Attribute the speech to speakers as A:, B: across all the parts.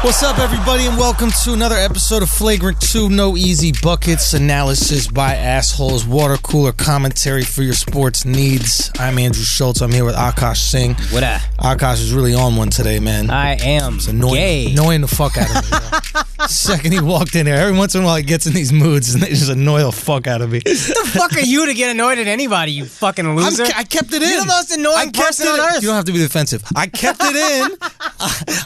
A: What's up, everybody, and welcome to another episode of Flagrant 2, No Easy Buckets, analysis by assholes, water cooler commentary for your sports needs. I'm Andrew Schultz. I'm here with Akash Singh.
B: What up?
A: Akash is really on one today, man.
B: I am gay.
A: Annoying the fuck out of me. The second he walked in here, every once in a while he gets in these moods and they just annoy the fuck out of me.
B: Who the fuck are you to get annoyed at anybody, you fucking loser?
A: I kept it in.
B: You're the most annoying person on earth.
A: You don't have to be defensive. I kept it in.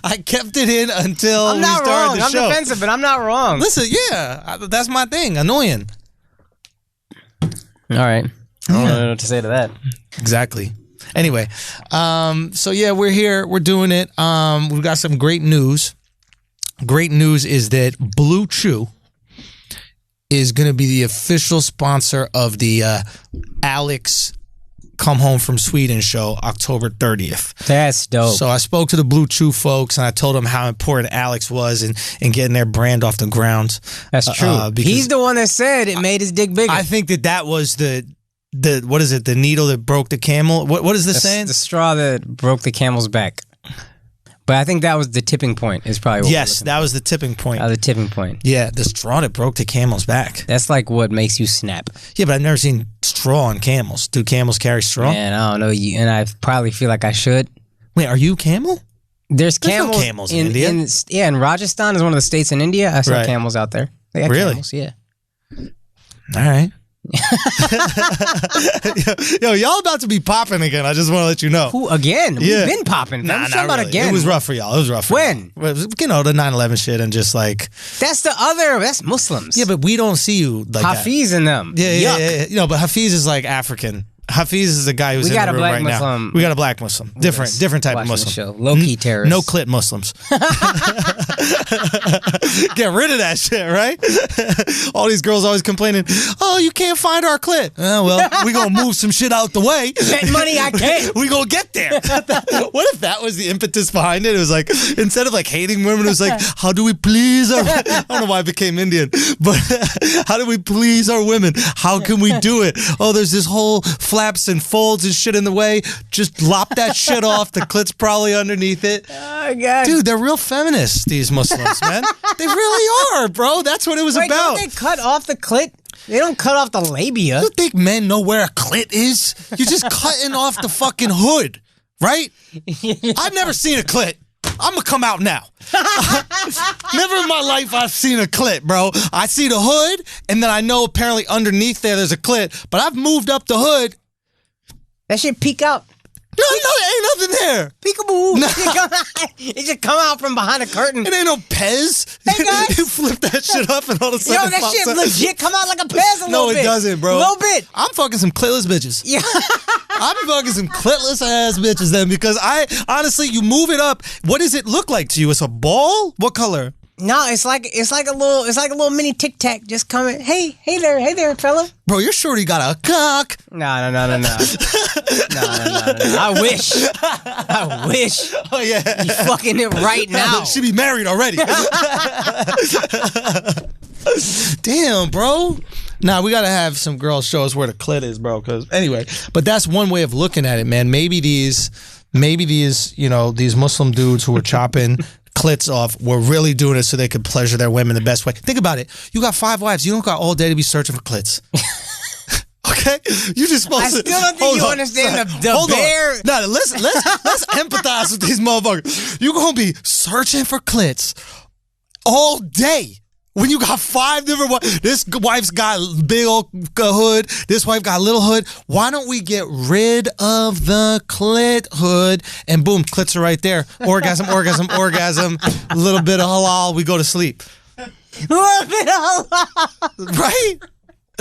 A: I kept it in until we started the show.
B: I'm defensive, but I'm not wrong.
A: Listen, yeah, that's my thing. Annoying.
B: All right. I don't know what to say to that.
A: Exactly. Anyway, so yeah, we're here. We're doing it. We've got some great news. Great news is that Blue Chew is going to be the official sponsor of the Alex Come Home from Sweden show, October 30th.
B: That's dope.
A: So I spoke to the Blue Chew folks and I told them how important Alex was in getting their brand off the ground.
B: That's true. He's the one that said it made his dick bigger.
A: I think that was the what is it? The needle that broke the camel. What is this saying?
B: The straw that broke the camel's back. But I think that was the tipping point. Is probably what
A: yes, that was the tipping point.
B: The tipping point.
A: Yeah, the straw that broke the camel's back.
B: That's like what makes you snap.
A: Yeah, but I've never seen straw on camels. Do camels carry straw?
B: Man, I don't know. And I probably feel like I should.
A: Wait, are you camel?
B: There's camels,
A: no camels in India.
B: In Rajasthan is one of the states in India. I saw camels out there. They got
A: really?
B: Camels, yeah.
A: All right. Yo, y'all about to be popping again. I just want to let you know.
B: Who again?
A: Yeah.
B: We've been popping.
A: Nah,
B: not about
A: really.
B: again.
A: It was rough for y'all. It was rough for
B: when?
A: Y'all. You know, the 9/11 shit and just like.
B: That's Muslims.
A: Yeah, but we don't see you like
B: Hafiz in them.
A: Yeah. You know, but Hafiz is like African. Hafiz is the guy who's in the room right now. We got a black Muslim. Different type of Muslim.
B: Low-key terrorist.
A: No clit Muslims. Get rid of that shit, right? All these girls always complaining, oh, you can't find our clit. Well, we gonna move some shit out the way.
B: Bet money I can't.
A: We gonna get there. What if that was the impetus behind it? It was like, instead of like hating women, it was like, how do we please our... I don't know why I became Indian, but how do we please our women? How can we do it? Oh, there's this whole flaps and folds and shit in the way. Just lop that shit off. The clit's probably underneath it.
B: Oh, God.
A: Dude, they're real feminists, these Muslims, man. They really are, bro. That's what it was about.
B: Don't they cut off the clit? They don't cut off the labia.
A: You think men know where a clit is? You're just cutting off the fucking hood, right? I've never seen a clit. I'm gonna come out now. Never in my life I've seen a clit, bro. I see the hood, and then I know apparently underneath there's a clit, but I've moved up the hood.
B: That shit peek out.
A: No, ain't nothing there.
B: Peekaboo. No. It just come out from behind a curtain.
A: It ain't no Pez.
B: Hey, guys.
A: You flip that shit up and all of a sudden
B: that shit legit come out like a Pez a little bit.
A: No, it doesn't, bro.
B: A little bit.
A: I'm fucking some clitless bitches. Yeah. I'm fucking some clitless ass bitches then, because honestly, you move it up. What does it look like to you? It's a ball? What color?
B: No, it's like a little mini Tic Tac just coming. Hey there, fella.
A: Bro, your shorty got a cock.
B: No. No. I wish.
A: Oh yeah.
B: You fucking it right now.
A: She be married already. Damn, bro. Nah, we gotta have some girls show us where the clit is, bro. Cause anyway, but that's one way of looking at it, man. Maybe these, you know, these Muslim dudes who were chopping clits off were really doing it so they could pleasure their women the best way. Think about it. You got 5 wives. You don't got all day to be searching for clits. Okay? You just supposed to...
B: I still don't think you understand the bear...
A: No, let's empathize with these motherfuckers. You gonna be searching for clits all day. When you got 5 different wives, this wife's got big old hood, this wife got a little hood. Why don't we get rid of the clit hood and boom, clits are right there. Orgasm. A little bit of halal, we go to sleep.
B: A little bit of halal.
A: Right?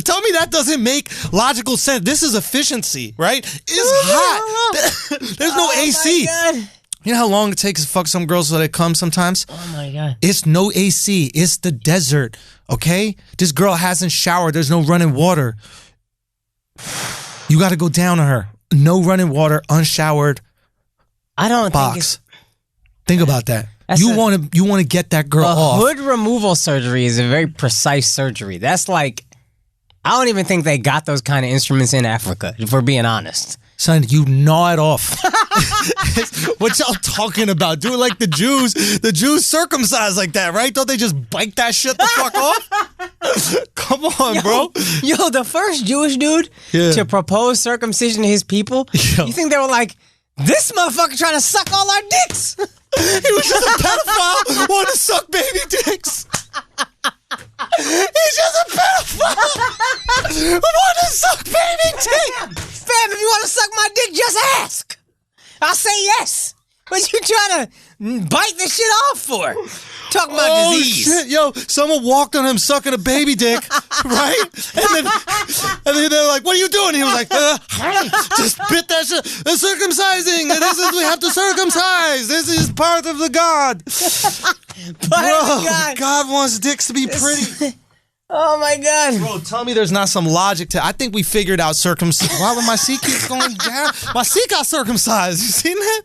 A: Tell me that doesn't make logical sense. This is efficiency, right? It's hot. There's no AC.
B: My God.
A: You know how long it takes to fuck some girls so they come sometimes?
B: Oh my God.
A: It's no AC. It's the desert, okay? This girl hasn't showered. There's no running water. You got to go down on her. No running water, unshowered.
B: I don't
A: box. Think about that. You want to get that girl off.
B: Hood removal surgery is a very precise surgery. That's like, I don't even think they got those kind of instruments in Africa, if we're being honest.
A: Son, you gnaw it off. What y'all talking about? Do it like the Jews. The Jews circumcised like that, right? Don't they just bite that shit the fuck off? Come on, bro.
B: Yo, the first Jewish dude to propose circumcision to his people, you think they were like, this motherfucker trying to suck all our dicks?
A: He was just a pedophile wanting to suck baby dicks. He's just a pedophile who wanted to suck baby dicks.
B: Fam, if you want to suck my dick, just ask. I'll say yes. What you trying to bite this shit off for? Talking about disease.
A: Shit, yo, someone walked on him sucking a baby dick, right? And then they're like, what are you doing? He was like, just bit that shit. They're circumcising. We have to circumcise. This is part of the God. Bro, God wants dicks to be pretty.
B: Oh my God.
A: Bro, tell me there's not some logic to I think we figured out circumcision. Why would my seat keeps going down? My seat got circumcised. You seen that?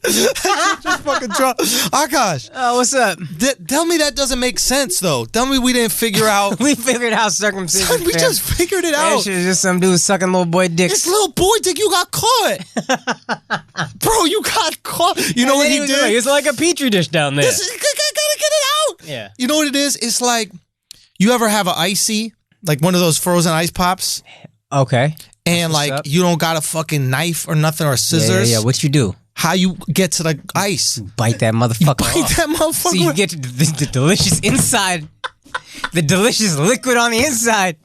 A: Just fucking drop. Akash.
B: Oh, what's up?
A: Tell me that doesn't make sense, though. Tell me we didn't figure out.
B: We figured out circumcision.
A: Son, we just figured it out.
B: That shit is just some dude sucking little boy dicks.
A: This little boy dick, you got caught. Bro, you got caught. You know what he did?
B: It's like a petri dish down there.
A: Gotta get it out.
B: Yeah.
A: You know what it is? It's like, you ever have an icy, like one of those frozen ice pops?
B: Okay.
A: And like you don't got a fucking knife or nothing or scissors.
B: Yeah. What you do?
A: How you get to the ice?
B: Bite that motherfucker off. So you get the delicious inside, the delicious liquid on the inside.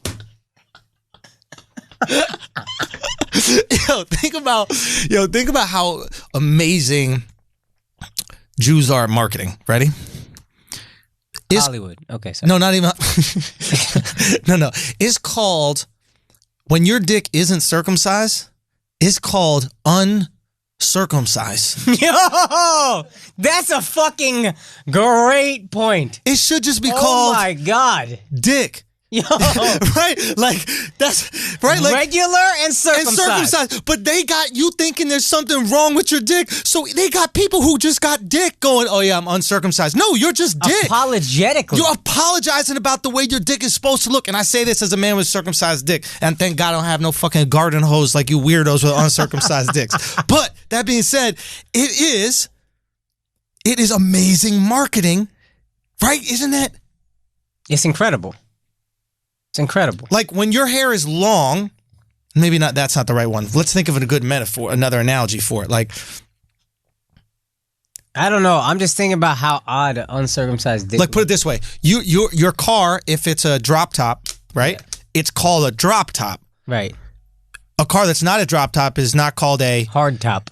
A: Think about how amazing Jews are at marketing. Ready?
B: Hollywood. Okay, sorry.
A: No, not even. No. It's called, when your dick isn't circumcised, it's called uncircumcised.
B: Yo, that's a fucking great point.
A: It should just be called.
B: Oh my God.
A: Dick.
B: Yo.
A: Right? Like, that's right. Like,
B: regular and circumcised.
A: But they got you thinking there's something wrong with your dick. So they got people who just got dick going, oh yeah, I'm uncircumcised. No, you're just dick.
B: Apologetically.
A: You're apologizing about the way your dick is supposed to look. And I say this as a man with circumcised dick. And thank God I don't have no fucking garden hose like you weirdos with uncircumcised dicks. But that being said, it is amazing marketing, right? Isn't it?
B: It's incredible. It's incredible.
A: Like when your hair is long, maybe not. That's not the right one. Let's think of a good metaphor, another analogy for it. Like,
B: I don't know. I'm just thinking about how odd an uncircumcised dick.
A: Like, put it this way: your car, if it's a drop top, right? Yeah. It's called a drop top.
B: Right.
A: A car that's not a drop top is not called a
B: hard top.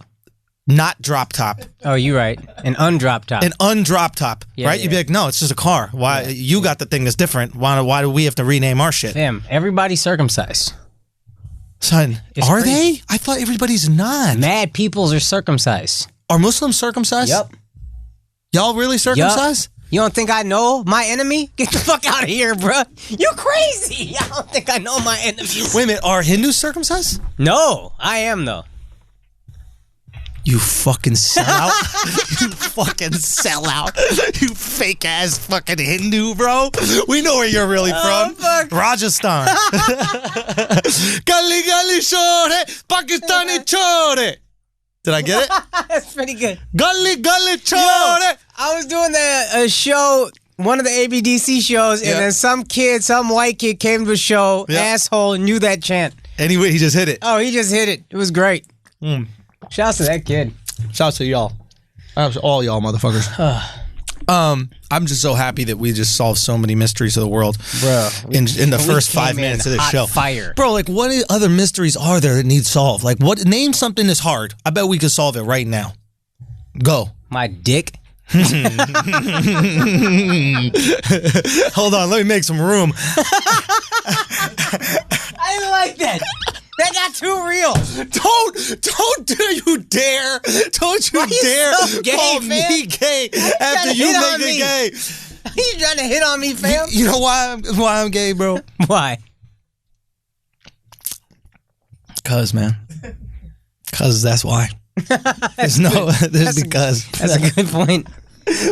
A: Not drop top.
B: Oh, you're right. An undrop top.
A: An undrop top, right? Yeah. You'd be like, no, it's just a car. Why you got the thing that's different? Why do we have to rename our shit?
B: Damn, everybody's circumcised.
A: Son, it's are crazy. They? I thought everybody's not.
B: Mad peoples are circumcised.
A: Are Muslims circumcised?
B: Yep.
A: Y'all really circumcised?
B: Yep. You don't think I know my enemy? Get the fuck out of here, bro. You crazy. I don't think I know my enemy.
A: Wait a minute, are Hindus circumcised?
B: No, I am though.
A: You fucking sellout. You fucking sellout. You fake ass fucking Hindu, bro. We know where you're really from.
B: Fuck.
A: Rajasthan. Gali gali chore, Pakistani chore. Did I get it?
B: That's pretty good.
A: Gali gali chore.
B: I was doing a show, one of the ABDC shows, and then some white kid came to the show, asshole, knew that chant.
A: Anyway, he just hit it.
B: Oh, he just hit it. It was great. Shouts to that kid.
A: Shouts to y'all. All y'all motherfuckers. I'm just so happy that we just solved so many mysteries of the world,
B: bro.
A: In the first 5 minutes of this show.
B: Fire,
A: bro. Like, what other mysteries are there that need solved? Like, what? Name something that's hard. I bet we could solve it right now. Go.
B: My dick.
A: Hold on, let me make some room.
B: I didn't like that. That got too real.
A: Don't you dare. Don't you dare
B: so gay,
A: call
B: fam?
A: me gay after you make it gay.
B: You trying to hit on me, fam?
A: You know why I'm gay, bro?
B: Why?
A: Cause that's why. There's because.
B: That's a good point.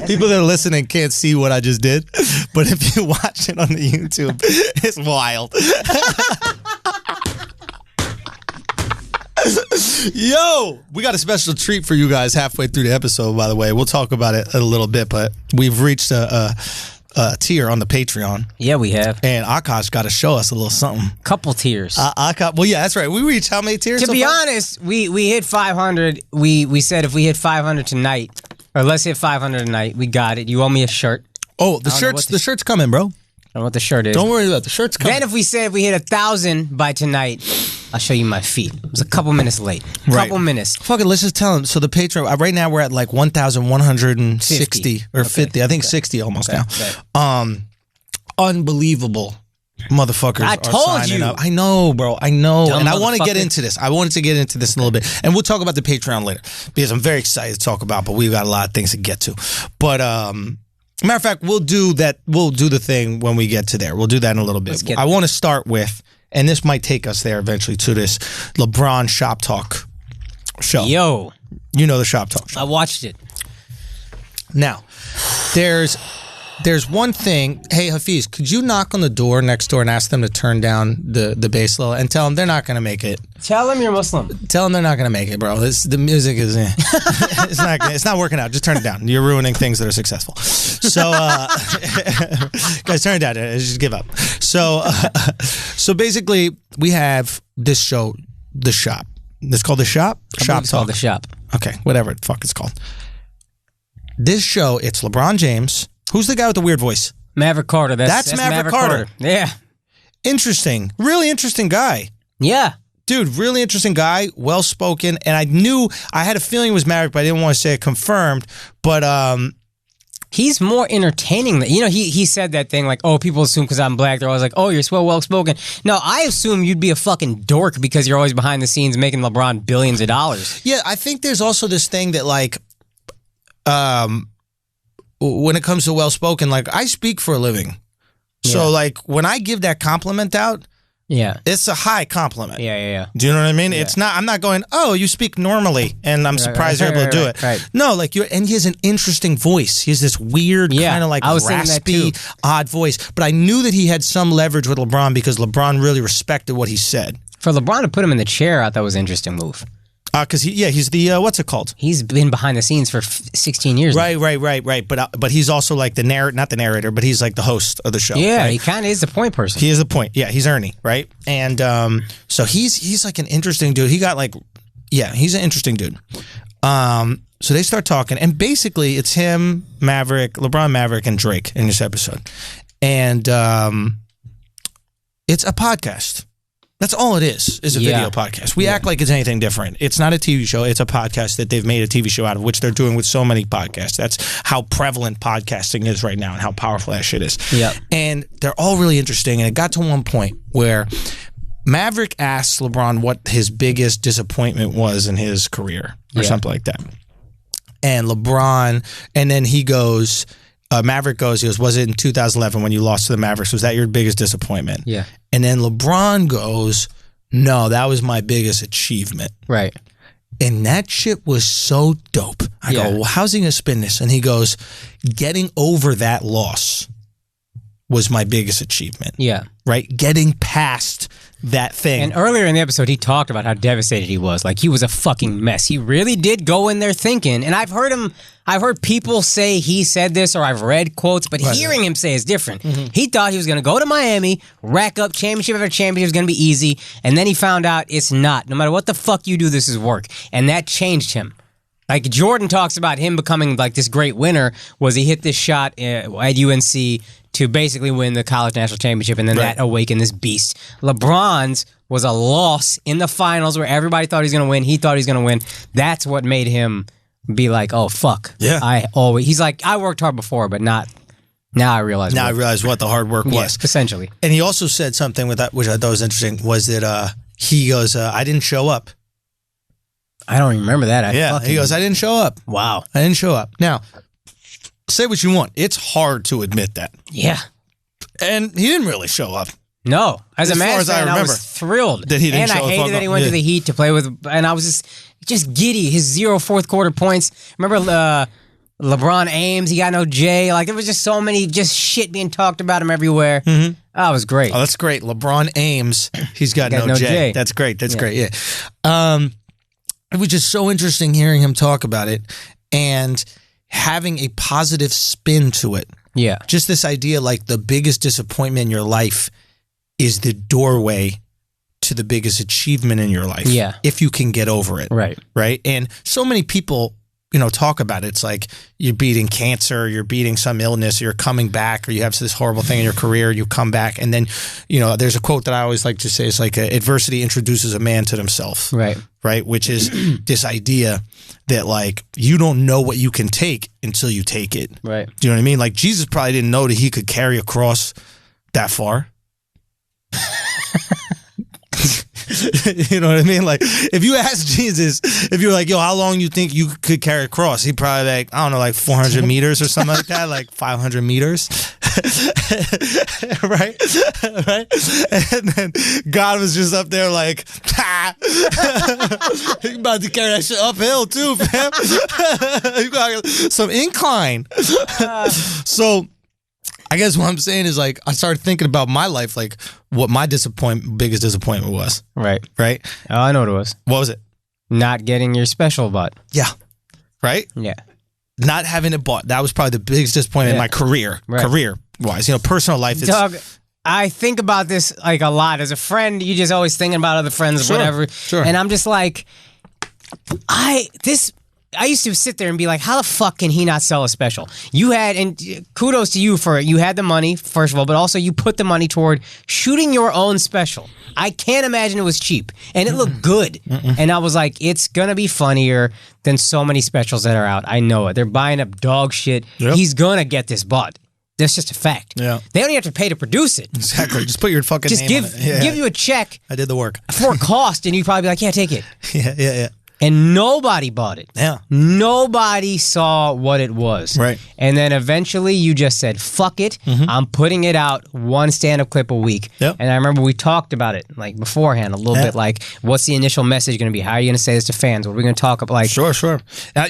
A: People that are listening can't see what I just did, but if you watch it on the YouTube, it's wild. Yo, we got a special treat for you guys halfway through the episode, by the way. We'll talk about it in a little bit, but we've reached a tier on the Patreon.
B: Yeah, we have.
A: And Akash got to show us a little something.
B: Couple tiers.
A: Well, yeah, that's right. We reached how many tiers?
B: To be honest, we hit 500. We said if we hit 500 tonight, or let's hit 500 tonight, we got it. You owe me a shirt.
A: Oh, the shirt's coming, bro.
B: I don't know what the shirt is.
A: Don't worry about it. The shirt's coming.
B: Then if we said if we hit 1,000 by tonight, I'll show you my feet. It was a couple minutes late. Couple minutes.
A: Fuck it, let's just tell them. So the Patreon, right now we're at like 1,160 or 50. I think 60 almost now. Okay. Unbelievable motherfuckers
B: I
A: are
B: told
A: signing
B: you.
A: up. I know, bro. I know.
B: Dumb
A: and I want to get
B: motherfucker.
A: into this. I wanted to get into this in a little bit. And we'll talk about the Patreon later because I'm very excited to talk about, but we've got a lot of things to get to. But, matter of fact, we'll do that. We'll do the thing when we get to there. We'll do that in a little bit. I want to start with, and this might take us there eventually, to this LeBron Shop Talk show.
B: Yo.
A: You know the Shop Talk show.
B: I watched it.
A: Now, there's one thing. Hey, Hafiz, could you knock on the door next door and ask them to turn down the bass level and tell them they're not going to make it?
B: Tell them you're Muslim.
A: Tell them they're not going to make it, bro. The music is it's not working out. Just turn it down. You're ruining things that are successful. So, guys, turn it down. Just give up. So basically, we have this show, The Shop. It's called The Shop? Shop
B: It's
A: Talk.
B: called The Shop.
A: Okay, whatever the fuck it's called. This show, it's LeBron James. Who's the guy with the weird voice?
B: Maverick Carter. That's
A: Maverick Carter.
B: Yeah.
A: Interesting. Really interesting guy.
B: Yeah.
A: Dude, really interesting guy, well-spoken, and I had a feeling it was Maverick, but I didn't want to say it confirmed, but
B: he's more entertaining. He said that thing like, oh, people assume because I'm black, they're always like, oh, you're so well-spoken. No, I assume you'd be a fucking dork because you're always behind the scenes making LeBron billions of dollars.
A: Yeah, I think there's also this thing that, like, when it comes to well-spoken, like, I speak for a living. So, like, when I give that compliment out,
B: yeah,
A: it's a high compliment.
B: Yeah.
A: Do you know what I mean?
B: Yeah.
A: It's not. I'm not going, oh, you speak normally, and I'm surprised you're able to do it.
B: Right.
A: No, like and he has an interesting voice. He has this weird kind of like raspy, odd voice. But I knew that he had some leverage with LeBron because LeBron really respected what he said.
B: For LeBron to put him in the chair, I thought was an interesting move.
A: Because he's the what's it called?
B: He's been behind the scenes for 16 years.
A: Right. But he's also like not the narrator, but he's like the host of the show.
B: Yeah,
A: right?
B: he kind of is the point person.
A: He is the point. Yeah, he's Ernie, right? And so he's like an interesting dude. He got like, he's an interesting dude. So they start talking, and basically it's him, LeBron Maverick, and Drake in this episode, and it's a podcast. That's all it is a video podcast. We act like it's anything different. It's not a TV show. It's a podcast that they've made a TV show out of, which they're doing with so many podcasts. That's how prevalent podcasting is right now and how powerful that shit is.
B: Yeah.
A: And they're all really interesting. And it got to one point where Maverick asked LeBron what his biggest disappointment was in his career or something like that. And LeBron, and then he goes... Maverick goes, was it in 2011 when you lost to the Mavericks? Was that your biggest disappointment?
B: Yeah.
A: And then LeBron goes, no, that was my biggest achievement.
B: Right.
A: And that shit was so dope. I go, well, how's he going to spin this? And he goes, getting over that loss was my biggest achievement.
B: Yeah.
A: Right? Getting past that thing.
B: And earlier in the episode, he talked about how devastated he was. Like, he was a fucking mess. He really did go in there thinking, and I've heard people say he said this, or I've read quotes, but hearing him say is different. Mm-hmm. He thought he was going to go to Miami, rack up championship after championship, was going to be easy, and then he found out it's not. No matter what the fuck you do, this is work. And that changed him. Like, Jordan talks about him becoming like this great winner, was he hit this shot at UNC to basically win the college national championship, and then that awakened this beast. LeBron's was a loss in the finals where everybody thought he was going to win. He thought he was going to win. That's what made him be like, oh, fuck. Yeah. He's like, I worked hard before, but not, now I realize.
A: Now I realize what the hard work was.
B: Essentially.
A: And he also said something with that, which I thought was interesting, was that he goes, I didn't show up.
B: I don't remember that.
A: He goes, I didn't show up.
B: Wow.
A: I didn't show up. Now, say what you want. It's hard to admit that.
B: Yeah.
A: And he didn't really show up.
B: No. As a Mavs fan, I was thrilled.
A: That he didn't show up.
B: And I hated that he went to the Heat to play with, and I was just giddy. His 0 fourth quarter points. Remember LeBron Ames? He got no J. Like, there was just so many just shit being talked about him everywhere. Mm-hmm. Oh, it was great.
A: Oh, that's great. LeBron Ames, he's got no J. That's great. That's great. Yeah. it was just so interesting hearing him talk about it and having a positive spin to it.
B: Yeah.
A: Just this idea, like the biggest disappointment in your life is the doorway to the biggest achievement in your life.
B: Yeah.
A: If you can get over it.
B: Right.
A: Right. And so many people, talk about it. It's like you're beating cancer, you're beating some illness, you're coming back, or you have this horrible thing in your career, you come back. And then, there's a quote that I always like to say, it's like adversity introduces a man to himself.
B: Right.
A: Right. Which is this idea that like, you don't know what you can take until you take it.
B: Right.
A: Do you know what I mean? Like Jesus probably didn't know that he could carry a cross that far. You know what I mean? Like, if you ask Jesus, if you're like, yo, how long you think you could carry a cross? He'd probably like, I don't know, like 400 meters or something like that, like 500 meters. Right? Right? And then God was just up there like, you about to carry that shit uphill too, fam. You got some incline. So, I guess what I'm saying is like I started thinking about my life, like what my biggest disappointment was.
B: Right.
A: Right.
B: Oh, I know what it was.
A: What was it?
B: Not getting your special butt.
A: Yeah. Right.
B: Yeah.
A: Not having it bought. That was probably the biggest disappointment in my career.
B: Right.
A: Career wise, personal life.
B: Dog, I think about this like a lot. As a friend, you just always thinking about other friends or whatever.
A: Sure.
B: And I'm just like, I used to sit there and be like, how the fuck can he not sell a special? You had, and kudos to you for it. You had the money, first of all, but also you put the money toward shooting your own special. I can't imagine it was cheap. And it looked good. And I was like, it's going to be funnier than so many specials that are out. I know it. They're buying up dog shit.
A: Yep.
B: He's going to get this bought. That's just a fact.
A: Yeah.
B: They don't even have to pay to produce it.
A: Exactly. Just put your fucking
B: Just
A: name on it.
B: give you a check
A: I did the work.
B: for a cost, and you'd probably be like, yeah, take it.
A: Yeah.
B: And nobody bought it.
A: Yeah.
B: Nobody saw what it was.
A: Right.
B: And then eventually you just said, fuck it. I'm putting it out one stand-up clip a week.
A: Yep.
B: And I remember we talked about it like beforehand a little bit, like what's the initial message going to be? How are you going to say this to fans? What are we going to talk about? Like,
A: Sure.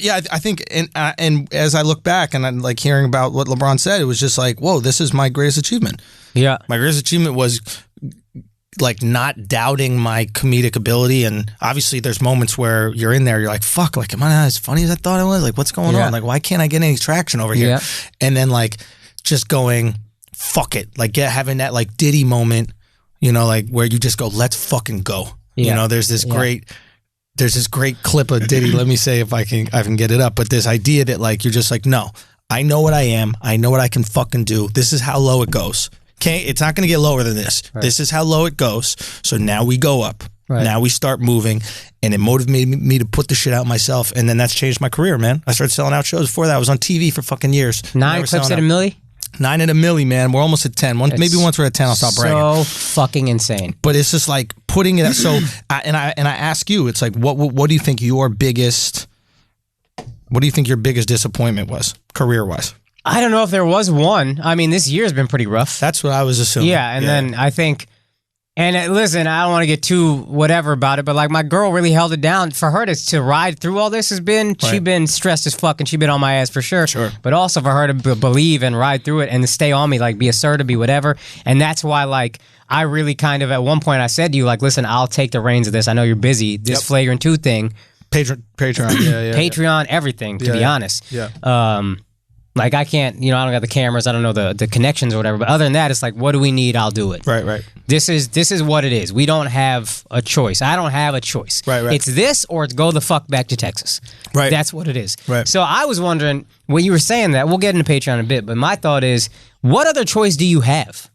A: Yeah, I think, and as I look back and I'm like hearing about what LeBron said, it was just like, whoa, this is my greatest achievement.
B: Yeah.
A: My greatest achievement was like not doubting my comedic ability. And obviously there's moments where you're in there, you're like, fuck, like, am I not as funny as I thought I was? Like, what's going on? Like, why can't I get any traction over here?
B: Yeah.
A: And then like just going, fuck it. Like having that like Diddy moment, like where you just go, let's fucking go.
B: Yeah.
A: There's this great clip of Diddy. Let me say if I can get it up. But this idea that like, you're just like, no, I know what I am. I know what I can fucking do. This is how low it goes. Okay, it's not going to get lower than this. Right. This is how low it goes. So now we go up. Right. Now we start moving, and it motivated me to put the shit out myself, and then that's changed my career, man. I started selling out shows before that. I was on TV for fucking years.
B: 9 clips at a milli?
A: 9 at a milli, man. We're almost at 10. Maybe once we're at 10, I'll stop bragging.
B: So fucking insane.
A: But it's just like putting it. So, and I ask you, it's like, what do you think your biggest disappointment was, career wise?
B: I don't know if there was one. I mean, this year's been pretty rough.
A: That's what I was assuming.
B: Yeah, and then I think, listen, I don't want to get too whatever about it, but like my girl really held it down. For her to ride through all this she's been stressed as fuck, and she's been on my ass for sure. But also for her to believe and ride through it and to stay on me, like be assertive, be whatever. And that's why like I really kind of, at one point I said to you, like, listen, I'll take the reins of this. I know you're busy. This Flagrant 2 thing.
A: Patreon.
B: Patreon, everything, to be honest.
A: Yeah.
B: Like I can't, I don't got the cameras, I don't know the connections or whatever. But other than that, it's like, what do we need? I'll do it.
A: Right.
B: This is what it is. We don't have a choice. I don't have a choice.
A: Right.
B: It's this or it's go the fuck back to Texas.
A: Right.
B: That's what it is.
A: Right.
B: So I was wondering, when you were saying that, we'll get into Patreon in a bit, but my thought is, what other choice do you have?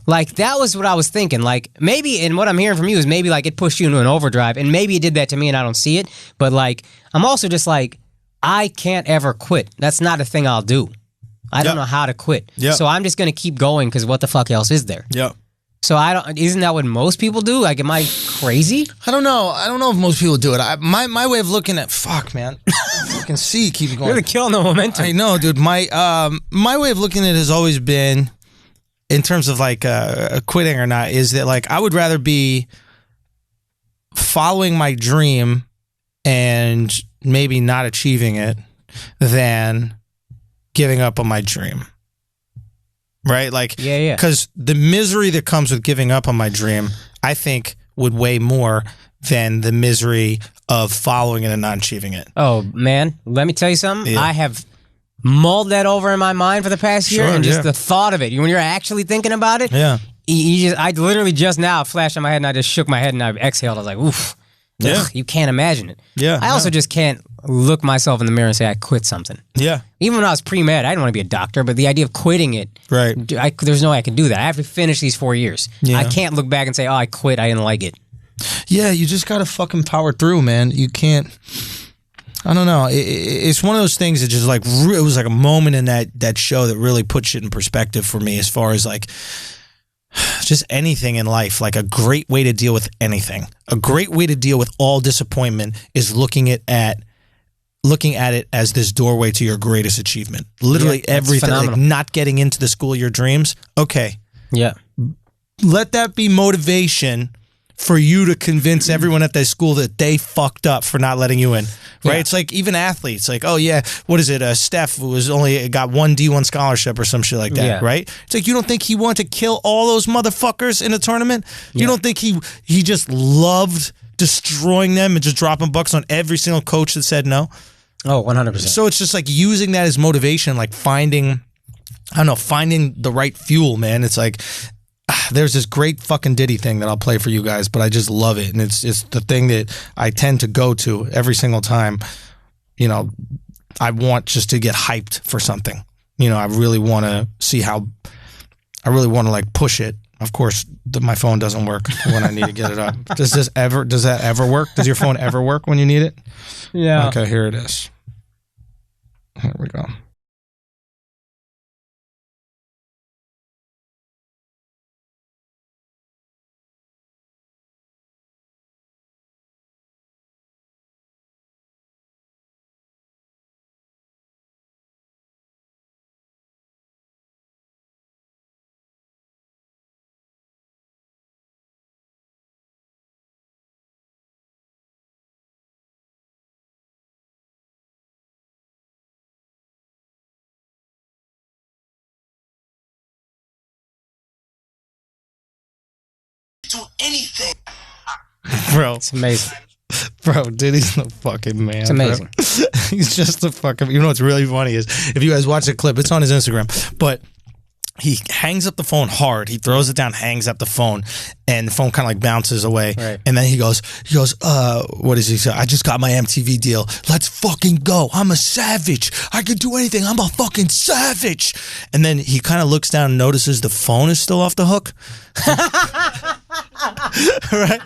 B: Like, that was what I was thinking. Like, maybe, and what I'm hearing from you is maybe like it pushed you into an overdrive, and maybe it did that to me and I don't see it. But like, I'm also just like, I can't ever quit. That's not a thing I'll do. I don't know how to quit. So I'm just going to keep going because what the fuck else is there?
A: Yeah.
B: So isn't that what most people do? Like, am I crazy?
A: I don't know if most people do it. My way of looking at, fuck, man. Fucking see, keep going.
B: You're really killing the momentum.
A: I know, dude. My way of looking at it has always been, in terms of like quitting or not, is that like I would rather be following my dream and maybe not achieving it than giving up on my dream. Right? Like,
B: yeah.
A: Because the misery that comes with giving up on my dream, I think, would weigh more than the misery of following it and not achieving it.
B: Oh, man. Let me tell you something.
A: Yeah.
B: I have mulled that over in my mind for the past year, and just the thought of it, when you're actually thinking about it, I literally just now flashed in my head, and I just shook my head, and I exhaled. I was like, oof.
A: Yeah.
B: Ugh, you can't imagine it.
A: Yeah.
B: I also just can't look myself in the mirror and say I quit something.
A: Yeah.
B: Even when I was pre-med, I didn't want to be a doctor, but the idea of quitting it,
A: right?
B: There's no way I can do that. I have to finish these 4 years.
A: Yeah.
B: I can't look back and say, oh, I quit. I didn't like it.
A: Yeah, you just got to fucking power through, man. You can't... I don't know. It's one of those things that just like... It was like a moment in that show that really put shit in perspective for me as far as like... Just anything in life, like a great way to deal with anything. A great way to deal with all disappointment is looking at it as this doorway to your greatest achievement. Literally everything, like not getting into the school of your dreams. Okay.
B: Yeah.
A: Let that be motivation for you to convince everyone at that school that they fucked up for not letting you in. Right? Yeah. It's like even athletes, like, oh yeah, what is it? Steph was only got one D1 scholarship or some shit like that, right? It's like, you don't think he wanted to kill all those motherfuckers in the tournament? You don't think he just loved destroying them and just dropping bucks on every single coach that said no?
B: Oh, 100%.
A: So it's just like using that as motivation, like finding the right fuel, man. It's like, there's this great fucking Diddy thing that I'll play for you guys, but I just love it. And it's the thing that I tend to go to every single time, you know, I want just to get hyped for something. You know, I really want to see how, I really want to like push it. Of course, my phone doesn't work when I need to get it up. Does that ever work? Does your phone ever work when you need it?
B: Yeah.
A: Okay, here it is. Here we go.
C: Do anything,
A: bro.
B: It's amazing.
A: Bro, Diddy's the fucking man.
B: It's amazing.
A: He's just the fucking... You know what's really funny is, if you guys watch the clip, it's on his Instagram, but he hangs up the phone hard. He throws it down, hangs up the phone, and the phone kind of like bounces away. Right. And then he goes, what does he say? I just got my MTV deal. Let's fucking go. I'm a savage. I can do anything. I'm a fucking savage. And then he kind of looks down and notices the phone is still off the hook. Right?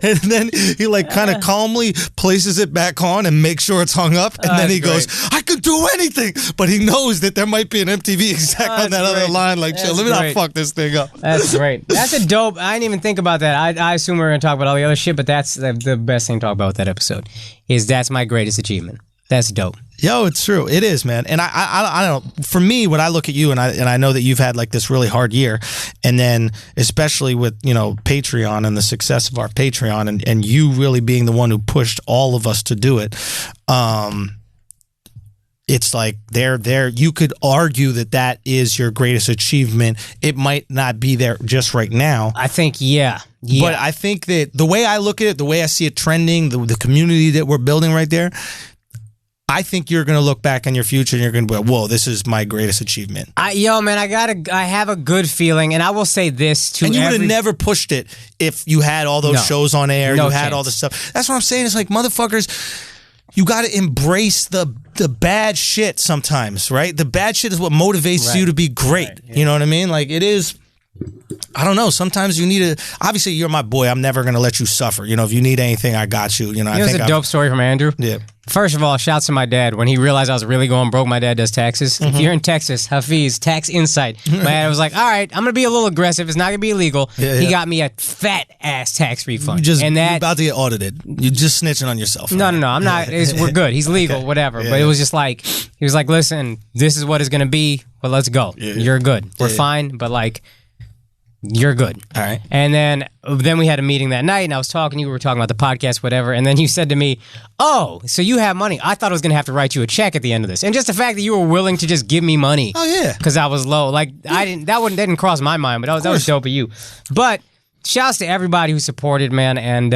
A: And then he like kind of calmly places it back on and makes sure it's hung up. And then he goes, I could do anything. But he knows that there might be an MTV exec on that other line. Like, chill, let me not fuck this thing up.
B: That's great. That's a dope. I didn't even think about that. I assume we were going to talk about all the other shit, but that's the best thing to talk about with that episode is that's my greatest achievement. That's dope.
A: Yo, it's true. It is, man. And I don't know. For me, when I look at you, and I know that you've had like this really hard year, and then especially with, you know, Patreon and the success of our Patreon, and you really being the one who pushed all of us to do it. It's like there. You could argue that is your greatest achievement. It might not be there just right now.
B: I think, yeah.
A: But I think that the way I look at it, the way I see it trending, the community that we're building right there, I think you're going to look back on your future and you're going to be like, whoa, this is my greatest achievement.
B: I have a good feeling, and I will say this to
A: and you would have never pushed it if you had all those shows on air, you had all this stuff. That's what I'm saying. It's like, motherfuckers, you got to embrace the bad shit sometimes, right? The bad shit is what motivates you to be great. Right, yeah. You know what I mean? Like, it is... I don't know. Sometimes you need to... Obviously, you're my boy. I'm never going to let you suffer. You know, if you need anything, I got you. You know,
B: I think a dope story from Andrew.
A: Yeah.
B: First of all, shouts to my dad. When he realized I was really going broke, my dad does taxes. If you're in Texas, Hafiz, Tax Insight. My dad was like, all right, I'm going to be a little aggressive. It's not going to be illegal. Yeah, He got me a fat-ass tax refund.
A: You're about to get audited. You're just snitching on yourself.
B: No, I'm not. We're good. He's legal, whatever. But it was just like, he was like, listen, this is what it's going to be, but let's go. Yeah. You're good. We're fine, but like... You're good.
A: All right.
B: And then we had a meeting that night, and I was talking. You were talking about the podcast, whatever. And then you said to me, "Oh, so you have money? I thought I was going to have to write you a check at the end of this." And just the fact that you were willing to just give me money.
A: Oh yeah.
B: Because I was low. Like that didn't cross my mind, but that was dope of you. But shouts to everybody who supported, man. And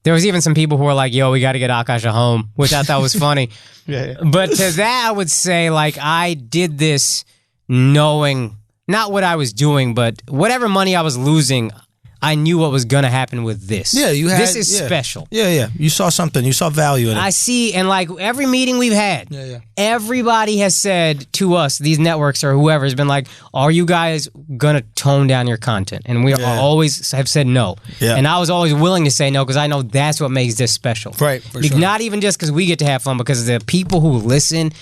B: there was even some people who were like, yo, we got to get Akasha home, which I thought was funny.
A: Yeah.
B: But to that, I would say, like, I did this knowing not what I was doing, but whatever money I was losing, I knew what was going to happen with this.
A: Yeah,
B: this is special.
A: Yeah. You saw something. You saw value in it.
B: I see, and like every meeting we've had, everybody has said to us, these networks or whoever has been like, are you guys going to tone down your content? And we always have said no.
A: Yeah.
B: And I was always willing to say no because I know that's what makes this special.
A: Right, for sure.
B: Not even just because we get to have fun, because the people who listen,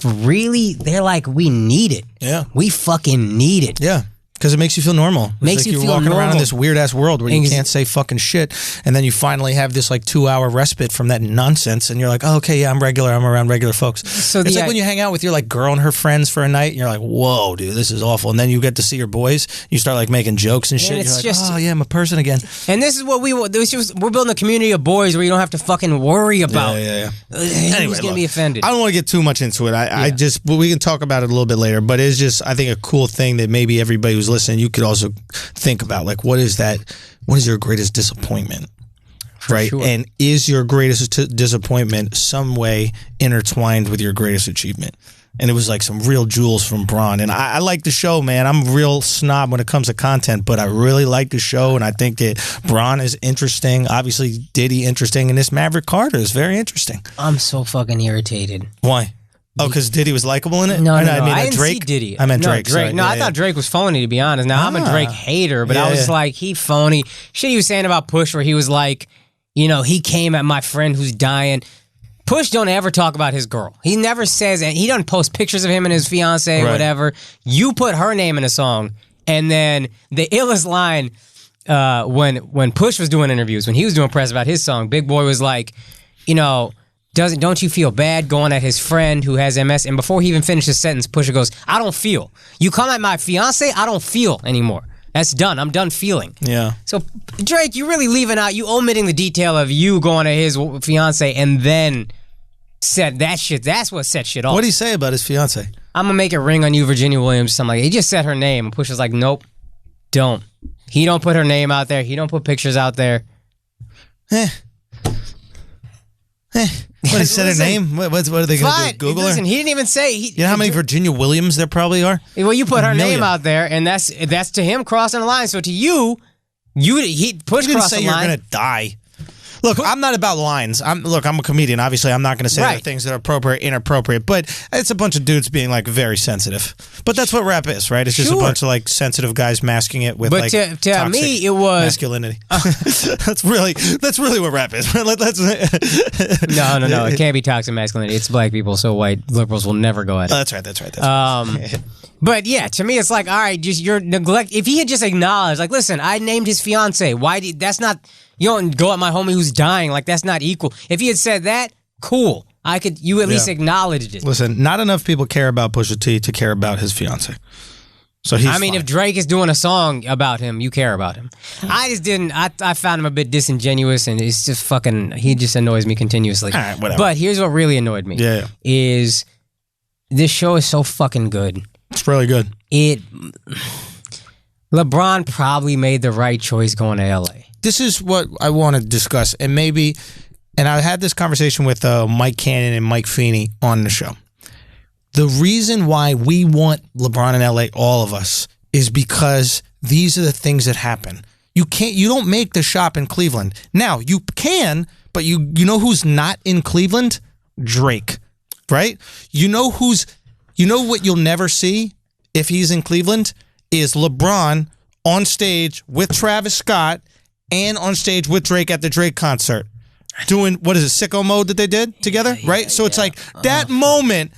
B: really, they're like, we need it.
A: Yeah.
B: We fucking need it.
A: Yeah. Because it makes you feel normal.
B: Makes you
A: you're
B: feel
A: walking around in
B: normal.
A: this weird ass world where you can't say fucking shit, and then you finally have this like 2-hour respite from that nonsense, and you're like, oh, okay, yeah, I'm regular. I'm around regular folks.
B: So
A: it's like when you hang out with your like girl and her friends for a night, and you're like, whoa, dude, this is awful. And then you get to see your boys, you start like making jokes and shit.
B: And
A: You're
B: it's
A: like,
B: just-
A: oh yeah, I'm a person again.
B: And this is what we're building a community of boys where you don't have to fucking worry about who's going to be offended.
A: I don't want to get too much into it. I just, but we can talk about it a little bit later. But it's just, I think, a cool thing that maybe everybody who's listening, you could also think about, like, what is your greatest disappointment, right?
B: Sure.
A: And is your greatest disappointment some way intertwined with your greatest achievement? And it was like some real jewels from Braun. And I like the show, man. I'm a real snob when it comes to content, but I really like the show, and I think that Braun is interesting. Obviously, Diddy interesting, and this Maverick Carter is very interesting.
B: I'm so fucking irritated.
A: Why? Oh, because Diddy was likable in it?
B: No,
A: I
B: didn't
A: Drake.
B: see Diddy.
A: I meant
B: no,
A: Drake. Sorry.
B: No, I thought Drake was phony, to be honest. Now, I'm a Drake hater, but I was like, he phony. Shit he was saying about Push, where he was like, you know, he came at my friend who's dying. Push don't ever talk about his girl. He never says, and he doesn't post pictures of him and his fiance, whatever. You put her name in a song, and then the illest line when Push was doing interviews, when he was doing press about his song, Big Boy was like, you know, don't you feel bad going at his friend who has MS? And before he even finished his sentence, Pusha goes, I don't feel. You come at my fiance, I don't feel anymore. That's done. I'm done feeling.
A: Yeah.
B: So, Drake, you really leaving out, you omitting the detail of you going at his fiance and then said that shit. That's what set shit off.
A: What did he say about his fiance?
B: I'm going to make it ring on you, Virginia Williams. Something like that. He just said her name, and Pusha's like, nope, don't. He don't put her name out there. He don't put pictures out there.
A: What, he said her name? What are they going to do? Google her?
B: He didn't even say.
A: You know how many Virginia Williams there probably are?
B: Well, you put her name out there, and that's to him crossing the line. So to you, he Push
A: You didn't
B: crossed
A: say
B: the
A: you're
B: line.
A: going to die. Look, I'm not about lines. I'm a comedian. Obviously, I'm not going to say the things that are appropriate, inappropriate. But it's a bunch of dudes being like very sensitive. But that's what rap is, right? It's just a bunch of like sensitive guys masking it with like
B: to
A: toxic
B: me, it was
A: masculinity. That's really what rap is.
B: No. It can't be toxic masculinity. It's black people, so white liberals will never go at it.
A: That's right.
B: But yeah, to me, it's like, all right, just your neglect. If he had just acknowledged, like, listen, I named his fiance. That's not. You don't go at my homie who's dying. Like, that's not equal. If he had said that, cool. You at least acknowledged it.
A: Listen, not enough people care about Pusha T to care about his fiance. So he's fine.
B: If Drake is doing a song about him, you care about him. I just didn't. I found him a bit disingenuous, and it's just fucking. He just annoys me continuously.
A: All right, whatever.
B: But here's what really annoyed me. Is this show is so fucking good.
A: It's really good.
B: LeBron probably made the right choice going to LA.
A: This is what I want to discuss, and I had this conversation with Mike Cannon and Mike Feeney on the show. The reason why we want LeBron in LA, all of us, is because these are the things that happen. You don't make the shop in Cleveland. Now, you can, but you know who's not in Cleveland? Drake, right? You know what you'll never see if he's in Cleveland is LeBron on stage with Travis Scott and on stage with Drake at the Drake concert. Doing, what is it, Sicko Mode that they did together, right? So it's like that moment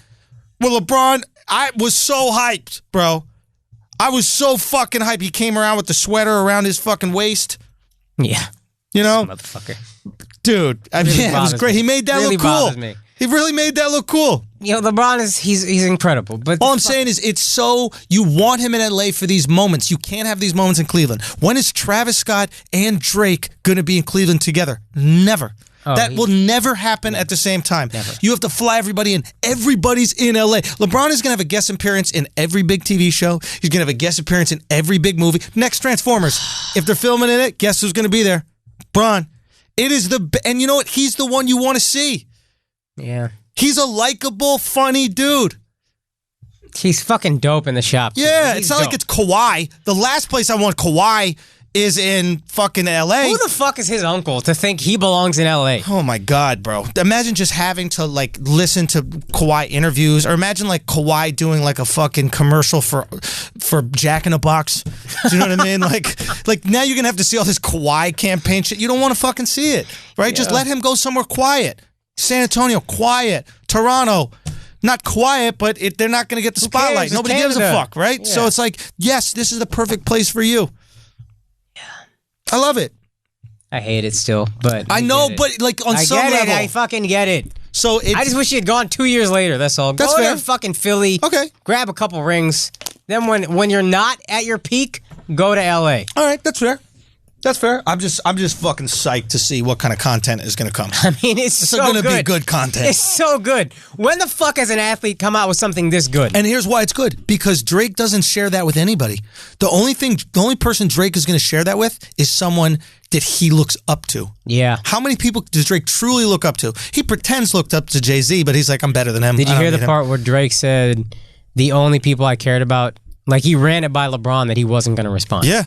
A: where LeBron, I was so hyped, bro. I was so fucking hyped. He came around with the sweater around his fucking waist.
B: Yeah.
A: You know?
B: Motherfucker.
A: Dude, it was great. He made that look cool.
B: Me.
A: He really made that look cool.
B: You know, LeBron he's incredible. But
A: all I'm saying is you want him in LA for these moments. You can't have these moments in Cleveland. When is Travis Scott and Drake going to be in Cleveland together? Never. That will never happen at the same time.
B: Never.
A: You have to fly everybody in. Everybody's in LA. LeBron is going to have a guest appearance in every big TV show. He's going to have a guest appearance in every big movie. Next Transformers. If they're filming in it, guess who's going to be there? Bron. It is and you know what? He's the one you want to see.
B: Yeah.
A: He's a likable, funny dude.
B: He's fucking dope in the shop.
A: Yeah, it's not like it's Kawhi. The last place I want Kawhi is in fucking LA.
B: Who the fuck is his uncle to think he belongs in LA?
A: Oh my God, bro. Imagine just having to like listen to Kawhi interviews, or imagine like Kawhi doing like a fucking commercial for Jack in a Box. Do you know what I mean? Like now you're going to have to see all this Kawhi campaign shit. You don't want to fucking see it, right? Yeah. Just let him go somewhere quiet. San Antonio, quiet. Toronto, not quiet, but they're not going to get the spotlight. Nobody gives a fuck, right? Yeah. So it's like, yes, this is the perfect place for you. Yeah. I love it.
B: I hate it still, but
A: I know, but like on some level.
B: I fucking get it.
A: So
B: I just wish he had gone 2 years later, that's all.
A: That's
B: go
A: fair.
B: to fucking Philly.
A: Okay.
B: Grab a couple rings. Then when you're not at your peak, go to LA.
A: All right, that's fair. That's fair. I'm just fucking psyched to see what kind of content is going to come.
B: I mean, it's so
A: going to
B: good.
A: be good content.
B: It's so good. When the fuck has an athlete come out with something this good?
A: And here's why it's good. Because Drake doesn't share that with anybody. The only person Drake is going to share that with is someone that he looks up to.
B: Yeah.
A: How many people does Drake truly look up to? He pretends looked up to Jay-Z, but he's like, I'm better than him.
B: Did you hear the part where Drake said, the only people I cared about, like he ran it by LeBron that he wasn't going to respond?
A: Yeah.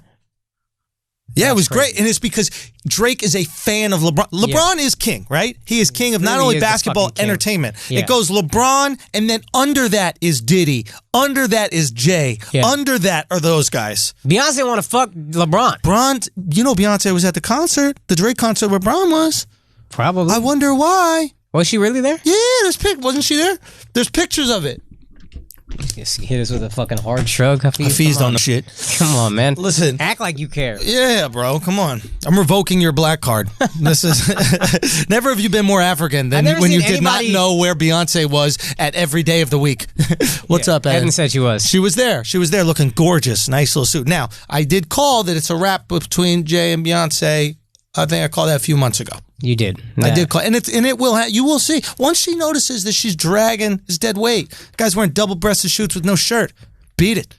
A: Yeah, it was great. And it's because Drake is a fan of LeBron. LeBron is king, right? He is king of not only basketball, entertainment. Yeah. It goes LeBron, and then under that is Diddy. Under that is Jay. Yeah. Under that are those guys.
B: Beyonce want to fuck LeBron.
A: Beyonce was at the concert, the Drake concert where Bron was.
B: Probably.
A: I wonder why.
B: Was she really there?
A: Yeah, wasn't she there? There's pictures of it.
B: Just hit us with a fucking hard shrug.
A: Hafiz don't know shit.
B: Come on, man.
A: Listen.
B: Act like you care.
A: Yeah, bro. Come on. I'm revoking your black card. This is never have you been more African than when you did not know where Beyonce was at every day of the week. What's up, Ed?
B: Eden said she was.
A: She was there. She was there looking gorgeous. Nice little suit. Now, I did call that it's a wrap between Jay and Beyonce. I think I called that a few months ago.
B: You did.
A: I did call, and it will. You will see once she notices that she's dragging his dead weight. The guy's wearing double-breasted shorts with no shirt. Beat it.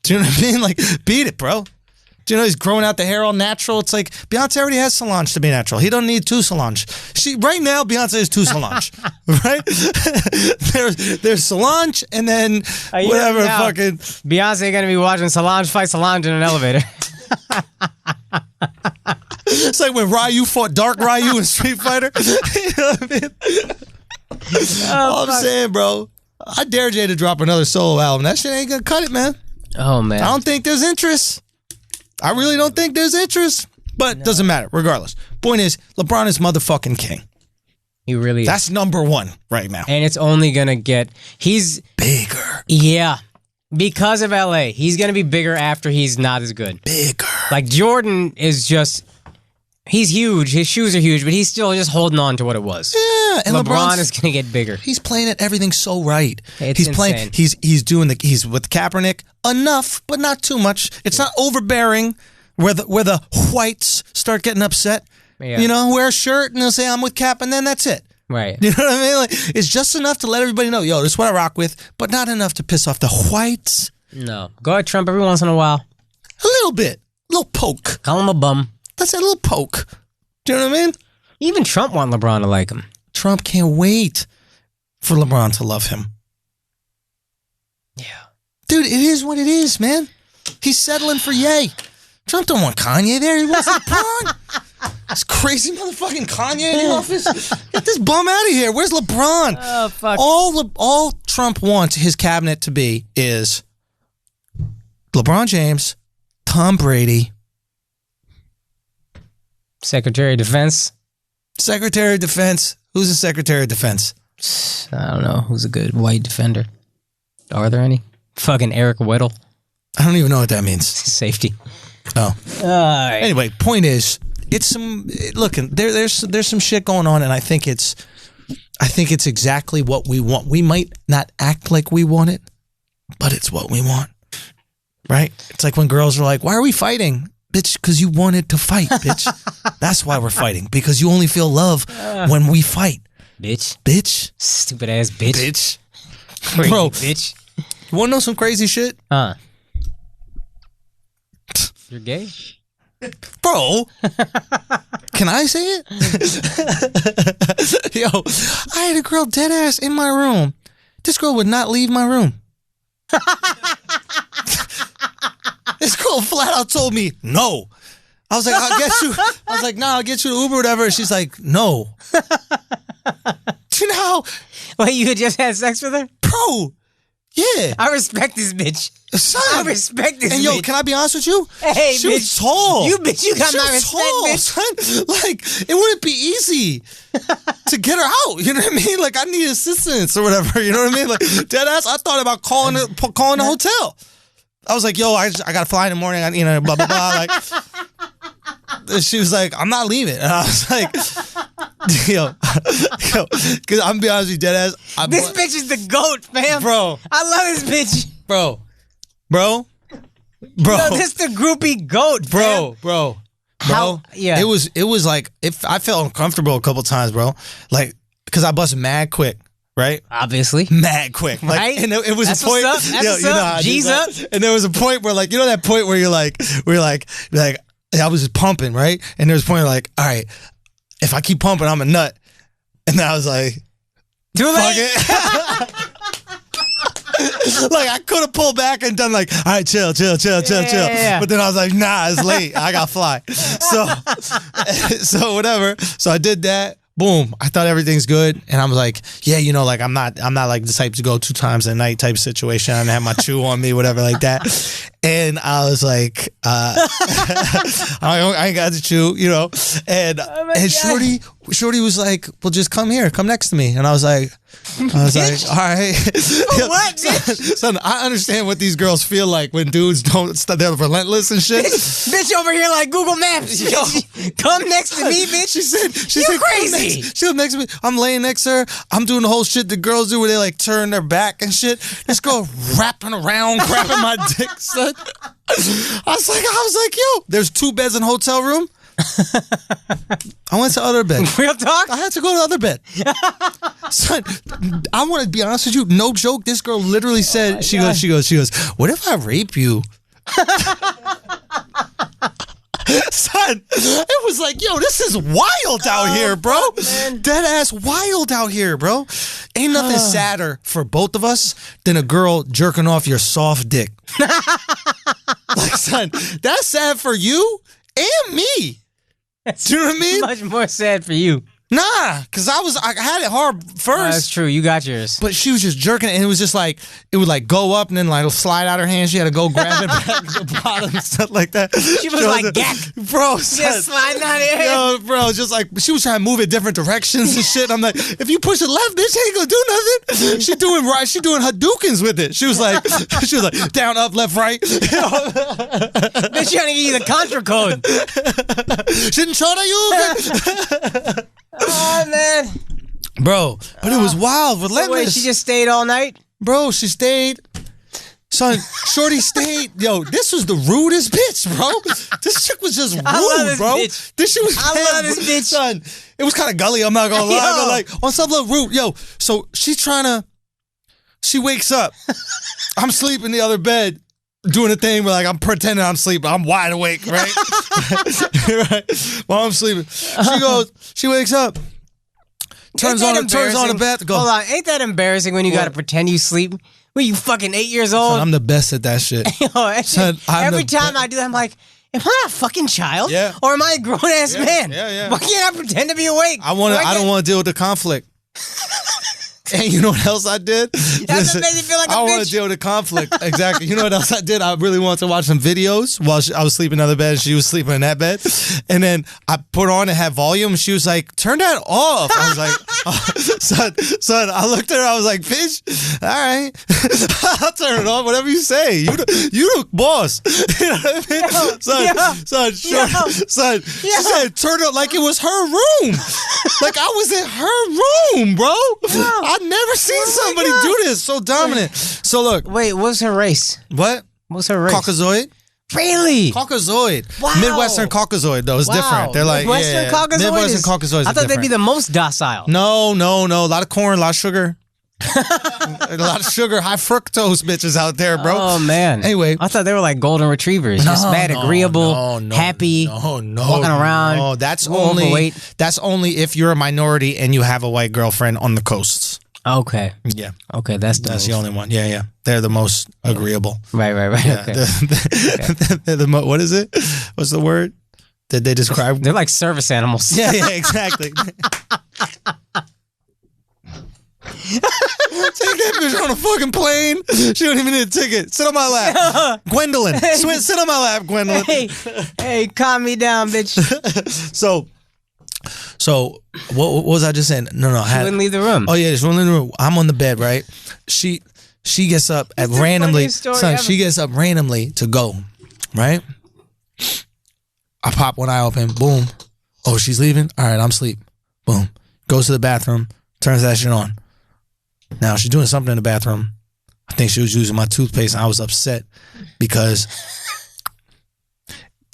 A: Do you know what I mean? Like, beat it, bro. Do you know he's growing out the hair all natural? It's like Beyonce already has Solange to be natural. He don't need two Solange. Right now, Beyonce is two Solange, right? there's Solange, and then whatever fucking
B: Beyonce gonna be watching Solange fight Solange in an elevator.
A: It's like when Ryu fought Dark Ryu in Street Fighter. You know what I mean? All I'm saying, bro, I dare Jay to drop another solo album. That shit ain't gonna cut it, man.
B: Oh, man.
A: I don't think there's interest. I really don't think there's interest. But doesn't matter, regardless. Point is, LeBron is motherfucking king.
B: He really is.
A: That's number one right now.
B: And it's only gonna he's
A: bigger.
B: Yeah. Because of LA. He's gonna be bigger after he's not as good.
A: Bigger.
B: Like Jordan is just... He's huge. His shoes are huge, but he's still just holding on to what it was.
A: Yeah, and
B: LeBron is going to get bigger.
A: He's playing at everything so right.
B: He's
A: playing. He's with Kaepernick enough, but not too much. It's not overbearing where the whites start getting upset. Yeah. You know, wear a shirt and they'll say I'm with Cap, and then that's it.
B: Right.
A: You know what I mean? Like, it's just enough to let everybody know, yo, this is what I rock with, but not enough to piss off the whites.
B: No. Go at Trump every once in a while.
A: A little bit. A little poke.
B: Call him a bum.
A: That's a little poke. Do you know what I mean?
B: Even Trump want LeBron to like him.
A: Trump can't wait for LeBron to love him.
B: Yeah.
A: Dude, it is what it is, man. He's settling for Ye. Trump don't want Kanye there. He wants LeBron. This crazy motherfucking Kanye in the office. Get this bum out of here. Where's LeBron?
B: Oh, fuck.
A: All Trump wants his cabinet to be is LeBron James, Tom Brady,
B: Secretary of Defense.
A: Secretary of Defense. Who's the Secretary of Defense?
B: I don't know. Who's a good white defender? Are there any? Fucking Eric Weddle.
A: I don't even know what that means.
B: Safety.
A: Oh. Anyway, point is, it's some. Look, there's some shit going on, and I think it's exactly what we want. We might not act like we want it, but it's what we want, right? It's like when girls are like, "Why are we fighting?" Bitch, because you wanted to fight, bitch. That's why we're fighting. Because you only feel love when we fight.
B: Bitch.
A: Bitch.
B: Stupid ass bitch.
A: Bitch.
B: Crazy
A: Bro.
B: bitch.
A: You want to know some crazy shit?
B: Huh. You're gay?
A: Bro. Can I say it? Yo, I had a girl dead ass in my room. This girl would not leave my room. This girl flat out told me no. I was like, I'll get you. I was like, nah, I'll get you the Uber or whatever. She's like, no. Do you know how?
B: Wait, you had just had sex with her?
A: Bro, yeah.
B: I respect this bitch.
A: Son.
B: I respect this
A: and
B: bitch.
A: yo, can I be honest with you?
B: Hey,
A: she
B: bitch.
A: was tall.
B: You bitch, you got
A: she
B: my
A: was
B: respect,
A: tall,
B: bitch.
A: son. Like, it wouldn't be easy to get her out. You know what I mean? Like, I need assistance or whatever. You know what I mean? Like, dead ass, I thought about calling the hotel. I was like, yo, I got to fly in the morning. You know, blah, blah, blah. Like, she was like, I'm not leaving. And I was like, yo, because I'm going to be honest with you, dead ass.
B: This bitch is the GOAT, fam.
A: Bro.
B: I love this bitch.
A: Bro.
B: No, this the groupie GOAT, fam.
A: Bro.
B: Yeah.
A: It was like, I felt uncomfortable a couple times, bro. Like, because I busted mad quick. Right?
B: Obviously.
A: Mad quick. Like,
B: right?
A: And it was
B: That's
A: a point.
B: What's up. That's what's up. G's up.
A: And there was a point where, like, you know that point where you're like, I was just pumping, right? And there was a point where, like, all right, if I keep pumping, I'm a nut. And then I was like,
B: too late.
A: Fuck it. Like, I could have pulled back and done like, all right, chill.
B: Yeah.
A: But then I was like, nah, it's late. I got to fly. So whatever. So I did that. Boom. I thought everything's good. And I was like, yeah, you know, like I'm not like the type to go 2 times a night type situation. I didn't have my chew on me, whatever like that. And I was like, I ain't got the chew, you know. And Shorty was like, well, just come here, come next to me. And I was like, all right.
B: What?
A: Son, I understand what these girls feel like when dudes they're relentless and shit.
B: Bitch over here like Google Maps. Yo, come next to me, bitch.
A: She said,
B: crazy.
A: She was next to me. I'm laying next to her. I'm doing the whole shit the girls do where they like turn their back and shit. This girl wrapping around, grabbing my dick, son. I was like, yo, there's 2 beds in a hotel room. I went to the other bed.
B: Real talk?
A: I had to go to the other bed. Son, I want to be honest with you. No joke. This girl literally said, she goes, what if I rape you? Son, it was like, yo, this is wild out here, bro. Dead ass wild out here, bro. Ain't nothing sadder for both of us than a girl jerking off your soft dick. Like, son, that's sad for you and me. Do you know what I mean?
B: Much more sad for you.
A: Nah, because I had it hard first.
B: That's true. You got yours.
A: But she was just jerking it, and it was just like, it would like go up and then like slide out her hand. She had to go grab it back to the bottom and stuff like that.
B: She was like, gack.
A: Bro,
B: Just sliding out of here.
A: Yo, bro, just like, she was trying to move it different directions and shit. I'm like, if you push it left, bitch, ain't gonna do nothing. She doing Hadoukens with it. She was like, down, up, left, right.
B: Bitch trying to give you the contra code.
A: Shouldn't show you.
B: Oh, man.
A: Bro, but it was wild, relentless.
B: So wait, she just stayed all night?
A: Bro, she stayed. Son, Shorty stayed. Yo, this was the rudest bitch, bro. This chick was just rude,
B: I love this
A: bro.
B: Bitch.
A: This shit was
B: I love this bitch.
A: Son, it was kind of gully, I'm not gonna lie, but like, on some level rude. Yo, so she wakes up. I'm sleeping in the other bed, doing a thing where like I'm pretending I'm sleeping. I'm wide awake, right? Right? While I'm sleeping. She wakes up. Turns on the bath. Go.
B: Hold on, ain't that embarrassing when you gotta pretend you sleep? When you fucking 8 years old?
A: Son, I'm the best at that shit.
B: Son, every time I do that, I'm like, am I a fucking child?
A: Yeah.
B: Or am I a grown-ass man?
A: Yeah.
B: Why can't I pretend to be awake?
A: I don't want to deal with the conflict. And you know what else I did?
B: That's what made you feel like a bitch.
A: I want to deal with the conflict. Exactly. You know what else I did? I really wanted to watch some videos while I was sleeping in the other bed and she was sleeping in that bed. And then I put on and had volume. She was like, turn that off. I was like, son, I looked at her. I was like, bitch, all right. I'll turn it off. Whatever you say. You the boss. You know what I mean? Son, she said, turn it like it was her room. Like I was in her room, bro. I've never seen somebody do this so dominant. So look.
B: Wait, what's her race?
A: What?
B: What's her race?
A: Caucasoid.
B: Really?
A: Caucasoid.
B: Wow.
A: Midwestern Caucasoid, though, is different. They're like,
B: Midwestern Caucasoid.
A: Midwestern Caucasoid.
B: I thought they'd be the most docile.
A: No. A lot of corn, a lot of sugar. A lot of sugar, high fructose bitches out there, bro.
B: Oh, man.
A: Anyway.
B: I thought they were like golden retrievers. Just mad, agreeable, happy, walking around.
A: No, that's only if you're a minority and you have a white girlfriend on the coasts.
B: Okay.
A: Yeah.
B: Okay, that's
A: the only one. Yeah. They're the most agreeable.
B: Right.
A: Yeah.
B: Okay.
A: They're the what is it? What's the word that they describe?
B: They're like service animals.
A: Yeah, exactly. Take that bitch on a fucking plane. She don't even need a ticket. Sit on my lap. Gwendolyn. Sit on my lap, Gwendolyn.
B: Hey, calm me down, bitch.
A: So what was I just saying? No.
B: She wouldn't leave the room.
A: Oh, yeah, she wouldn't leave the room. I'm on the bed, right? She gets up at randomly. Son, she gets up randomly to go, right? I pop one eye open. Boom. Oh, she's leaving? All right, I'm asleep. Boom. Goes to the bathroom. Turns that shit on. Now, she's doing something in the bathroom. I think she was using my toothpaste, and I was upset because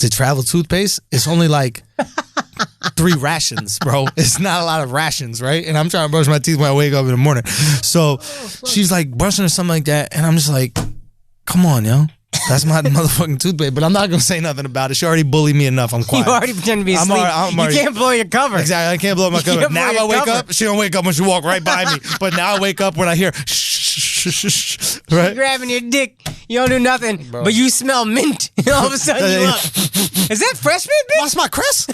A: the travel toothpaste, it's only like 3 rations, bro. It's not a lot of rations, right? And I'm trying to brush my teeth when I wake up in the morning. So she's like brushing or something like that, and I'm just like, come on, yo. That's my motherfucking toothpaste. But I'm not going to say nothing about it. She already bullied me enough. I'm quiet.
B: You already pretend to be asleep. You can't blow your cover.
A: Exactly. I can't blow my cover. Now I wake up. She don't wake up when she walk right by me. But now I wake up when I hear shh, right?
B: You're grabbing your dick. You don't do nothing. Bro. But you smell mint. And all of a sudden you up. Is that fresh mint, bitch?
A: What's my crest?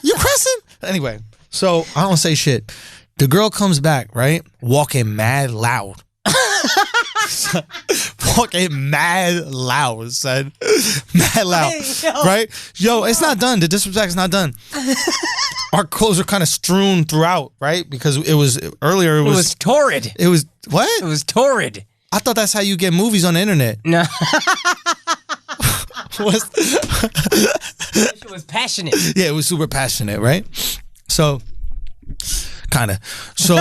A: You cressing? Anyway, so I don't say shit. The girl comes back, right? Walking mad loud. Fucking mad loud, son. Mad loud. Hey, right? Yo, it's not done. The disrespect's not done. Our clothes are kind of strewn throughout, right? Because it was earlier. It was
B: torrid.
A: It was what?
B: It was torrid.
A: I thought that's how you get movies on the internet.
B: No. It was passionate.
A: Yeah, it was super passionate, right? So, kind of. So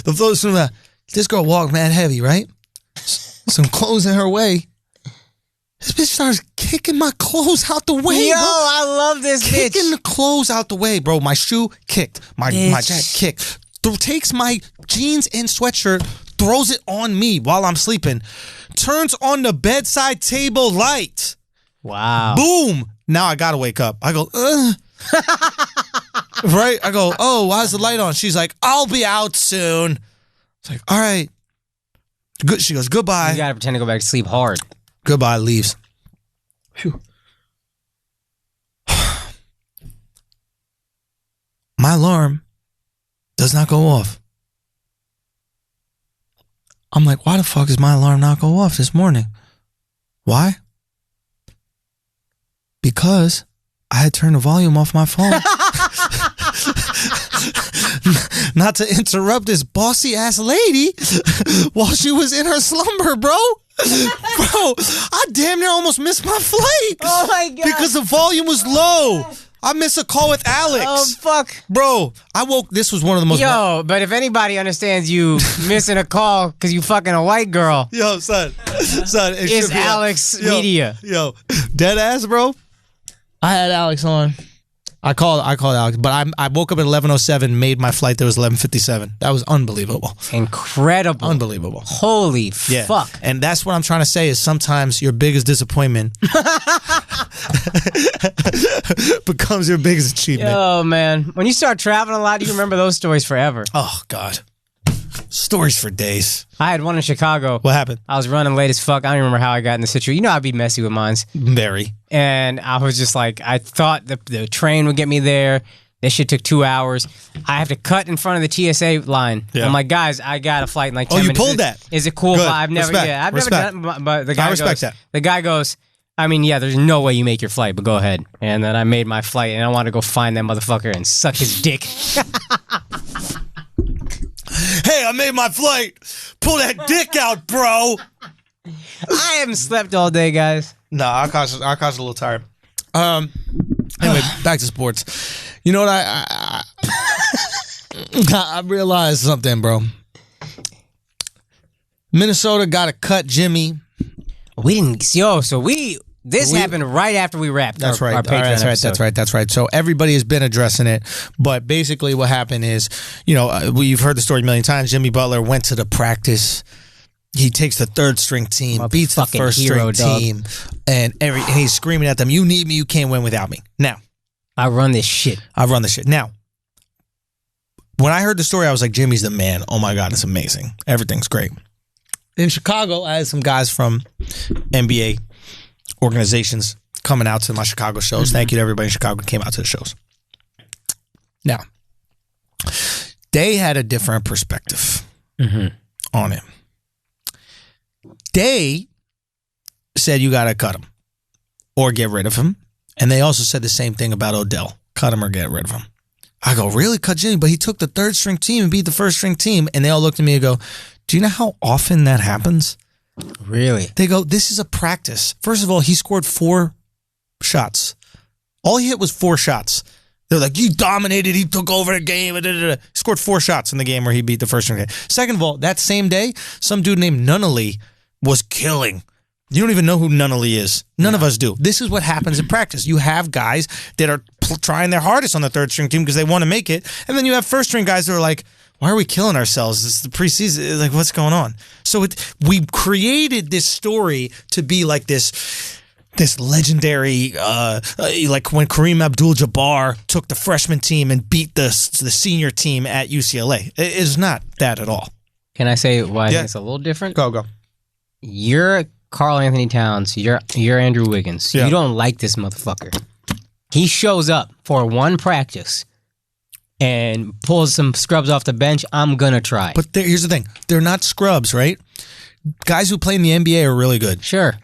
A: the flows from that. This girl walked mad heavy, right? Some clothes in her way. This bitch starts kicking my clothes out the way.
B: Yo,
A: bro.
B: I love this bitch.
A: Kicking the clothes out the way, bro. My shoe kicked. My jacket kicked. Takes my jeans and sweatshirt, throws it on me while I'm sleeping. Turns on the bedside table light.
B: Wow.
A: Boom. Now I gotta wake up. I go, right? I go, oh, why's the light on? She's like, I'll be out soon. It's like, all right. Good. She goes, goodbye.
B: You gotta pretend to go back to sleep hard.
A: Goodbye, leaves. Phew. My alarm does not go off. I'm like, why the fuck does my alarm not go off this morning? Why? Because I had turned the volume off my phone. Not to interrupt this bossy ass lady while she was in her slumber, bro. Bro, I damn near almost missed my flight.
B: Oh my God.
A: Because the volume was low. I missed a call with Alex.
B: Oh, fuck.
A: Bro, I woke. This was one of the most.
B: Yo, but if anybody understands you missing a call because you fucking a white girl.
A: Yo, son.
B: It's Alex Media.
A: Yo, dead ass, bro. I had Alex on. I called Alex, but I woke up at 11:07, made my flight. There was 11:57. That was unbelievable.
B: Incredible.
A: Unbelievable.
B: Holy fuck.
A: And that's what I'm trying to say is sometimes your biggest disappointment becomes your biggest achievement.
B: Oh, man. When you start traveling a lot, you remember those stories forever.
A: Oh, God. Stories for days.
B: I had one in Chicago.
A: What happened?
B: I was running late as fuck. I don't remember how I got in the situation. You know I'd be messy with mines.
A: Very.
B: And I was just like, I thought the train would get me there. This shit took 2 hours. I have to cut in front of the TSA line. Yeah. I'm like, guys, I got a flight in like 10 minutes.
A: Oh, you pulled that?
B: Is it cool?
A: Good.
B: I've never done it. But the guy
A: I respect that.
B: The guy goes, I mean, yeah, there's no way you make your flight, but go ahead. And then I made my flight, and I want to go find that motherfucker and suck his dick.
A: Hey, I made my flight. Pull that dick out, bro.
B: I haven't slept all day, guys.
A: No, our coach is a little tired. Anyway, back to sports. You know what I realized something, bro. Minnesota got to cut Jimmy
B: We didn't. This happened right after we wrapped.
A: That's
B: our
A: right.
B: Patreon episode.
A: That's right. So everybody has been addressing it, but basically what happened is, you've heard the story a million times. Jimmy Butler went to the practice. He takes the third string team, beats the first string team, and he's screaming at them, "You need me. You can't win without me." Now,
B: I run this shit.
A: Now, when I heard the story, I was like, Jimmy's the man. Oh my God, it's amazing. Everything's great. In Chicago, I had some guys from NBA organizations coming out to my Chicago shows. Mm-hmm. Thank you to everybody in Chicago who came out to the shows. Now, they had a different perspective on him. They said you got to cut him or get rid of him. And they also said the same thing about Odell. Cut him or get rid of him. I go, really? Cut Jimmy? But he took the third string team and beat the first string team. And they all looked at me and go, do you know how often that happens?
B: Really?
A: They go, this is a practice. First of all, he scored 4 shots. All he hit was 4 shots. They're like, he dominated. He took over the game. He scored 4 shots in the game where he beat the first string. Second of all, that same day, some dude named Nunnally was killing. You don't even know who Nunnally is. None of us do. This is what happens in practice. You have guys that are trying their hardest on the third string team because they want to make it. And then you have first string guys that are like, why are we killing ourselves? This is the preseason. Like, what's going on? So we created this story to be like this legendary, like when Kareem Abdul-Jabbar took the freshman team and beat the senior team at UCLA. It is not that at all.
B: Can I say why I think it's a little different?
A: Go.
B: You're Karl Anthony Towns. You're Andrew Wiggins. Yeah. You don't like this motherfucker. He shows up for one practice and pulls some scrubs off the bench. I'm going to try.
A: But here's the thing. They're not scrubs, right? Guys who play in the NBA are really good.
B: Sure.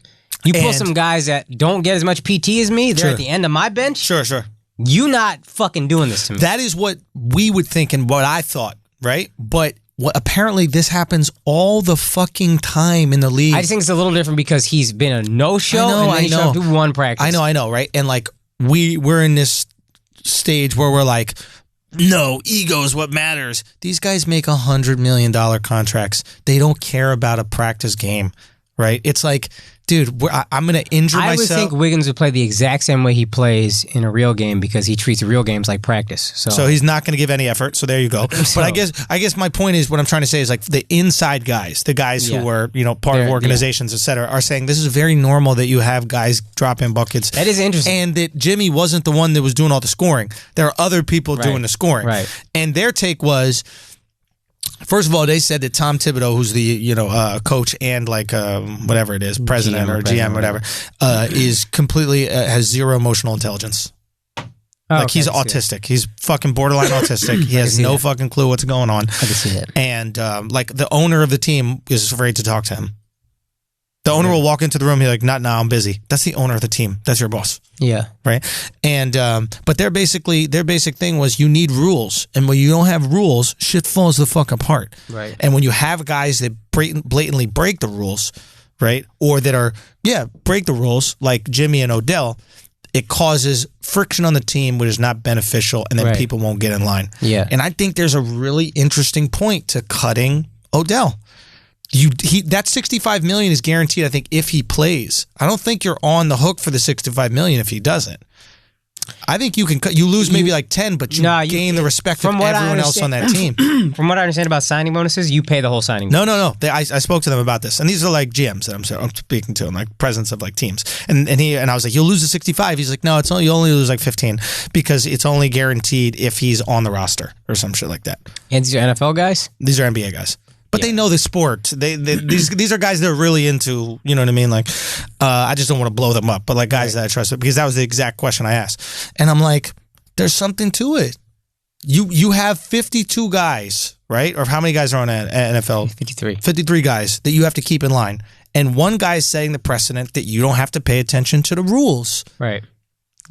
B: You pull some guys that don't get as much PT as me. They're at the end of my bench.
A: Sure.
B: You not fucking doing this to me.
A: That is what we would think and what I thought, right? But apparently this happens all the fucking time in the league.
B: I just think it's a little different because he's been a no-show and then he showed up to one practice.
A: I know, right? And like we're in this stage where we're like, no, ego is what matters. These guys make $100 million contracts. They don't care about a practice game, right? It's like, dude, I'm going to injure myself.
B: I would think Wiggins would play the exact same way he plays in a real game because he treats real games like practice. So
A: he's not going to give any effort. So there you go. But I guess my point is what I'm trying to say is like the inside guys, the guys who were part of organizations, et cetera, are saying this is very normal that you have guys drop in buckets.
B: That is interesting.
A: And that Jimmy wasn't the one that was doing all the scoring. There are other people doing the scoring.
B: Right.
A: And their take was, first of all, they said that Tom Thibodeau, who's the coach and like whatever it is, president or GM, whatever, is completely has zero emotional intelligence. He's autistic. He's fucking borderline autistic. He has no fucking clue what's going on.
B: I can see that.
A: And like the owner of the team is afraid to talk to him. The owner will walk into the room and be like, "Not now, I'm busy." That's the owner of the team. That's your boss.
B: Yeah.
A: Right. And but their basic thing was you need rules, and when you don't have rules, shit falls the fuck apart.
B: Right.
A: And when you have guys that blatantly break the rules, right, or that are break the rules like Jimmy and Odell, it causes friction on the team, which is not beneficial, and then people won't get in line.
B: Yeah.
A: And I think there's a really interesting point to cutting Odell. That $65 million is guaranteed, I think, if he plays. I don't think you're on the hook for the $65 million if he doesn't. I think you lose maybe like 10, but you gain the respect of everyone else on that team.
B: From what I understand about signing bonuses, you pay the whole signing bonus.
A: No. I spoke to them about this, and these are like GMs that I'm speaking to, and like presidents of like teams. And I was like, you'll lose the 65. He's like, no, you only lose like 15 because it's only guaranteed if he's on the roster or some shit like that.
B: And these are NFL guys?
A: These are NBA guys. But they know the sport. These are guys that are really into, you know what I mean? Like, I just don't want to blow them up, but like guys that I trust, because that was the exact question I asked. And I'm like, there's something to it. You have 52 guys, right? Or how many guys are on NFL?
B: 53.
A: 53 guys that you have to keep in line. And one guy is setting the precedent that you don't have to pay attention to the rules.
B: Right.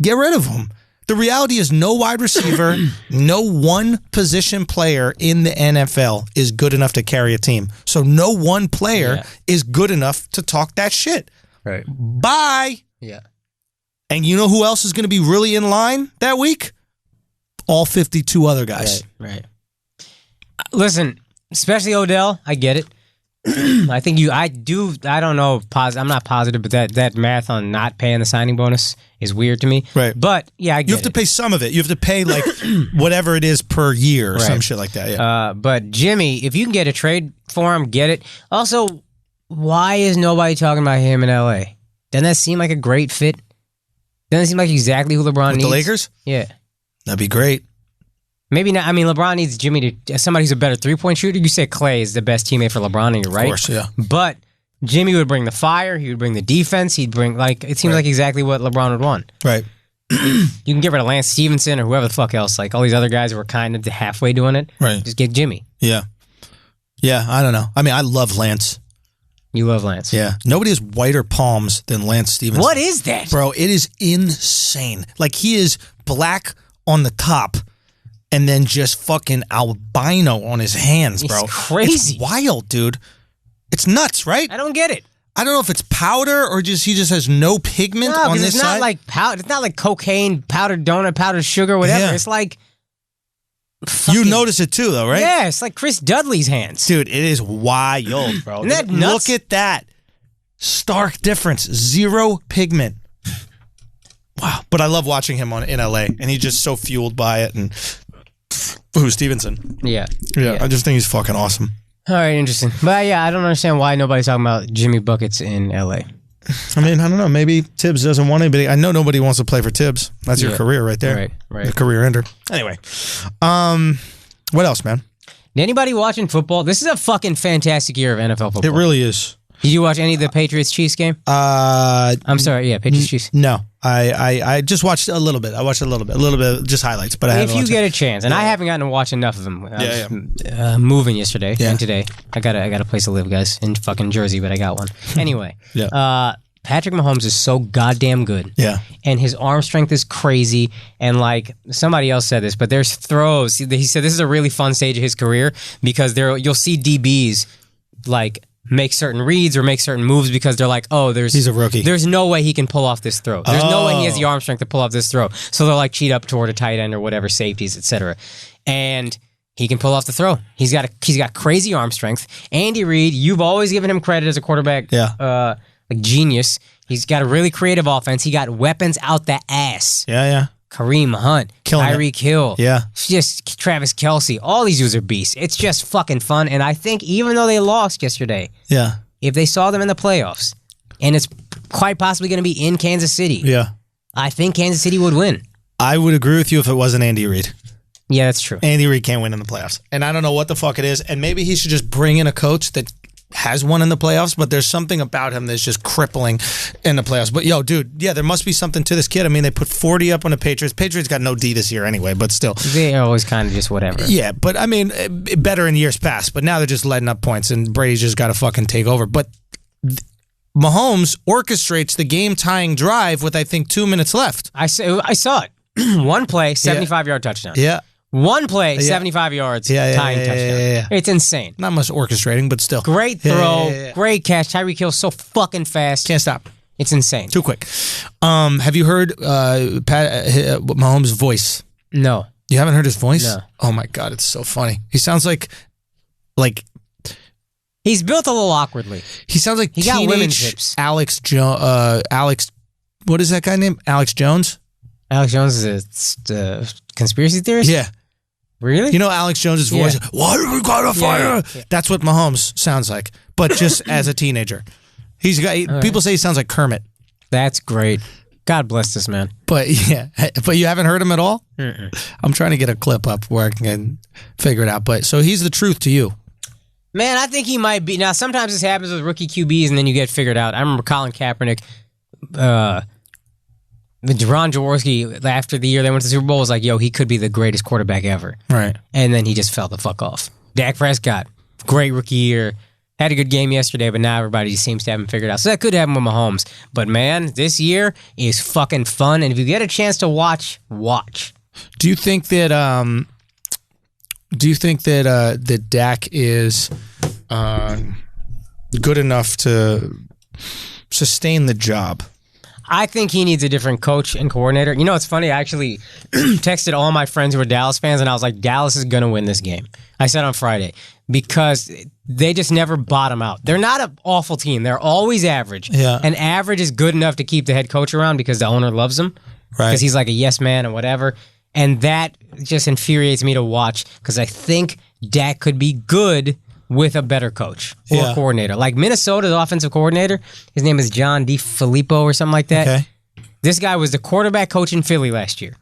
A: Get rid of him. The reality is no wide receiver, no one position player in the NFL is good enough to carry a team. So no one player is good enough to talk that shit.
B: Right.
A: Bye.
B: Yeah.
A: And you know who else is going to be really in line that week? All 52 other guys.
B: Right. Listen, especially Odell, I get it. I think I don't know. I'm not positive, but that math on not paying the signing bonus is weird to me.
A: Right.
B: But yeah, I get
A: you have to pay some of it. You have to pay like whatever it is per year or some shit like that. Yeah.
B: But Jimmy, if you can get a trade for him, get it. Also, why is nobody talking about him in LA? Doesn't that seem like a great fit? Doesn't it seem like exactly who LeBron needs?
A: The Lakers?
B: Yeah.
A: That'd be great.
B: Maybe not. I mean, LeBron needs Jimmy to somebody who's a better three-point shooter. You say Clay is the best teammate for LeBron, and you're right.
A: Of course, yeah.
B: But Jimmy would bring the fire. He would bring the defense. He'd bring, it seems like exactly what LeBron would want.
A: Right.
B: You can get rid of Lance Stevenson or whoever the fuck else. Like all these other guys who were kind of halfway doing it.
A: Right.
B: Just get Jimmy.
A: Yeah. Yeah, I don't know. I mean, I love Lance.
B: You love Lance.
A: Yeah. Nobody has whiter palms than Lance Stevenson.
B: What is that?
A: Bro, it is insane. Like, he is black on the top and then just fucking albino on his hands, bro.
B: It's crazy.
A: It's wild, dude. It's nuts, right?
B: I don't get it.
A: I don't know if it's powder or just he just has no pigment on this
B: it's
A: side.
B: not like powder. It's not like cocaine, powdered donut, powdered sugar, whatever.
A: Yeah.
B: It's like
A: you notice it too, though, right?
B: Yeah, it's like Chris Dudley's hands.
A: Dude, it is wild, bro.
B: Isn't that nuts?
A: Look at that. Stark difference. Zero pigment. Wow. But I love watching him in LA, and he's just so fueled by it. And who's Stevenson?
B: Yeah.
A: I just think he's fucking awesome.
B: All right, interesting. But yeah, I don't understand why nobody's talking about Jimmy Buckets in LA.
A: I mean, I don't know. Maybe Tibbs doesn't want anybody. I know nobody wants to play for Tibbs. That's your career right there.
B: Right.
A: The career ender. Anyway, what else, man?
B: Anybody watching football? This is a fucking fantastic year of NFL football.
A: It really is.
B: Did you watch any of the Patriots-Chiefs game? I'm sorry, yeah, Patriots-Chiefs.
A: No, I just watched a little bit. I watched a little bit, just highlights. But
B: if you get a chance, and I haven't gotten to watch enough of them. I was moving yesterday and today. I got a place to live, guys, in fucking Jersey, but I got one. Anyway, Patrick Mahomes is so goddamn good. Yeah, and his arm strength is crazy. And like somebody else said this, but there's throws. He said this is a really fun stage of his career because you'll see DBs like make certain reads or make certain moves because they're like, oh, he's
A: a rookie.
B: There's no way he can pull off this throw. There's no way he has the arm strength to pull off this throw. So they'll like cheat up toward a tight end or whatever, safeties, etc. And he can pull off the throw. He's got crazy arm strength. Andy Reid, you've always given him credit as a quarterback, like genius. He's got a really creative offense. He got weapons out the ass.
A: Yeah.
B: Kareem Hunt, Tyreek Hill, just Travis Kelce. All these dudes are beasts. It's just fucking fun. And I think even though they lost yesterday, if they saw them in the playoffs, and it's quite possibly going to be in Kansas City, I think Kansas City would win. I
A: would agree with you if it wasn't Andy Reid.
B: Yeah, that's true.
A: Andy Reid can't win in the playoffs. And I don't know what the fuck it is. And maybe he should just bring in a coach that has won in the playoffs, but there's something about him that's just crippling in the playoffs. But yo, dude, there must be something to this kid. I mean, they put 40 up on the Patriots. Patriots got no D this year anyway, but still.
B: They're always kind of just whatever.
A: Yeah, but I mean, better in years past. But now they're just letting up points, and Brady's just got to fucking take over. But Mahomes orchestrates the game-tying drive with, I think, 2 minutes left.
B: I saw it. One play, 75-yard touchdown.
A: Yeah.
B: One play, 75 yards, tying touchdown.
A: Yeah.
B: It's insane.
A: Not much orchestrating, but still.
B: Great throw, great catch. Tyreek Hill's so fucking fast.
A: Can't stop.
B: It's insane.
A: Too quick. Have you heard Mahomes' voice?
B: No.
A: You haven't heard his voice?
B: No.
A: Oh my God, it's so funny. He sounds like
B: he's built a little awkwardly.
A: He sounds like
B: he got women's hips.
A: Alex, what is that guy named? Alex Jones?
B: Alex Jones is a conspiracy theorist?
A: Yeah.
B: Really?
A: You know Alex Jones' voice? Why do we gotta fire? Yeah. That's what Mahomes sounds like, but just as a teenager. People say he sounds like Kermit.
B: That's great. God bless this man.
A: But you haven't heard him at all? I'm trying to get a clip up where I can figure it out. But so he's the truth to you.
B: Man, I think he might be. Now, sometimes this happens with rookie QBs and then you get figured out. I remember Colin Kaepernick, Ron Jaworski, after the year they went to the Super Bowl, was like, yo, he could be the greatest quarterback ever.
A: Right.
B: And then he just fell the fuck off. Dak Prescott, great rookie year. Had a good game yesterday, but now everybody just seems to have him figured out. So that could happen with Mahomes. But man, this year is fucking fun. And if you get a chance to watch.
A: Do you think that that Dak is good enough to sustain the job?
B: I think he needs a different coach and coordinator. You know, it's funny. I actually texted all my friends who were Dallas fans, and I was like, Dallas is going to win this game. I said on Friday, because they just never bottom out. They're not an awful team. They're always average.
A: Yeah.
B: And average is good enough to keep the head coach around because the owner loves him.
A: Right.
B: Because he's like a yes man and whatever. And that just infuriates me to watch because I think Dak could be good with a better coach or coordinator. Like Minnesota's offensive coordinator, his name is John DeFilippo or something like that.
A: Okay.
B: This guy was the quarterback coach in Philly last year.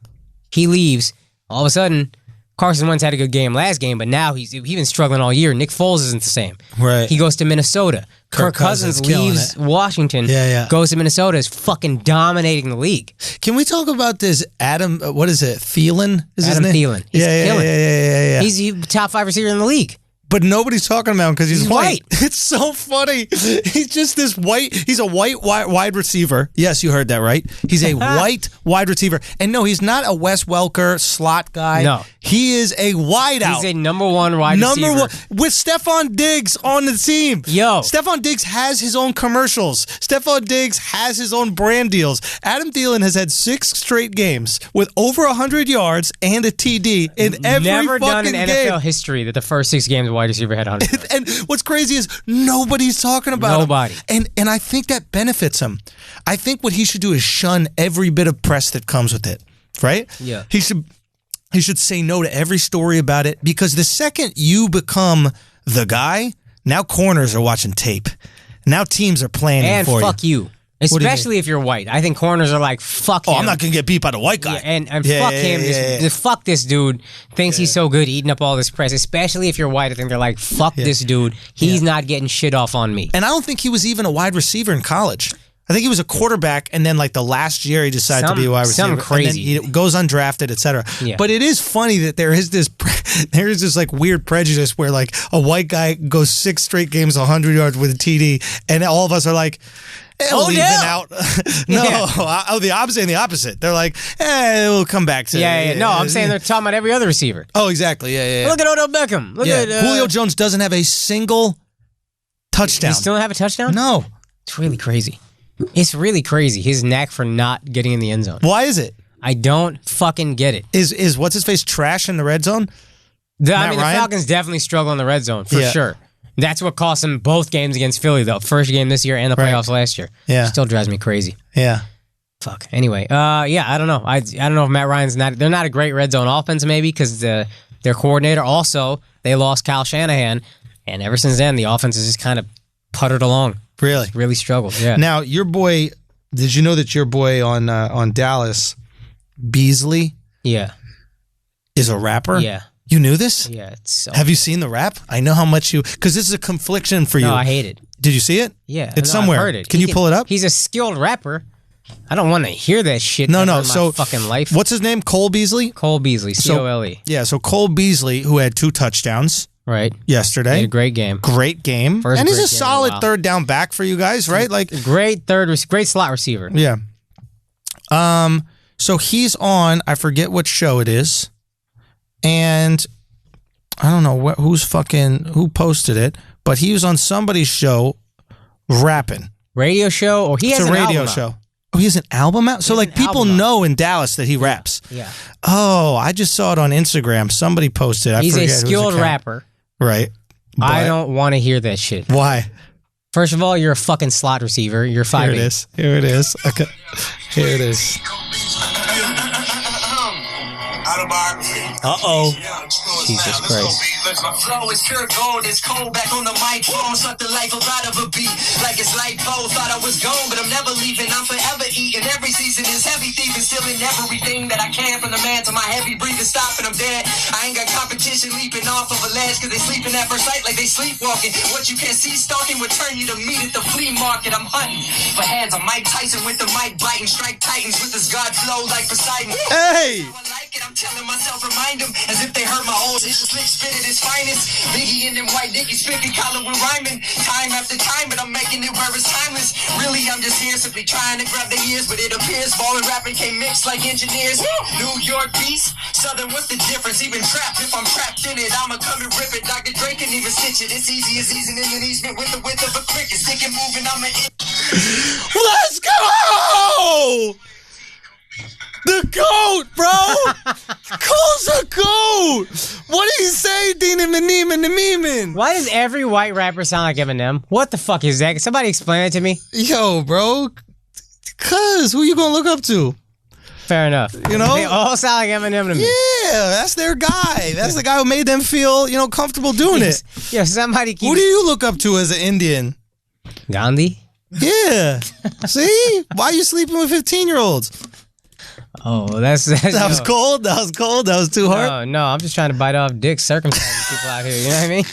B: He leaves. All of a sudden, Carson Wentz had a good game last game, but now he's been struggling all year. Nick Foles isn't the same.
A: Right.
B: He goes to Minnesota. Kirk Cousins leaves Washington, goes to Minnesota, is fucking dominating the league.
A: Can we talk about this Adam, what is it, Thielen? Is
B: Adam
A: his name?
B: Thielen. He's killing.
A: Yeah.
B: He's top 5 receiver in the league.
A: But nobody's talking about him because he's white.
B: white.
A: It's so funny. He's just this white. He's a white wide receiver. Yes, you heard that right. He's a white wide receiver. And no, he's not a Wes Welker slot guy.
B: No.
A: He is a wideout.
B: He's a number 1 wide receiver.
A: Number 1 with Stephon Diggs on the team.
B: Yo.
A: Stephon Diggs has his own commercials. Stephon Diggs has his own brand deals. Adam Thielen has had 6 straight games with over 100 yards and a TD in every
B: Never done in
A: fucking
B: NFL
A: game.
B: history that the first 6 games wide receiver had 100 yards.
A: And what's crazy is nobody's talking about
B: Nobody.
A: him. And I think that benefits him. I think what he should do is shun every bit of press that comes with it, right?
B: Yeah.
A: He should say no to every story about it because the second you become the guy, now corners are watching tape. Now teams are planning
B: And
A: for you.
B: fuck you. Especially if you're white. I think corners are like, fuck him.
A: Oh, I'm not going to get beat by the white guy.
B: Yeah, and fuck him. Fuck this dude. Thinks he's so good eating up all this press. Especially if you're white. I think they're like, fuck this dude. He's not getting shit off on me.
A: And I don't think he was even a wide receiver in college. I think he was a quarterback, and then like the last year he decided to be a wide receiver.
B: Something crazy.
A: And then he goes undrafted, etc.
B: Yeah.
A: But it is funny that there is this like weird prejudice where like a white guy goes 6 straight games, 100 yards with a TD, and all of us are like, leaving out. No, the opposite and the opposite. They're like, we'll come back to
B: it. No, I'm saying they're talking about every other receiver.
A: Oh, exactly. Yeah.
B: Look at Odell Beckham. Look at
A: Julio Jones doesn't have a single touchdown.
B: He still don't have a touchdown?
A: No.
B: It's really crazy. It's really crazy. His knack for not getting in the end zone.
A: Why is it?
B: I don't fucking get it.
A: Is what's his face trash in the red zone?
B: The Falcons definitely struggle in the red zone for sure. That's what cost him both games against Philly, though. First game this year and the playoffs last year.
A: Yeah.
B: Still drives me crazy.
A: Yeah.
B: Fuck. Anyway, I don't know. I don't know if Matt Ryan's they're not a great red zone offense, maybe, because their coordinator also, they lost Kyle Shanahan, and ever since then, the offense has just kind of puttered along.
A: Really?
B: Really struggled, yeah.
A: Now, your boy, did you know that your boy on Dallas, Beasley, is a rapper?
B: Yeah.
A: You knew this?
B: Yeah. It's so...
A: Have you seen the rap? I know how much because this is a confliction for you.
B: No, I hate it.
A: Did you see it?
B: Yeah.
A: It's somewhere.
B: I've heard it.
A: Can you pull it up?
B: He's a skilled rapper. I don't want to hear that shit
A: No.
B: in my
A: So,
B: fucking life.
A: What's his name? Cole Beasley?
B: Cole Beasley, C-O-L-E.
A: So Cole Beasley, who had 2 touchdowns yesterday.
B: He had a great game.
A: Great game.
B: First
A: and he's
B: great
A: a
B: game
A: solid
B: in a while.
A: third down back for you guys, right? Like
B: Great slot receiver.
A: Yeah. So he's on, I forget what show it is, and I don't know who posted it, but he was on somebody's show rapping.
B: Radio show? Or he has
A: It's a
B: an
A: radio
B: album
A: show.
B: out.
A: Oh, he has an album out? So like people know in Dallas that he raps.
B: Yeah.
A: Oh, I just saw it on Instagram. Somebody posted.
B: He's a
A: forget whose
B: skilled
A: account.
B: rapper.
A: Right.
B: I don't want to hear that shit.
A: Why?
B: First of all, you're a fucking slot receiver. You're 5'8".
A: Here it is. Okay. Here it is. Uh-oh.
B: Jesus Christ.
C: My flow is pure gold, it's cold back on the mic. Almost sucked the life up out of a beat. Like it's light pole, thought I was gone, but I'm never leaving. I'm forever eating. Every season is heavy thieving, stealing everything that I can from the man to my heavy breathing. Stopping, I'm dead. I ain't got competition leaping off of a ledge, cause they sleeping at first sight like they sleepwalking. What you can't see stalking would turn you to meat at the flea market. I'm hunting for hands. I'm Mike Tyson with the mic biting. Strike titans with this God flow like Poseidon.
A: Hey!
C: I like it, I'm telling myself, remind them as if they heard my old. It's a slick spit at its finest. Biggie and them white Dickies spitting, collar with rhyming. Time after time, but I'm making it where it's timeless. Really, I'm just here simply trying to grab the ears, but it appears ball and rapping can't mix like engineers. New York beast, Southern, what's the difference? Even trapped, if I'm trapped in it, I'ma come and rip it. Dr. Dre can even stitch it. It's easy as easing in an easement with the width of a cricket. Stick and moving, I'm an.
A: Let's go! Yo! The GOAT, bro! Cole's a GOAT! What did he say, Dina Meneeman the Meeman?
B: Why does every white rapper sound like Eminem? What the fuck is that? Can somebody explain it to me?
A: Yo, bro. Cuz, who you gonna look up to?
B: Fair enough.
A: You know?
B: They all sound like Eminem to me.
A: Yeah, that's their guy. That's the guy who made them feel, comfortable doing it.
B: Yeah, somebody keep...
A: Who do you look up to as an Indian?
B: Gandhi?
A: Yeah. See? Why are you sleeping with 15-year-olds?
B: Oh, that's
A: That was cold? That was cold? That was too hard?
B: No, I'm just trying to bite off dicks circumcising people out here. You know what I mean?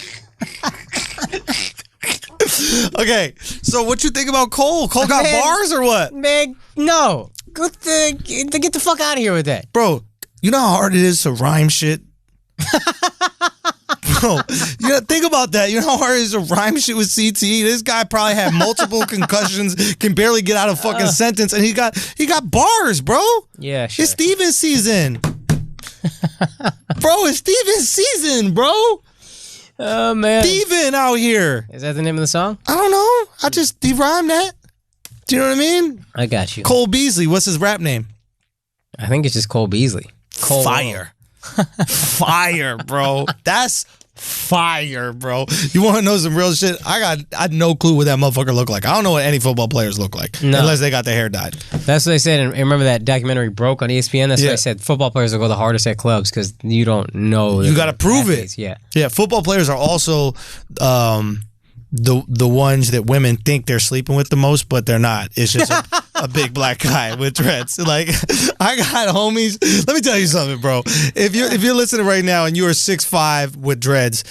A: Okay, so what you think about Cole? Cole got bars or what?
B: Man, no. Get the fuck out of here with that.
A: Bro, you know how hard it is to rhyme shit? Bro, you gotta think about that. You know how hard it is to rhyme shit with CTE? This guy probably had multiple concussions, can barely get out a fucking sentence, and he got bars, bro.
B: Yeah, sure.
A: It's Steven season. Bro, it's Steven season, bro.
B: Oh, man.
A: Steven out here.
B: Is that the name of the song?
A: I don't know. I just de-rhymed that. Do you know what I mean?
B: I got you.
A: Cole Beasley. What's his rap name?
B: I think it's just Cole Beasley. Cole
A: Fire. Fire, bro. That's fire, bro. You want to know some real shit? I had no clue what that motherfucker looked like. I don't know what any football players look like unless they got their hair dyed.
B: That's what they said. And remember that documentary Broke on ESPN? That's what they said. Football players will go the hardest at clubs because you don't know.
A: You got to prove
B: athletes.
A: it. Yeah. Football players are also the ones that women think they're sleeping with the most, but they're not. It's just a big black guy with dreads. Like, I got homies. Let me tell you something, bro. If you're listening right now and you are 6'5" with dreads,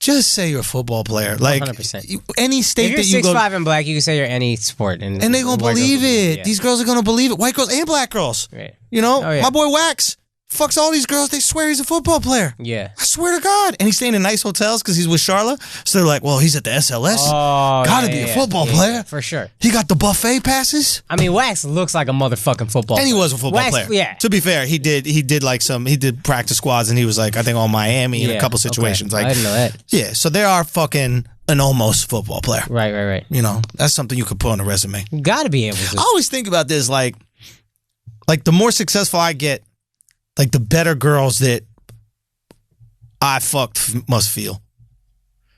A: just say you're a football player. Like
B: 100%.
A: Any state
B: if
A: that you
B: you're
A: go,
B: 6'5" and black, you can say you're any sport, and
A: they're gonna believe it.
B: Yeah.
A: These girls are gonna believe it. White girls and black girls.
B: Right.
A: You know,
B: Oh, yeah.
A: my boy Wax fucks all these girls. They swear he's a football player.
B: Yeah.
A: I swear to God. And he's staying in nice hotels because he's with Charlotte. So they're like, well, he's at the SLS.
B: Oh,
A: Gotta be a football player.
B: For sure.
A: He got the buffet passes.
B: I mean, Wax looks like a motherfucking football
A: And he
B: player.
A: was a football player.
B: Yeah.
A: To be fair, he did practice squads and he was like, I think on Miami in a couple situations.
B: Okay.
A: Like,
B: I didn't know that.
A: Yeah, so they are fucking an almost football player.
B: Right.
A: You know, that's something you could put on a resume.
B: You gotta be able to.
A: I always think about this, like the more successful I get, like the better girls that I fucked must feel.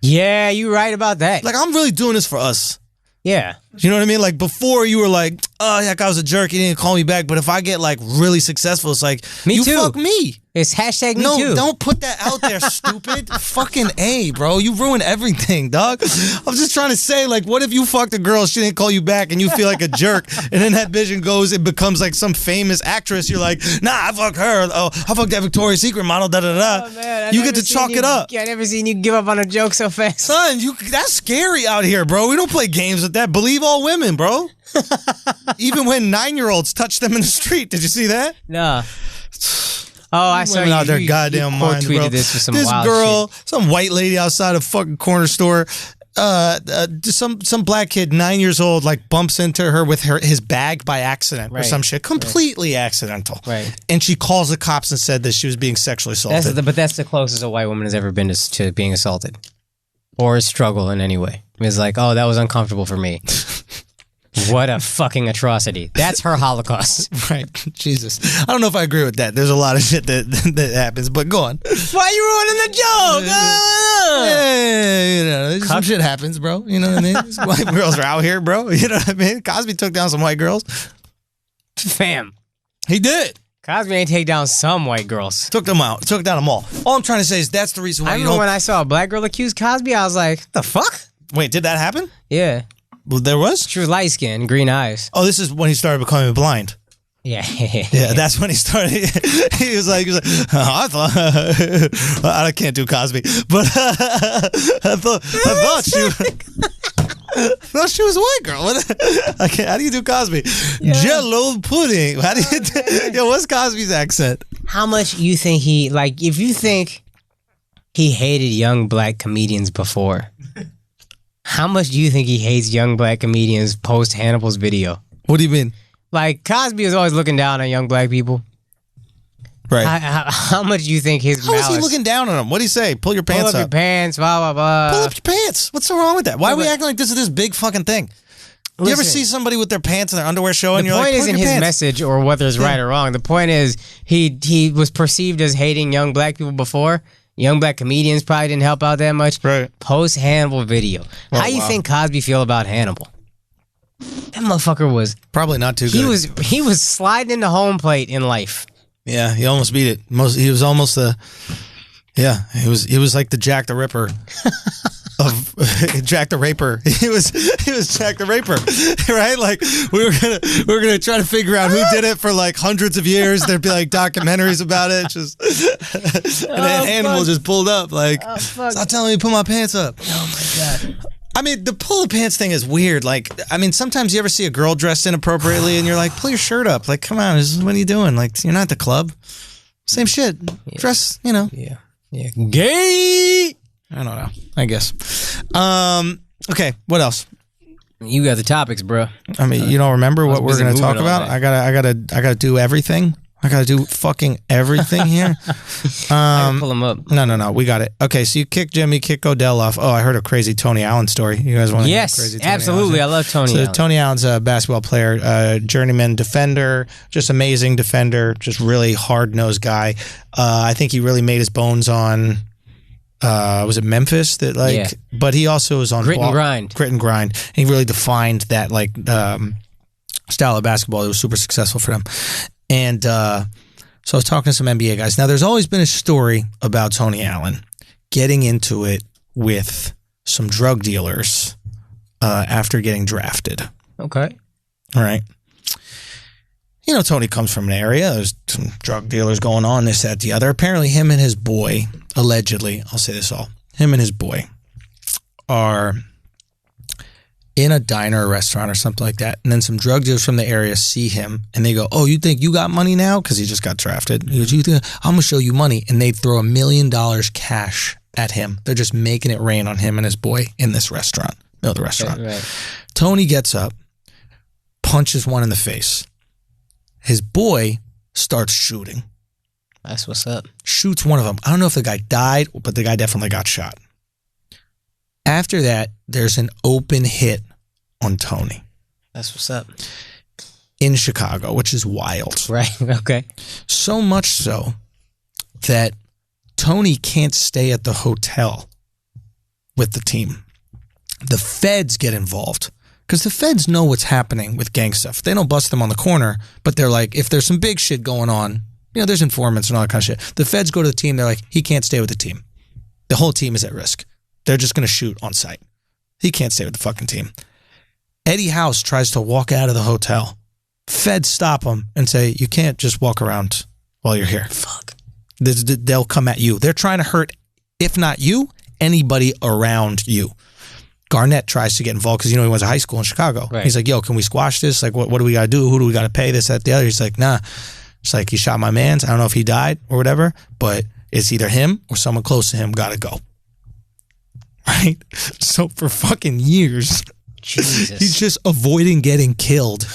B: Yeah, you're right about that.
A: Like, I'm really doing this for us.
B: Yeah.
A: You know what I mean? Like, before you were like, oh, that guy was a jerk, he didn't call me back. But if I get like really successful, it's like,
B: Me
A: you
B: too.
A: fuck me.
B: It's hashtag me
A: No,
B: too.
A: don't put that out there, stupid. Fucking A, bro. You ruin everything, dog. I'm just trying to say, like, what if you fucked a girl, she didn't call you back, and you feel like a jerk, and then that vision goes, it becomes like some famous actress. You're like, nah, I fucked her. Oh, I fucked that Victoria's Secret model, da-da-da.
B: Oh, man,
A: You get to chalk it up.
B: I never seen you give up on a joke so fast.
A: Son, that's scary out here, bro. We don't play games with that. Believe all women, bro. Even when 9-year-olds touch them in the street. Did you see that?
B: Nah. Oh, I saw
A: Women
B: you.
A: out their
B: you
A: goddamn
B: quote
A: mind,
B: tweeted
A: bro.
B: this for some
A: This
B: wild
A: girl,
B: shit.
A: some white lady outside a fucking corner store, some black kid, 9 years old, like bumps into her with his bag by accident or some shit, completely accidental.
B: Right.
A: And she calls the cops and said that she was being sexually assaulted.
B: But that's the closest a white woman has ever been to being assaulted or struggle in any way. It's like, oh, that was uncomfortable for me. What a fucking atrocity. That's her Holocaust.
A: Right. Jesus. I don't know if I agree with that. There's a lot of shit that happens, but go on.
B: Why are you ruining the joke?
A: Yeah, you know, some shit happens, bro. You know what I mean? These white girls are out here, bro. You know what I mean? Cosby took down some white girls.
B: Fam.
A: He did.
B: Cosby ain't take down some white girls.
A: Took them out. Took down them all. All I'm trying to say is that's the reason why
B: I
A: you
B: remember
A: don't...
B: when I saw a black girl accuse Cosby, I was like, the fuck?
A: Wait, did that happen?
B: Yeah.
A: Well, there was?
B: She was light skinned, green eyes.
A: Oh, this is when he started becoming blind.
B: Yeah.
A: Yeah, that's when he started. he was like, I thought I can't do Cosby, but I thought she was a white girl. How do you do Cosby? Yeah. Jello pudding. How do you do? Yo, what's Cosby's accent?
B: How much you think if you think he hated young black comedians before, how much do you think he hates young black comedians post Hannibal's video?
A: What do you mean?
B: Like, Cosby is always looking down on young black people.
A: Right.
B: How much do you think his
A: How is he looking down on them? What do you say? Pull your pants up.
B: Pull up your pants, blah, blah, blah.
A: Pull up your pants. What's so wrong with that? Why are we acting like this is this big fucking thing? You ever see somebody with their pants and their underwear showing?
B: The
A: You're
B: point
A: like,
B: isn't his message or whether it's right or wrong. The point is he was perceived as hating young black people before. Young black comedians probably didn't help out that much.
A: Right.
B: Post Hannibal video. How you think Cosby feel about Hannibal? That motherfucker was
A: probably not too good.
B: He was sliding into home plate in life.
A: Yeah, he almost beat it. He was almost the. Yeah, he was like the Jack the Ripper of Jack the Raper. He was Jack the Raper, right? Like we were gonna try to figure out who did it for like hundreds of years. There'd be like documentaries about it. And then Hannibal just pulled up like, stop telling me to put my pants up.
B: Oh my god.
A: I mean, the pull the pants thing is weird. Like, I mean, sometimes you ever see a girl dressed inappropriately and you're like, pull your shirt up. Like, come on, what are you doing? Like, you're not at the club. Same shit. Yeah. Dress, you know.
B: Yeah. Gay.
A: I don't know. I guess. Okay. What else?
B: You got the topics, bro.
A: I mean, you don't remember what we're going to talk about? I gotta do everything. I gotta do fucking everything here.
B: I pull them up.
A: No. We got it. Okay, so you kick Jimmy, kick Odell off. Oh, I heard a crazy Tony Allen story. You guys want to hear crazy Tony
B: absolutely.
A: Allen?
B: I love Tony Allen.
A: Tony Allen's a basketball player, journeyman defender, just amazing defender, just really hard-nosed guy. I think he really made his bones on, was it Memphis? But he also was on
B: Grit and Grind.
A: Grit and Grind. And he really defined that style of basketball. It was super successful for them. And so I was talking to some NBA guys. Now, there's always been a story about Tony Allen getting into it with some drug dealers after getting drafted.
B: Okay.
A: All right. You know, Tony comes from an area. There's some drug dealers going on, this, that, the other. Apparently, him and his boy, allegedly, I'll say this all, him and his boy are in a diner or restaurant or something like that, and then some drug dealers from the area see him, and they go, oh, you think you got money now? Because he just got drafted. He goes, you think, I'm going to show you money. And they throw $1 million cash at him. They're just making it rain on him and his boy in this restaurant. No, the restaurant. Right. Tony gets up, punches one in the face. His boy starts shooting.
B: That's what's up.
A: Shoots one of them. I don't know if the guy died, but the guy definitely got shot. After that, there's an open hit on Tony.
B: That's what's up.
A: In Chicago, which is wild.
B: Right, okay.
A: So much so that Tony can't stay at the hotel with the team. The feds get involved because the feds know what's happening with gang stuff. They don't bust them on the corner, but they're like, if there's some big shit going on, you know, there's informants and all that kind of shit. The feds go to the team. They're like, he can't stay with the team. The whole team is at risk. They're just going to shoot on sight. He can't stay with the fucking team. Eddie House tries to walk out of the hotel. Feds stop him and say, you can't just walk around while you're here.
B: Fuck.
A: They'll come at you. They're trying to hurt, if not you, anybody around you. Garnett tries to get involved because, you know, he went to high school in Chicago. Right. He's like, yo, can we squash this? Like, what do we got to do? Who do we got to pay? This, that, the other. He's like, nah. It's like, he shot my mans. I don't know if he died or whatever, but it's either him or someone close to him got to go. Right? So for fucking years,
B: Jesus.
A: He's just avoiding getting killed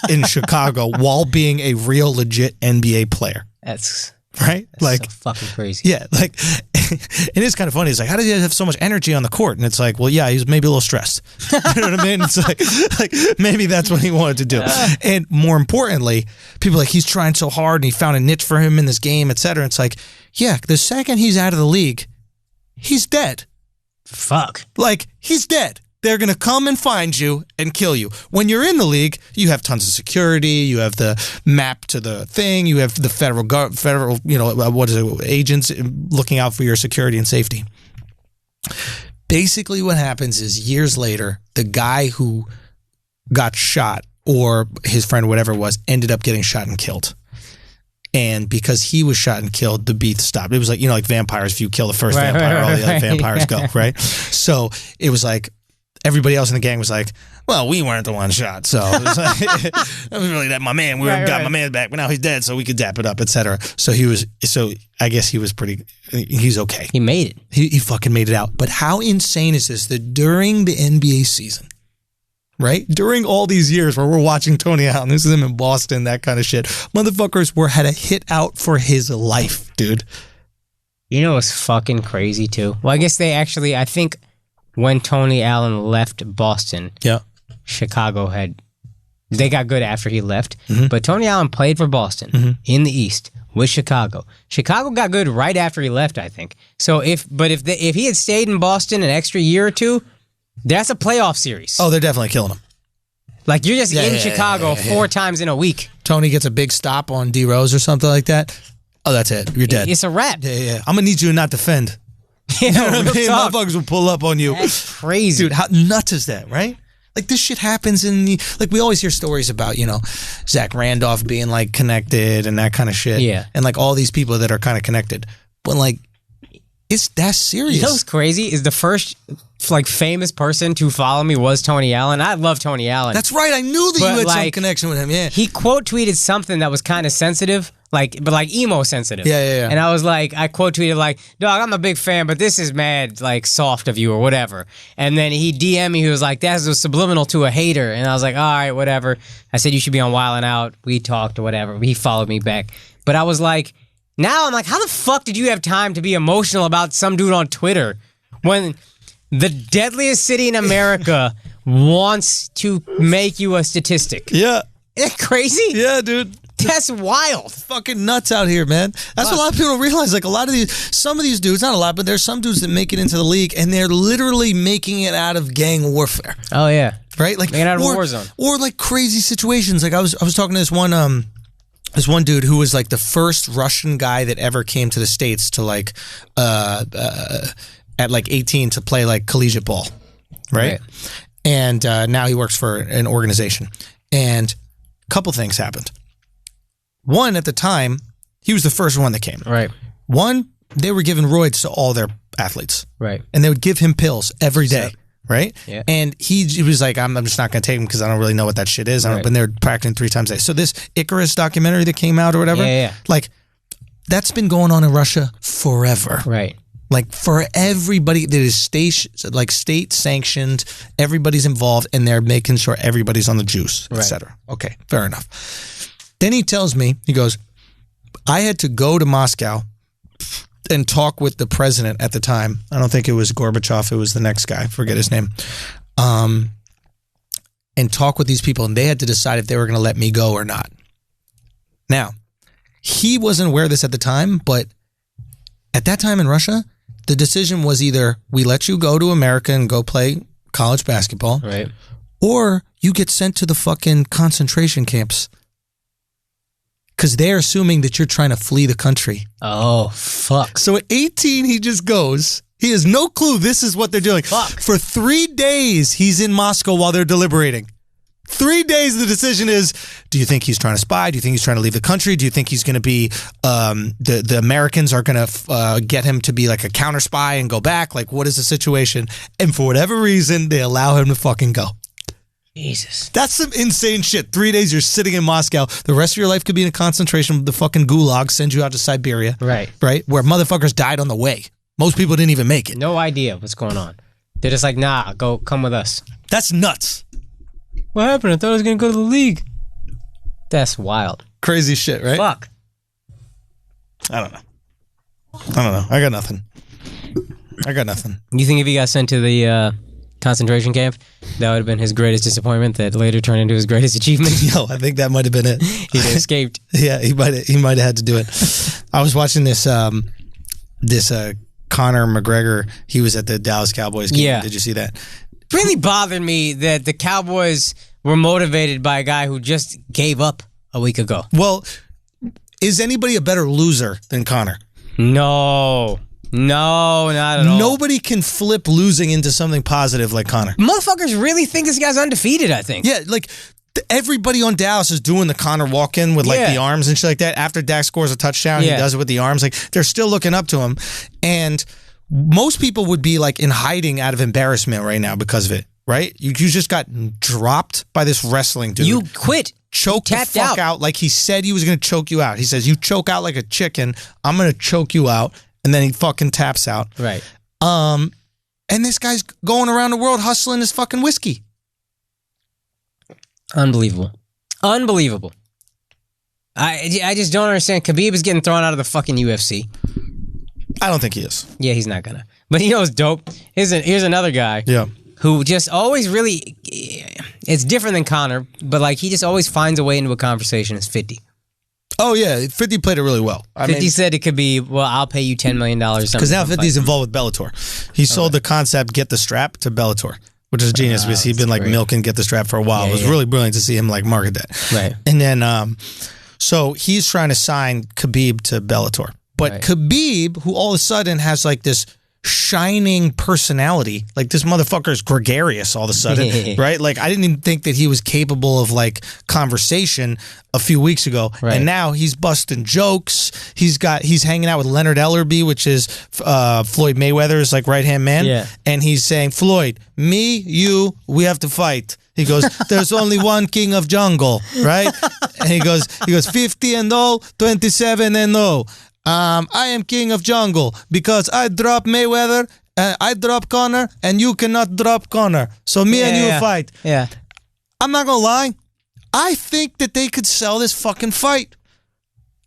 A: in Chicago while being a real legit NBA player.
B: That's
A: right.
B: That's so fucking crazy.
A: Yeah. Like, it is kind of funny. It's like, how did he have so much energy on the court? And it's like, well, yeah, he was maybe a little stressed. You know what I mean? It's like maybe that's what he wanted to do. And more importantly, people are like, he's trying so hard and he found a niche for him in this game, et cetera. It's like, yeah, the second he's out of the league, he's dead.
B: Fuck.
A: Like, he's dead. They're going to come and find you and kill you. When you're in the league, you have tons of security. You have the map to the thing. You have the federal, you know, agents looking out for your security and safety. Basically, what happens is years later, the guy who got shot or his friend, whatever it was, ended up getting shot and killed. And because he was shot and killed, the beat stopped. It was like, you know, like vampires. If you kill the first vampire, all the other vampires go, right? So it was like, everybody else in the gang was like, well, we weren't the one shot. So it was like, that was really that my man. We got my man back, but now he's dead, so we could dap it up, etc. So I guess he was he's okay.
B: He made it.
A: He fucking made it out. But how insane is this that during the NBA season, right? During all these years where we're watching Tony Allen, this is him in Boston, that kind of shit, motherfuckers had a hit out for his life, dude.
B: You know what's fucking crazy too? Well, I guess I think when Tony Allen left Boston, Chicago they got good after he left.
A: Mm-hmm.
B: But Tony Allen played for Boston in the East with Chicago. Chicago got good right after he left, I think. So if he had stayed in Boston an extra year or two, that's a playoff series.
A: Oh, they're definitely killing him.
B: Like, you're just in Chicago 4 times in a week.
A: Tony gets a big stop on D Rose or something like that. Oh, that's it. You're dead.
B: It's a wrap.
A: Yeah. I'm going to need you to not defend.
B: You know what I mean?
A: Motherfuckers will pull up on you.
B: That's crazy.
A: Dude, how nuts is that, right? Like, this shit happens like, we always hear stories about, Zach Randolph being, like, connected and that kind of shit.
B: Yeah.
A: And, like, all these people that are kind of connected. But, like, it's that serious.
B: You know what's crazy is the first, like, famous person to follow me was Tony Allen. I love Tony Allen.
A: That's right. I knew that you had some connection with him, yeah.
B: He quote tweeted something that was kind of sensitive, but emo sensitive.
A: Yeah.
B: And I was like, I quote tweeted like, dog, I'm a big fan, but this is mad, like, soft of you or whatever. And then he DM'd me, he was like, that's a subliminal to a hater. And I was like, all right, whatever. I said, you should be on Wild 'N Out. We talked or whatever. He followed me back. But I was like, now I'm like, how the fuck did you have time to be emotional about some dude on Twitter when the deadliest city in America wants to make you a statistic?
A: Yeah.
B: Isn't that crazy?
A: Yeah, dude.
B: That's wild.
A: Fucking nuts out here, man. That's what a lot of people don't realize. Like, some of these dudes, not a lot, but there's some dudes that make it into the league and they're literally making it out of gang warfare.
B: Oh, yeah.
A: Right? Like,
B: making it out of a war zone.
A: Or like crazy situations. Like, I was talking to this one dude who was like the first Russian guy that ever came to the States to like at like 18 to play like collegiate ball, right? And now he works for an organization. And a couple things happened. One, at the time, he was the first one that came.
B: Right.
A: One, they were giving roids to all their athletes.
B: Right.
A: And they would give him pills every day.
B: So,
A: right?
B: Yeah.
A: And he was like, I'm just not going to take them because I don't really know what that shit is. But they're practicing 3 times a day. So this Icarus documentary that came out or whatever, like, that's been going on in Russia forever.
B: Right.
A: Like, for everybody that is state sanctioned, everybody's involved, and they're making sure everybody's on the juice, etc. Okay, fair enough. Then he tells me, he goes, I had to go to Moscow and talk with the president at the time. I don't think it was Gorbachev. It was the next guy. Forget his name. And talk with these people. And they had to decide if they were going to let me go or not. Now, he wasn't aware of this at the time, but at that time in Russia, the decision was either we let you go to America and go play college basketball,
B: right,
A: or you get sent to the fucking concentration camps. Because they're assuming that you're trying to flee the country.
B: Oh, fuck.
A: So at 18, he just goes. He has no clue this is what they're doing.
B: Fuck.
A: For 3 days, he's in Moscow while they're deliberating. 3 days, the decision is, do you think he's trying to spy? Do you think he's trying to leave the country? Do you think he's going to be, the Americans are going to get him to be like a counter spy and go back? Like, what is the situation? And for whatever reason, they allow him to fucking go.
B: Jesus.
A: That's some insane shit. 3 days you're sitting in Moscow. The rest of your life could be in a concentration. The fucking gulag send you out to Siberia.
B: Right.
A: Right? Where motherfuckers died on the way. Most people didn't even make it.
B: No idea what's going on. They're just like, nah, come with us.
A: That's nuts.
B: What happened? I thought I was going to go to the league. That's wild.
A: Crazy shit, right?
B: Fuck.
A: I don't know. I got nothing.
B: You think if he got sent to the concentration camp, that would have been his greatest disappointment that later turned into his greatest achievement?
A: Yo, I think that might have been it.
B: He'd have escaped.
A: Yeah, he might have had to do it. I was watching this Conor McGregor. He was at the Dallas Cowboys game.
B: Yeah.
A: Did you see that?
B: Really bothered me that the Cowboys were motivated by a guy who just gave up a week ago.
A: Well, is anybody a better loser than Conor?
B: No, not at all.
A: Nobody can flip losing into something positive like Conor.
B: Motherfuckers really think this guy's undefeated, I think.
A: Yeah, like everybody on Dallas is doing the Conor walk-in with like the arms and shit like that. After Dak scores a touchdown, he does it with the arms. Like, they're still looking up to him. And most people would be like in hiding out of embarrassment right now because of it, right? You just got dropped by this wrestling dude.
B: You quit.
A: Choked the fuck out like he said he was going to choke you out. He says, you choke out like a chicken, I'm going to choke you out. And then he fucking taps out.
B: Right.
A: And this guy's going around the world hustling his fucking whiskey.
B: Unbelievable. I just don't understand. Khabib is getting thrown out of the fucking UFC.
A: I don't think he is.
B: Yeah, he's not gonna. But you know what's dope? Here's another guy.
A: Yeah.
B: Who just always really, It's different than Conor, but like he just always finds a way into a conversation. It's 50.
A: Oh, yeah. 50 played it really well.
B: 50 said it could be, well, I'll pay you $10 million or something.
A: Because now 50's involved with Bellator. He sold the concept Get the Strap to Bellator, which is genius because he'd been like milking Get the Strap for a while. It was really brilliant to see him like market that.
B: Right.
A: And then, so he's trying to sign Khabib to Bellator. But Khabib, who all of a sudden has like this shining personality, like this motherfucker is gregarious all of a sudden, right? Like I didn't even think that he was capable of like conversation a few weeks ago, and now he's busting jokes. He's hanging out with Leonard Ellerby, which is Floyd Mayweather's like right hand man, and he's saying, Floyd, me, you, we have to fight. He goes, there's only one king of jungle, right? And he goes 50-0, 27-0. I am king of jungle because I drop Mayweather, I drop Conor, and you cannot drop Conor. So me and you fight.
B: Yeah.
A: I'm not going to lie. I think that they could sell this fucking fight.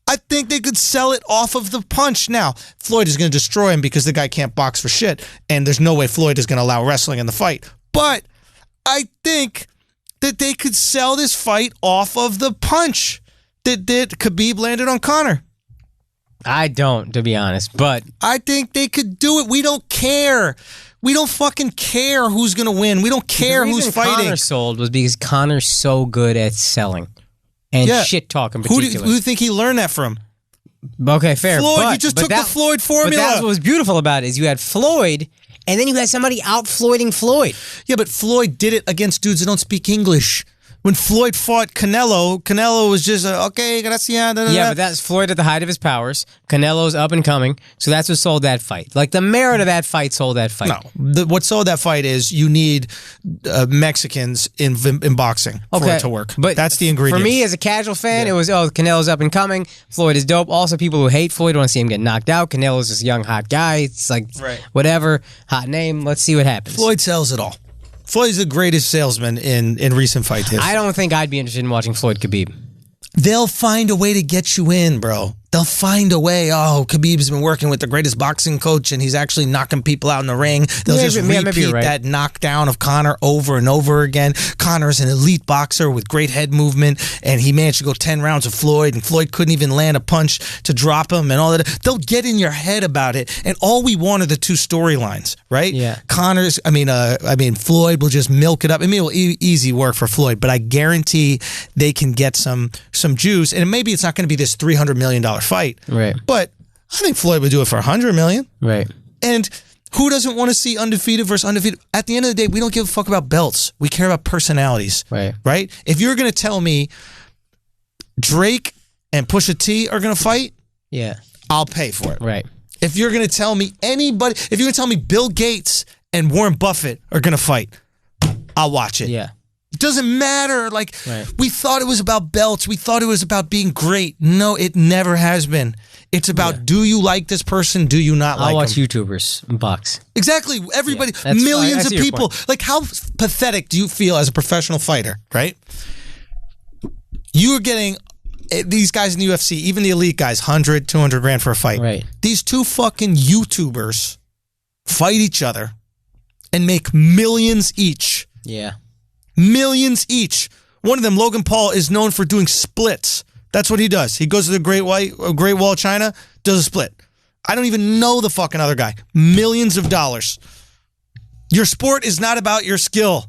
A: I think they could sell it off of the punch. Now, Floyd is going to destroy him because the guy can't box for shit, and there's no way Floyd is going to allow wrestling in the fight. But I think that they could sell this fight off of the punch that Khabib landed on Conor.
B: I don't, to be honest, but
A: I think they could do it. We don't care. We don't fucking care who's going to win. We don't care who's fighting.
B: Conor sold was because Conor's so good at selling and shit talk in particular.
A: Who do you think he learned that from?
B: Okay, fair.
A: Floyd. You just took the Floyd formula.
B: But that's what was beautiful about it is you had Floyd, and then you had somebody out-Floyding Floyd.
A: Yeah, but Floyd did it against dudes that don't speak English. When Floyd fought Canelo was just, okay, gracias. Yeah,
B: but that's Floyd at the height of his powers. Canelo's up and coming. So that's what sold that fight. Like, the merit of that fight sold that fight.
A: No. What sold that fight is you need Mexicans in boxing for it to work. But that's the ingredient.
B: For me, as a casual fan, it was, Canelo's up and coming. Floyd is dope. Also, people who hate Floyd want to see him get knocked out. Canelo's this young, hot guy. It's like, whatever, hot name. Let's see what happens.
A: Floyd sells it all. Floyd's the greatest salesman in recent fight history.
B: I don't think I'd be interested in watching Floyd Khabib.
A: They'll find a way to get you in, bro. They'll find a way. Oh, Khabib's been working with the greatest boxing coach, and he's actually knocking people out in the ring. They'll just repeat that knockdown of Conor over and over again. Conor's an elite boxer with great head movement, and he managed to go 10 rounds with Floyd, and Floyd couldn't even land a punch to drop him and all that. They'll get in your head about it, and all we want are the two storylines, right?
B: Yeah.
A: Floyd will just milk it up. I mean, it will easy work for Floyd, but I guarantee they can get some juice, and maybe it's not going to be this $300 million fight,
B: right?
A: But I think Floyd would do it for $100 million,
B: right?
A: And who doesn't want to see undefeated versus undefeated? At the end of the day, we don't give a fuck about belts. We care about personalities,
B: right?
A: Right? If you're going to tell me Drake and Pusha T are going to fight, I'll pay for it,
B: right?
A: If you're going to tell me if you're going to tell me Bill Gates and Warren Buffett are going to fight, I'll watch it.
B: Yeah.
A: It doesn't matter. We thought it was about belts. We thought it was about being great. No, it never has been. It's about, do you like this person? Do you not like them?
B: I'll watch YouTubers box.
A: Exactly. Everybody, millions of people. Like, how pathetic do you feel as a professional fighter, right? You are getting these guys in the UFC, even the elite guys, 100, 200 grand for a fight.
B: Right.
A: These two fucking YouTubers fight each other and make millions each.
B: Yeah.
A: Millions each. One of them, Logan Paul, is known for doing splits. That's what he does. He goes to the Great Wall of China, does a split. I don't even know the fucking other guy. Millions of dollars. Your sport is not about your skill.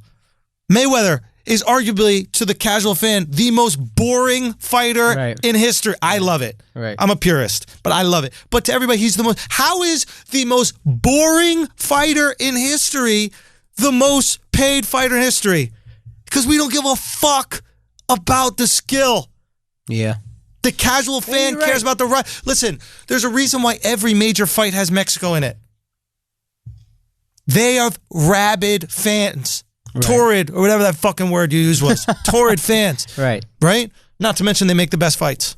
A: Mayweather is arguably, to the casual fan, the most boring fighter in history. I love it.
B: Right.
A: I'm a purist, but I love it. But to everybody, he's the most... How is the most boring fighter in history the most paid fighter in history? Because we don't give a fuck about the skill.
B: Yeah.
A: The casual fan cares about the right. Listen, there's a reason why every major fight has Mexico in it. They are rabid fans. Right. Torrid, or whatever that fucking word you used was. Torrid fans.
B: Right.
A: Right? Not to mention they make the best fights.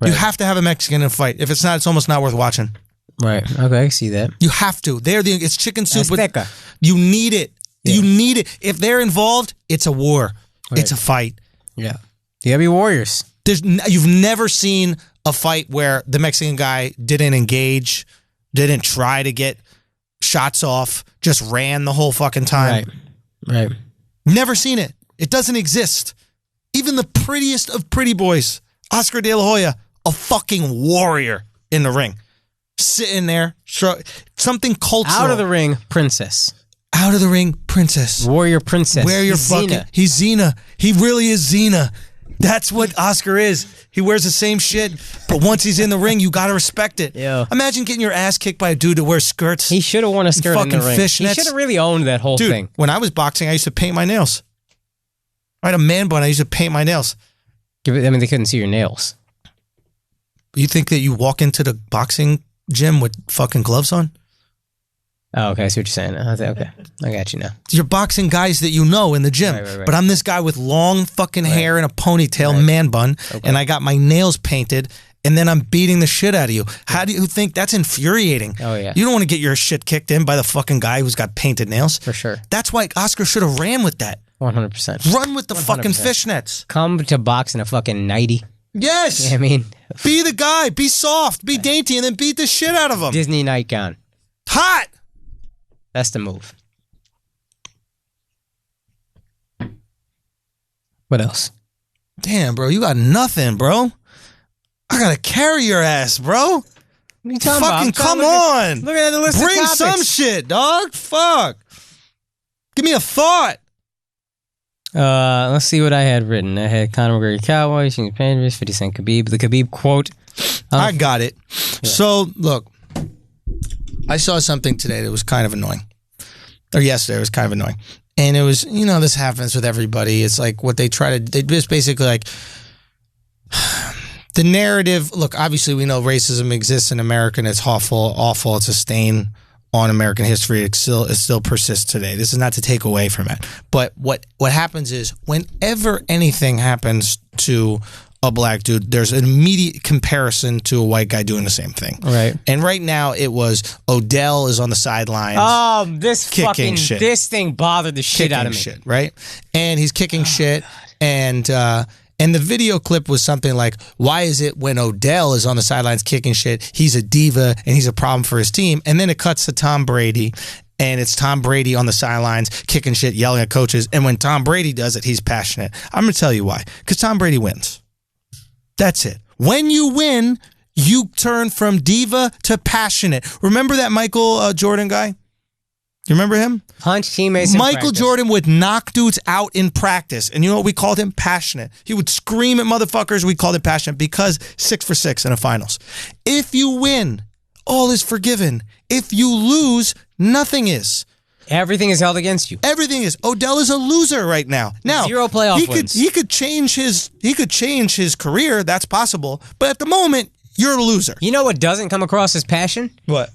A: Right. You have to have a Mexican in a fight. If it's not, it's almost not worth watching.
B: Right. Okay, I see that.
A: You have to. It's chicken soup.
B: Azteca.
A: You need it. Yeah. You need it. If they're involved, it's a war. Right. It's a fight.
B: Yeah. You gotta be warriors.
A: You've never seen a fight where the Mexican guy didn't engage, didn't try to get shots off, just ran the whole fucking time.
B: Right.
A: Never seen it. It doesn't exist. Even the prettiest of pretty boys, Oscar De La Hoya, a fucking warrior in the ring. Sitting there, something cultural.
B: Out of the ring, princess.
A: Out of the ring, princess.
B: Warrior princess.
A: Where you're fucking.
B: Xena.
A: He's Xena. He really is Xena. That's what Oscar is. He wears the same shit, but once he's in the ring, you gotta respect it.
B: Yeah.
A: Imagine getting your ass kicked by a dude that wears skirts.
B: He should have worn a skirt in the
A: fucking
B: ring.
A: fishnets.
B: He should have really owned that whole
A: Dude,
B: thing.
A: when I was boxing, I used to paint my nails. I had a man bun. I used to paint my nails.
B: I mean, they couldn't see your nails.
A: You think that you walk into the boxing gym with fucking gloves on?
B: Oh, okay. I see what you're saying. Okay. I got you now.
A: You're boxing guys that you know in the gym.
B: Right.
A: But I'm this guy with long fucking hair and a ponytail, man bun, and I got my nails painted, and then I'm beating the shit out of you. How do you think that's infuriating?
B: Oh, yeah.
A: You don't want to get your shit kicked in by the fucking guy who's got painted nails.
B: For sure.
A: That's why Oscar should have ran with that.
B: 100%.
A: Run with the
B: 100%.
A: fucking fishnets.
B: Come to box in a fucking nightie.
A: Yes.
B: You know what I mean?
A: Be the guy. Be soft. Be dainty, and then beat the shit out of him.
B: Disney nightgown.
A: Hot.
B: That's the move. What else?
A: Damn, bro, you got nothing, bro. I gotta carry your ass, bro.
B: What are you talking about?
A: Fucking come on.
B: Look at the list
A: Bring
B: of topics.
A: some shit, dog. Fuck. Give me a thought.
B: Let's see what I had written. I had Conor McGregor Cowboys, Patriots, 50 Cent Khabib. The Khabib quote.
A: I got it. Yeah. So, look, I saw something today that was kind of annoying. Or yesterday, it was kind of annoying. And it was, this happens with everybody. It's like what they just basically like, the narrative, look, obviously we know racism exists in America and it's awful. It's a stain on American history. It still persists today. This is not to take away from it. But what happens is whenever anything happens to a black dude, there's an immediate comparison to a white guy doing the same thing.
B: Right.
A: And right now it was Odell is on the sidelines.
B: Oh, this thing bothered the shit out of me.
A: Shit, right? And he's kicking shit. And the video clip was something like, why is it when Odell is on the sidelines kicking shit, he's a diva and he's a problem for his team? And then it cuts to Tom Brady, and it's Tom Brady on the sidelines kicking shit, yelling at coaches. And when Tom Brady does it, he's passionate. I'm going to tell you why. Because Tom Brady wins. That's it. When you win, you turn from diva to passionate. Remember that Michael Jordan guy? You remember him?
B: Punch teammates.
A: Michael Jordan would knock dudes out in practice. And you know what we called him? Passionate. He would scream at motherfuckers. We called it passionate because 6 for 6 in the finals. If you win, all is forgiven. If you lose, nothing is.
B: Everything is held against you.
A: Everything is. Odell is a loser right now. Now
B: 0 playoff wins.
A: He could change his career. That's possible. But at the moment, you're a loser.
B: You know what doesn't come across as passion?
A: What?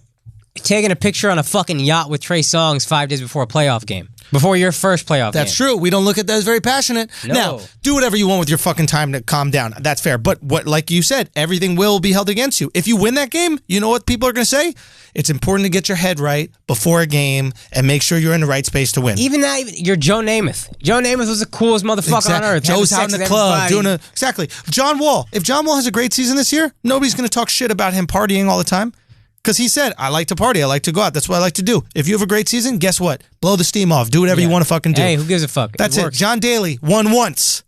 B: Taking a picture on a fucking yacht with Trey Songz 5 days before a playoff game. Before your first playoff game.
A: That's true. We don't look at that as very passionate.
B: No.
A: Now, do whatever you want with your fucking time to calm down. That's fair. But like you said, everything will be held against you. If you win that game, you know what people are going to say? It's important to get your head right before a game and make sure you're in the right space to win.
B: Even that, you're Joe Namath. Joe Namath was the coolest motherfucker on earth.
A: Joe's out in the club exactly. John Wall. If John Wall has a great season this year, nobody's going to talk shit about him partying all the time. Because he said, I like to party. I like to go out. That's what I like to do. If you have a great season, guess what? Blow the steam off. Do whatever you want to fucking do.
B: Hey, who gives a fuck?
A: That's it. John Daly won once.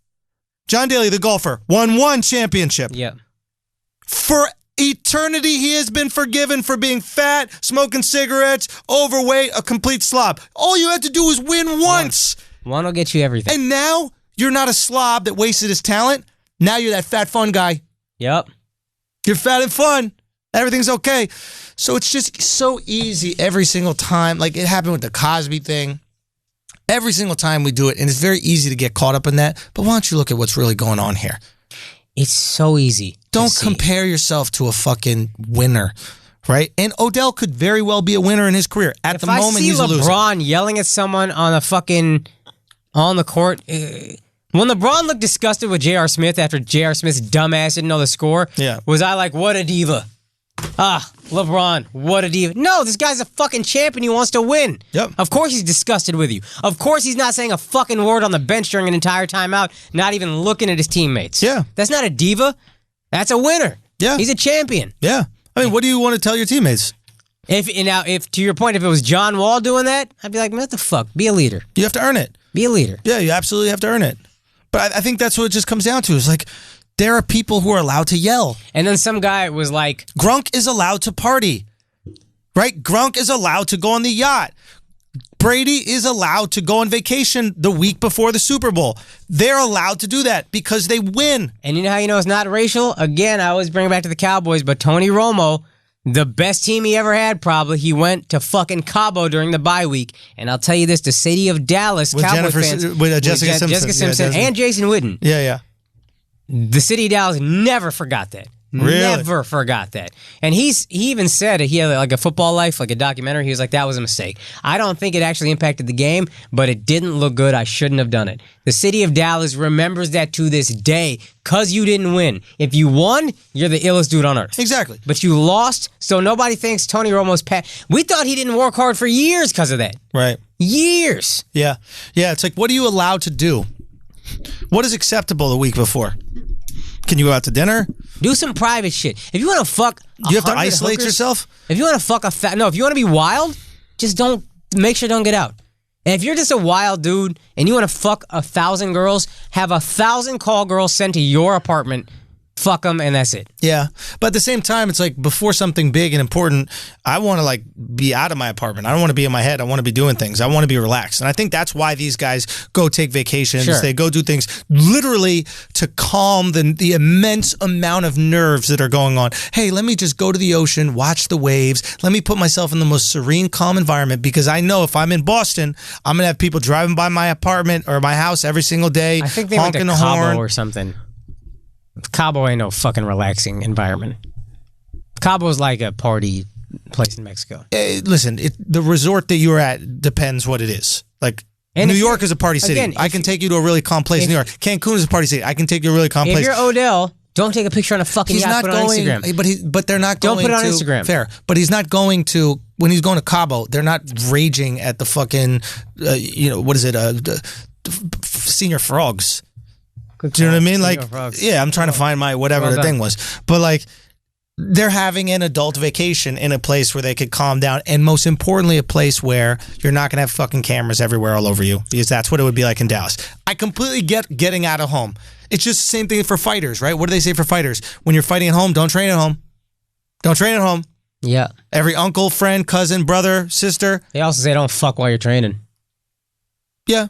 A: John Daly, the golfer, won one championship.
B: Yeah.
A: For eternity, he has been forgiven for being fat, smoking cigarettes, overweight, a complete slob. All you had to do was win once.
B: One will get you everything.
A: And now you're not a slob that wasted his talent. Now you're that fat, fun guy.
B: Yep.
A: You're fat and fun. Everything's okay. So it's just so easy every single time. Like it happened with the Cosby thing. Every single time we do it, and it's very easy to get caught up in that. But why don't you look at what's really going on here?
B: It's so easy.
A: Don't compare yourself to a fucking winner, right? And Odell could very well be a winner in his career. At the moment, he's a loser.
B: If I see LeBron yelling at someone on the court, when LeBron looked disgusted with J.R. Smith after J.R. Smith's dumbass didn't know the score, was I like, what a diva? LeBron, what a diva. No, this guy's a fucking champion. He wants to win.
A: Yep.
B: Of course he's disgusted with you. Of course he's not saying a fucking word on the bench during an entire timeout, not even looking at his teammates.
A: Yeah.
B: That's not a diva. That's a winner.
A: Yeah.
B: He's a champion.
A: Yeah. I mean, what do you want to tell your teammates?
B: If to your point, if it was John Wall doing that, I'd be like, man, what the fuck? Be a leader.
A: You have to earn it.
B: Be a leader.
A: Yeah, you absolutely have to earn it. But I think that's what it just comes down to. Is like, there are people who are allowed to yell.
B: And then some guy was like...
A: Grunk is allowed to party. Right? Grunk is allowed to go on the yacht. Brady is allowed to go on vacation the week before the Super Bowl. They're allowed to do that because they win.
B: And you know how you know it's not racial? Again, I always bring it back to the Cowboys, but Tony Romo, the best team he ever had probably, he went to fucking Cabo during the bye week. And I'll tell you this, the city of Dallas,
A: with
B: Cowboy fans...
A: with Jessica Simpson.
B: Jessica Simpson and Jason Witten.
A: Yeah.
B: The city of Dallas never forgot that.
A: Really?
B: Never forgot that. And he even said he had like a football life, like a documentary. He was like, that was a mistake. I don't think it actually impacted the game, but it didn't look good. I shouldn't have done it. The city of Dallas remembers that to this day because you didn't win. If you won, you're the illest dude on earth.
A: Exactly.
B: But you lost, so nobody thinks Tony Romo's We thought he didn't work hard for years because of that.
A: Right.
B: Years.
A: Yeah. It's like, what are you allowed to do? What is acceptable the week before? Can you go out to dinner?
B: Do some private shit. If you want to fuck,
A: you have to isolate yourself.
B: If you want to fuck if you want to be wild, just don't get out. And if you're just a wild dude and you want to fuck 1,000 girls, have 1,000 call girls sent to your apartment. Fuck them, and that's it.
A: Yeah, but at the same time, it's like before something big and important, I want to like be out of my apartment. I don't want to be in my head. I want to be doing things. I want to be relaxed, and I think that's why these guys go take vacations.
B: Sure.
A: They go do things literally to calm the immense amount of nerves that are going on. Hey, let me just go to the ocean, watch the waves. Let me put myself in the most serene, calm environment because I know if I'm in Boston, I'm gonna have people driving by my apartment or my house every single day.
B: I think they went to
A: honking the
B: Cabo
A: horn
B: or something. Cabo ain't no fucking relaxing environment. Cabo's like a party place in Mexico.
A: Listen, the resort that you're at depends what it is. Like, New York is a party city.
B: Again,
A: I can take you to a really calm place in New York. Cancun is a party city. I can take you to a really calm place.
B: If you're Odell, don't take a picture on a fucking yacht, put it on Instagram.
A: But they're not going to.
B: Don't put it on Instagram.
A: Fair. But he's not going to, when he's going to Cabo, they're not raging at the fucking, what is it, Senior Frogs. Do you know what I mean? Like, yeah, I'm trying to find my whatever the thing was. But like, they're having an adult vacation in a place where they could calm down. And most importantly, a place where you're not going to have fucking cameras everywhere all over you. Because that's what it would be like in Dallas. I completely get getting out of home. It's just the same thing for fighters, right? What do they say for fighters? When you're fighting at home, don't train at home. Don't train at home.
B: Yeah. Every
A: uncle, friend, cousin, brother, sister.
B: They also say don't fuck while you're training.
A: Yeah.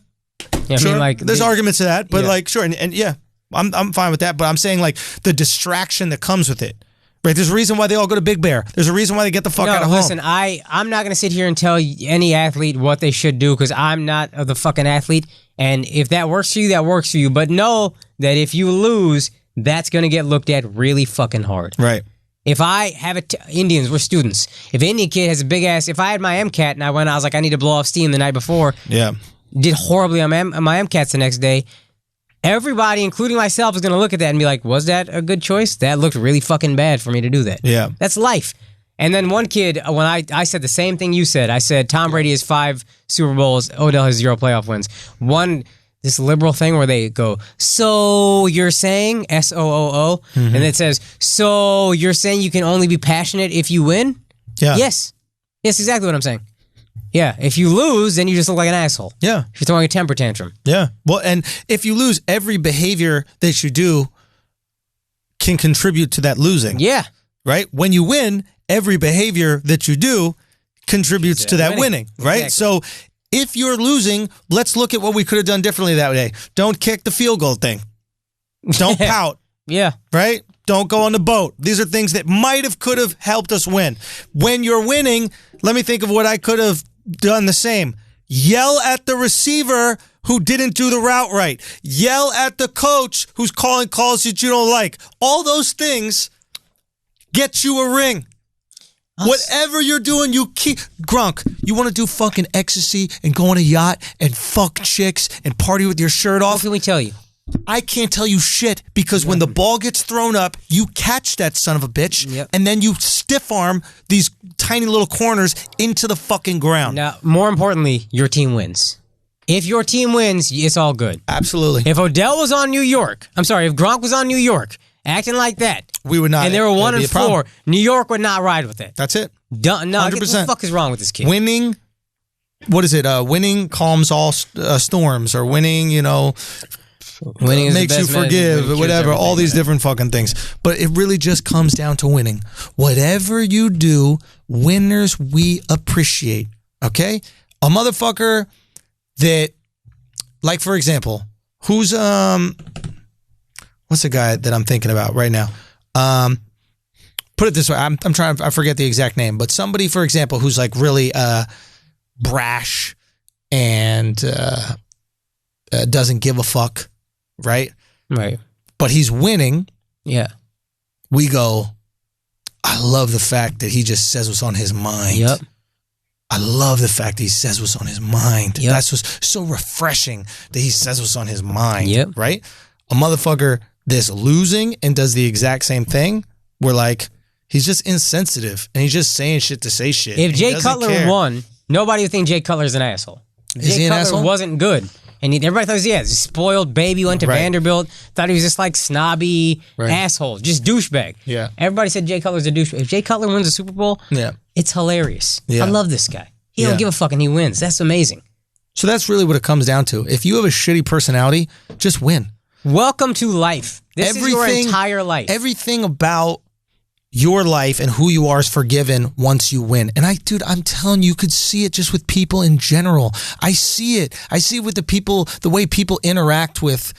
B: Yeah,
A: sure.
B: I mean, like,
A: there's arguments to that, but like, sure, and yeah, I'm fine with that. But I'm saying like the distraction that comes with it, right? There's a reason why they all go to Big Bear. There's a reason why they get the fuck out of home.
B: Listen, I'm not gonna sit here and tell any athlete what they should do because I'm not the fucking athlete. And if that works for you, that works for you. But know that if you lose, that's gonna get looked at really fucking hard.
A: Right.
B: If I have Indians, we're students. If an Indian kid has a big ass, if I had my MCAT and I was like, I need to blow off steam the night before.
A: Yeah.
B: Did horribly on my MCATs the next day. Everybody, including myself, is going to look at that and be like, was that a good choice? That looked really fucking bad for me to do that.
A: Yeah.
B: That's life. And then one kid, when I said the same thing you said, I said Tom Brady has 5 Super Bowls, Odell has 0 playoff wins. This liberal thing where they go, so you're saying, S-O-O-O, and it says, so you're saying you can only be passionate if you win?
A: Yeah.
B: Yes. Yes, exactly what I'm saying. Yeah, if you lose, then you just look like an asshole.
A: Yeah.
B: If you're throwing a temper tantrum.
A: Yeah. Well, and if you lose, every behavior that you do can contribute to that losing.
B: Yeah.
A: Right? When you win, every behavior that you do contributes to that winning. Right? Exactly. So if you're losing, let's look at what we could have done differently that day. Don't kick the field goal thing. Don't pout.
B: Yeah.
A: Right? Don't go on the boat. These are things that could have helped us win. When you're winning, let me think of what I could have done the same. Yell at the receiver who didn't do the route right. Yell at the coach who's calling calls that you don't like. All those things get you a ring. Whatever you're doing, you keep... Grunk, you want to do fucking ecstasy and go on a yacht and fuck chicks and party with your shirt off?
B: What can we tell you?
A: I can't tell you shit because when the ball gets thrown up, you catch that son of a bitch and then you stiff arm these tiny little corners into the fucking ground.
B: Now, more importantly, your team wins. If your team wins, it's all good.
A: Absolutely.
B: If Odell was on New York, if Gronk was on New York, acting like that,
A: we would not.
B: And they were 1-4, New York would not ride with it.
A: That's it.
B: No, 100%. What the fuck is wrong with this kid?
A: Winning what is it? Winning calms all storms, or winning,
B: Winning is
A: makes
B: the
A: you
B: best medicine,
A: forgive,
B: cures
A: whatever, all
B: everything,
A: these different fucking things. But it really just comes down to winning. Whatever you do, winners we appreciate. Okay? A motherfucker that, like, for example, who's what's the guy that I'm thinking about right now? Put it this way, I'm trying, I forget the exact name, but somebody, for example, who's like really brash and doesn't give a fuck, right?
B: Right.
A: But he's winning.
B: Yeah.
A: We go, I love the fact that he just says what's on his mind.
B: Yep.
A: I love the fact that he says what's on his mind.
B: Yep.
A: That's what's so refreshing, that he says what's on his mind.
B: Yep.
A: Right? A motherfucker that's losing and does the exact same thing, we're like, he's just insensitive and he's just saying shit to say shit.
B: If Jay Cutler won, nobody would think Jay Cutler's an asshole.
A: Is he
B: Jay
A: an
B: Cutler
A: asshole?
B: wasn't good. And everybody thought, he was a spoiled baby, went to
A: Right.
B: Vanderbilt, thought he was just like snobby asshole, just douchebag.
A: Yeah.
B: Everybody said Jay Cutler's a douchebag. If Jay Cutler wins a Super Bowl, it's hilarious.
A: Yeah.
B: I love this guy. He
A: Yeah.
B: don't give a fuck and he wins. That's amazing.
A: So that's really what it comes down to. If you have a shitty personality, just win.
B: Welcome to life. This is your entire life.
A: Everything about your life and who you are is forgiven once you win. And I'm telling you, you could see it just with people in general. I see it. I see it with the way people interact with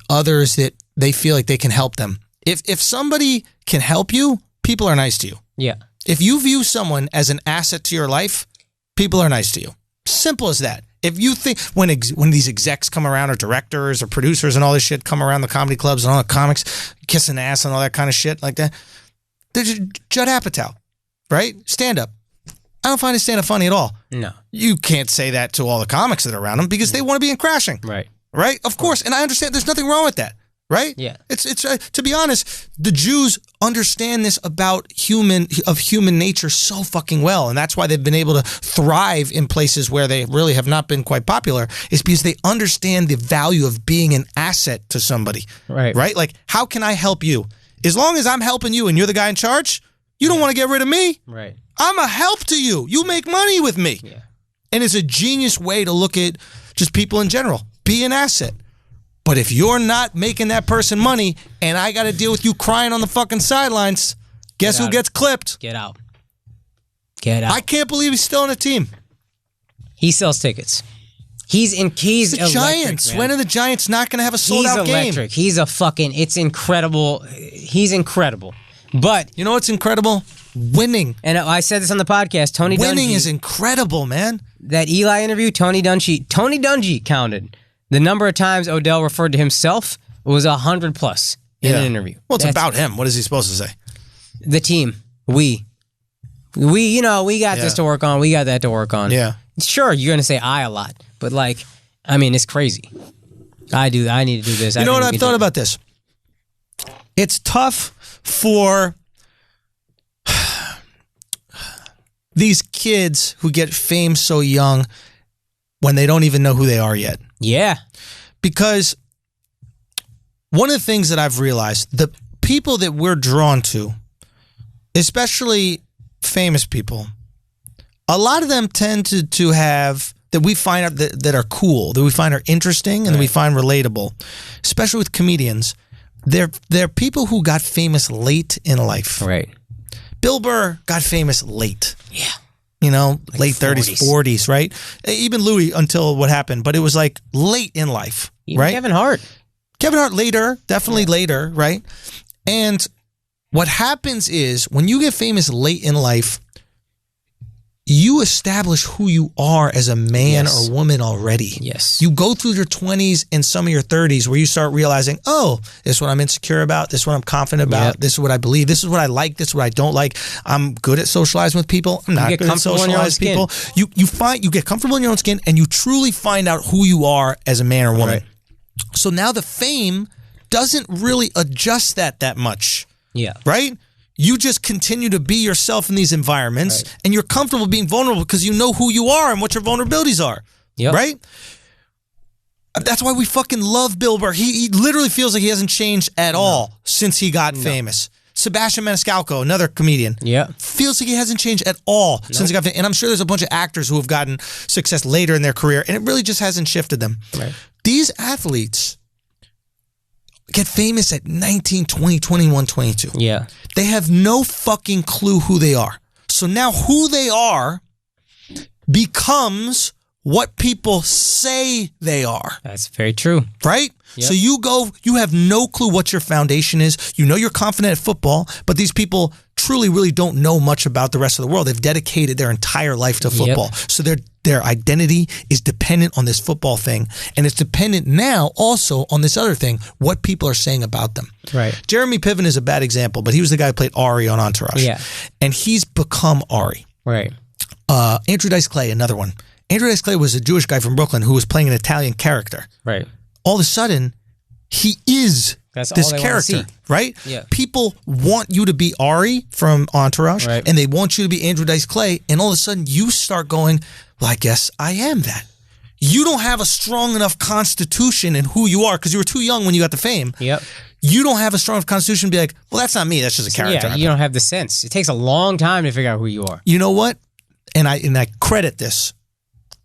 A: others that they feel like they can help them. If somebody can help you, people are nice to you.
B: Yeah.
A: If you view someone as an asset to your life, people are nice to you. Simple as that. If you think when these execs come around, or directors or producers and all this shit come around the comedy clubs and all the comics kissing ass and all that kind of shit like that, they're just Judd Apatow, right? Stand up. I don't find his stand up funny at all.
B: No.
A: You can't say that to all the comics that are around him because they want to be in Crashing.
B: Right.
A: Right? Of course. And I understand there's nothing wrong with that. Right?
B: Yeah.
A: It's to be honest, the Jews understand this about human nature so fucking well, and that's why they've been able to thrive in places where they really have not been quite popular, is because they understand the value of being an asset to somebody.
B: Right.
A: Right? Like, how can I help you? As long as I'm helping you and you're the guy in charge, you don't want to get rid of me.
B: Right.
A: I'm a help to you. You make money with me.
B: Yeah.
A: And it's a genius way to look at just people in general. Be an asset. But if you're not making that person money and I got to deal with you crying on the fucking sidelines, guess who gets clipped?
B: Get out. Get out.
A: I can't believe he's still on a team.
B: He sells tickets. He's
A: The
B: electric,
A: Giants.
B: man.
A: When are the Giants not going to have a sold-out game?
B: He's electric. He's a fucking, it's incredible. He's incredible. But,
A: You know what's incredible? Winning.
B: and I said this on the podcast, Tony
A: Winning
B: Dungy,
A: is incredible, man.
B: that Eli interview, Tony Dungy counted the number of times Odell referred to himself was 100 plus in an interview.
A: Well, it's
B: That's
A: about him. What is he supposed to say?
B: the team. We got this to work on. We got that to work on.
A: Yeah.
B: Sure, you're going to say I a lot, but like, I mean, it's crazy. I need to do this.
A: You know what I've thought about this? It's tough for these kids who get fame so young when they don't even know who they are yet.
B: Yeah.
A: Because one of the things that I've realized, the people that we're drawn to, especially famous people, a lot of them tend to have, that we find out that are cool, that we find are interesting, and that we find relatable, especially with comedians. They're people who got famous late in life.
B: Right.
A: Bill Burr got famous late.
B: Yeah.
A: You know,
B: Like
A: late 30s, 40s, right? Even Louis until what happened, but it was like late in life,
B: Even
A: right?
B: Kevin Hart.
A: Kevin Hart later, definitely later, right? And what happens is when you get famous late in life, you establish who you are as a man
B: Yes.
A: or woman already.
B: Yes.
A: You go through your 20s and some of your 30s where you start realizing, oh, this is what I'm insecure about. This is what I'm confident about.
B: Yep.
A: This is what I believe. This is what I like. This is what I don't like. I'm good at socializing with people. I'm not
B: get
A: good at
B: comfortable in your own
A: socializing people. You get comfortable in your own skin and you truly find out who you are as a man or woman.
B: Right.
A: So now the fame doesn't really adjust that much.
B: Yeah.
A: Right? You just continue to be yourself in these environments and you're comfortable being vulnerable because you know who you are and what your vulnerabilities are.
B: Yep.
A: Right? That's why we fucking love Bill Burr. He literally feels like he hasn't changed at all since he got famous. Sebastian Maniscalco, another comedian.
B: Yeah.
A: Feels like he hasn't changed at all since he got famous. And I'm sure there's a bunch of actors who have gotten success later in their career, and it really just hasn't shifted them.
B: Right.
A: These athletes get famous at 19, 20, 21, 22.
B: Yeah.
A: They have no fucking clue who they are. So now who they are becomes what people say they are.
B: That's very true.
A: Right?
B: Yep.
A: So you have no clue what your foundation is. You know you're confident at football, but these people truly really don't know much about the rest of the world. They've dedicated their entire life to football.
B: Yep.
A: So their identity is dependent on this football thing. And it's dependent now also on this other thing, what people are saying about them.
B: Right.
A: Jeremy Piven is a bad example, but he was the guy who played Ari on Entourage.
B: Yeah.
A: And he's become Ari.
B: Right.
A: Andrew Dice Clay, another one. Andrew Dice Clay was a Jewish guy from Brooklyn who was playing an Italian character.
B: Right.
A: All of a sudden, he is
B: That's
A: this
B: all they
A: character,
B: want to see.
A: right?
B: Yeah.
A: People want you to be Ari from Entourage,
B: Right.
A: and they want you to be Andrew Dice Clay, and all of a sudden you start going, well, I guess I am that. You don't have a strong enough constitution in who you are because you were too young when you got the fame.
B: Yep.
A: You don't have a strong enough constitution to be like, well, that's not me. That's just a character.
B: Yeah, you don't have the sense. It takes a long time to figure out who you are.
A: You know what? And I credit this.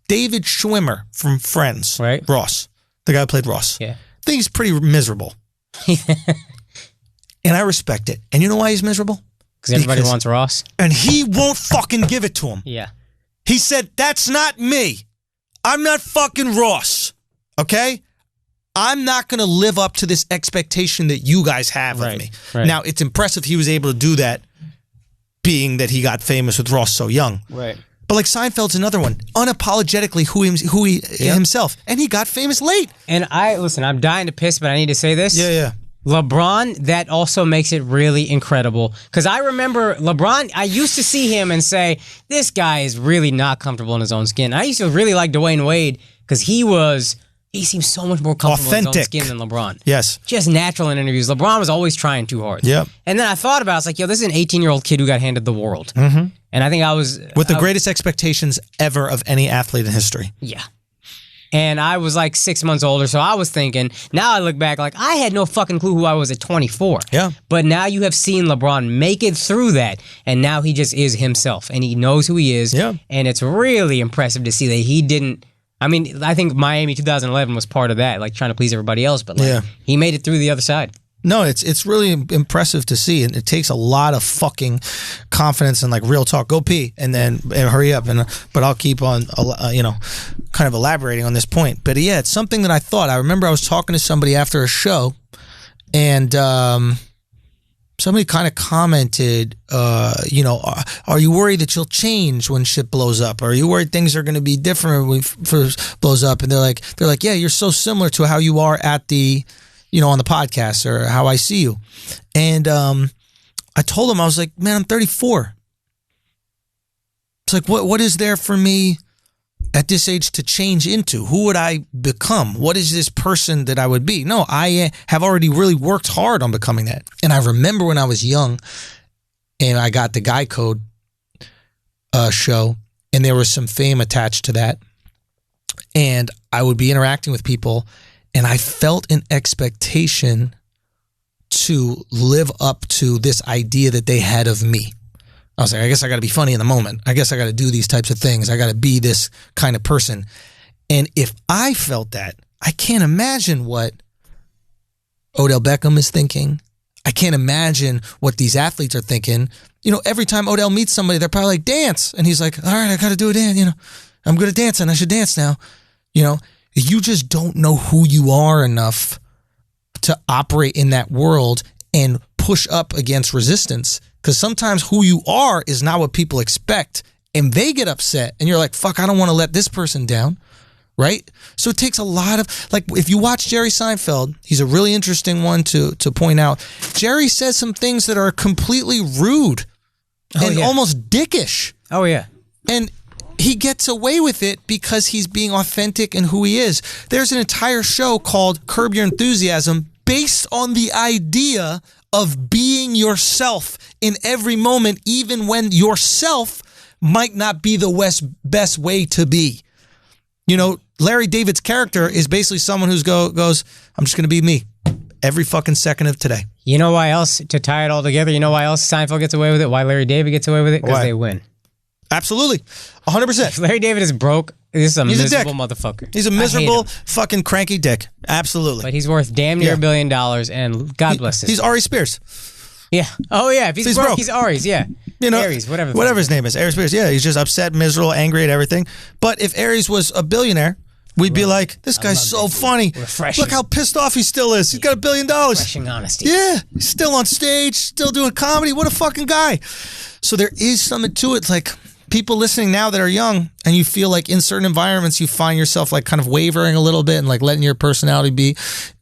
A: David Schwimmer from Friends,
B: Right.
A: Ross, the guy who played Ross.
B: Yeah.
A: I think he's pretty miserable. And I respect it. And you know why he's miserable?
B: Because everybody wants Ross.
A: And he won't fucking give it to him.
B: Yeah.
A: He said, that's not me. I'm not fucking Ross. Okay? I'm not going to live up to this expectation that you guys have of me.
B: Right.
A: Now, it's impressive he was able to do that, being that he got famous with Ross so young.
B: Right.
A: But like Seinfeld's another one, unapologetically who he himself, and he got famous late.
B: And I'm dying to piss, but I need to say this.
A: Yeah.
B: LeBron, that also makes it really incredible. Because I remember LeBron, I used to see him and say, this guy is really not comfortable in his own skin. I used to really like Dwayne Wade because he seems so much more comfortable in his own skin than LeBron.
A: Yes.
B: Just natural in interviews. LeBron was always trying too hard.
A: Yep.
B: And then I thought about it. I was like, this is an 18-year-old kid who got handed the world. Mm-hmm. And I think I was...
A: With the greatest expectations ever of any athlete in history.
B: Yeah. And I was like 6 months older, so I was thinking, now I look back, like, I had no fucking clue who I was at 24.
A: Yeah.
B: But now you have seen LeBron make it through that, and now he just is himself, and he knows who he is.
A: Yeah.
B: And it's really impressive to see that he didn't... I mean, I think Miami 2011 was part of that, like trying to please everybody else, but he made it through the other side.
A: No, it's really impressive to see, and it takes a lot of fucking confidence and like real talk. Go pee and hurry up. But I'll keep on, kind of elaborating on this point. But yeah, it's something that I thought. I remember I was talking to somebody after a show, and somebody kind of commented, are you worried that you'll change when shit blows up? Are you worried things are going to be different when it blows up? And they're like, yeah, you're so similar to how you are at the on the podcast or how I see you. And I told him, I was like, man, I'm 34. It's like, what is there for me at this age to change into? Who would I become? What is this person that I would be? No, I have already really worked hard on becoming that. And I remember when I was young and I got the Guy Code show, and there was some fame attached to that. And I would be interacting with people, and I felt an expectation to live up to this idea that they had of me. I was like, I guess I got to be funny in the moment. I guess I got to do these types of things. I got to be this kind of person. And if I felt that, I can't imagine what Odell Beckham is thinking. I can't imagine what these athletes are thinking. Every time Odell meets somebody, they're probably like, dance. And he's like, all right, I got to do a dance. I'm good at dancing. I should dance now. You just don't know who you are enough to operate in that world and push up against resistance. Because sometimes who you are is not what people expect, and they get upset, and you're like, fuck, I don't want to let this person down, right? So it takes a lot of, like, if you watch Jerry Seinfeld, he's a really interesting one to point out. Jerry says some things that are completely rude and almost dickish.
B: Oh, yeah.
A: And he gets away with it because he's being authentic in who he is. There's an entire show called Curb Your Enthusiasm based on the idea of being yourself in every moment, even when yourself might not be the best way to be. Larry David's character is basically someone who goes, I'm just going to be me. every fucking second of today.
B: You know why else, to tie it all together, you know why else Seinfeld gets away with it? Why Larry David gets away with it? Because
A: Why?
B: they win.
A: Absolutely. 100%.
B: Larry David is broke. This is a
A: He's
B: miserable
A: a dick.
B: motherfucker.
A: He's a
B: I hate
A: miserable,
B: him.
A: fucking cranky dick. Absolutely.
B: But he's worth damn near $1 billion, and God bless him.
A: He's Ari Spears.
B: Yeah. Oh, yeah. If he's broke, he's Ari's, yeah.
A: You know,
B: Aries, whatever.
A: Whatever his name is. Ari Spears. Yeah, he's just upset, miserable, angry at everything. But if Aries was a billionaire, we'd be like, this guy's so funny.
B: Refreshing.
A: Look how pissed off he still is. He's got $1 billion.
B: Refreshing honesty.
A: Yeah, he's still on stage, still doing comedy. What a fucking guy. So there is something to it. Like, people listening now that are young, and you feel like in certain environments you find yourself like kind of wavering a little bit and like letting your personality be,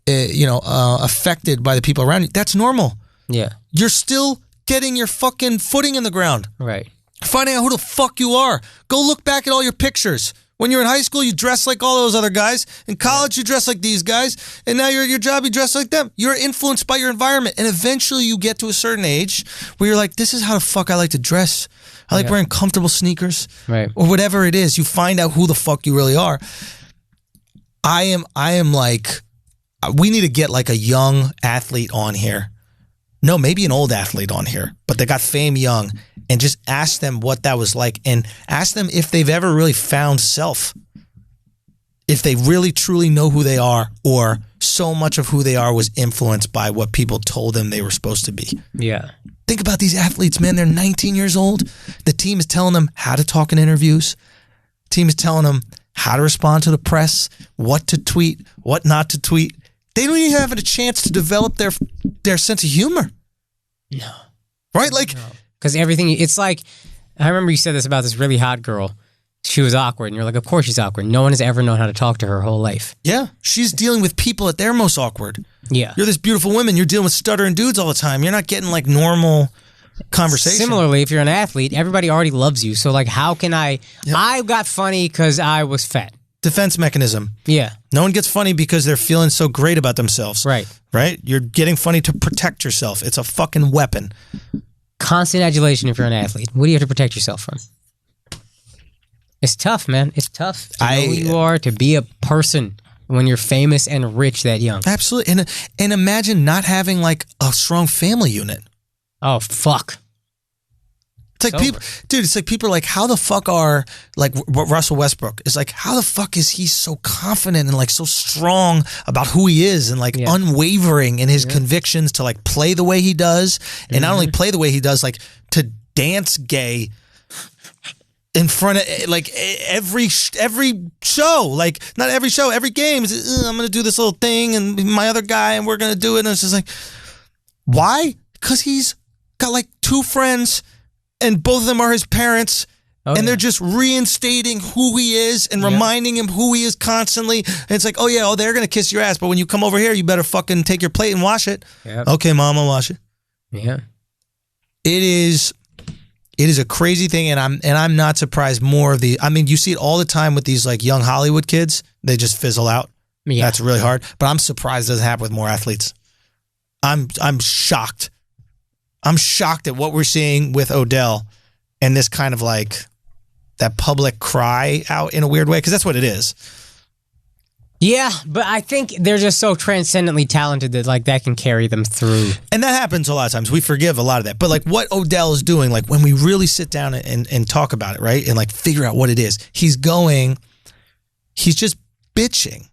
A: affected by the people around you. That's normal.
B: Yeah.
A: You're still getting your fucking footing in the ground.
B: Right.
A: Finding out who the fuck you are. Go look back at all your pictures. When you're in high school, you dress like all those other guys. In college, you dress like these guys. And now you're at your job, you dress like them. You're influenced by your environment. And eventually you get to a certain age where you're like, this is how the fuck I like to dress. I like wearing comfortable sneakers.
B: Right.
A: Or whatever it is. You find out who the fuck you really are. I am like, we need to get like a young athlete on here. No, maybe an old athlete on here, but they got fame young, and just ask them what that was like, and ask them if they've ever really found self, if they really truly know who they are, or so much of who they are was influenced by what people told them they were supposed to be.
B: Yeah.
A: Think about these athletes, man. They're 19 years old. The team is telling them how to talk in interviews. The team is telling them how to respond to the press, what to tweet, what not to tweet. They don't even have a chance to develop their sense of humor.
B: No.
A: Right? Like,
B: because everything, it's like, I remember you said this about this really hot girl. She was awkward, and you're like, of course she's awkward. No one has ever known how to talk to her whole life.
A: yeah, she's dealing with people at their most awkward.
B: Yeah.
A: You're this beautiful woman. You're dealing with stuttering dudes all the time. You're not getting like normal conversation.
B: Similarly, if you're an athlete, everybody already loves you. So like, how can I got funny because I was fat.
A: Defense mechanism.
B: Yeah.
A: No one gets funny because they're feeling so great about themselves.
B: Right.
A: Right? You're getting funny to protect yourself. It's a fucking weapon.
B: Constant adulation if you're an athlete. What do you have to protect yourself from? It's tough, man. It's tough to know who you are, to be a person when you're famous and rich that young.
A: Absolutely. And imagine not having like a strong family unit.
B: Oh, fuck.
A: It's like people, dude, it's like people are like, how the fuck are, like Russell Westbrook is like, how the fuck is he so confident and like so strong about who he is and like unwavering in his convictions to like play the way he does, and not only play the way he does, like to dance gay in front of like every show, like not every show, every game. I'm going to do this little thing and my other guy and we're going to do it. And it's just like, why? Because he's got like two friends and both of them are his parents, and they're just reinstating who he is and reminding him who he is constantly. And it's like, they're going to kiss your ass, but when you come over here, you better fucking take your plate and wash it. Yep. Okay, Mom, I'll wash it.
B: Yeah.
A: It is a crazy thing, and I'm not surprised more of the, I mean, you see it all the time with these like young Hollywood kids. They just fizzle out. Yeah. That's really hard. But I'm surprised it doesn't happen with more athletes. I'm shocked. I'm shocked at what we're seeing with Odell and this kind of like that public cry out in a weird way, because that's what it is.
B: Yeah, but I think they're just so transcendently talented that like that can carry them through. And
A: that happens a lot of times. We forgive a lot of that. But like what Odell is doing, like when we really sit down and talk about it, right? And like figure out what it is. He's just bitching.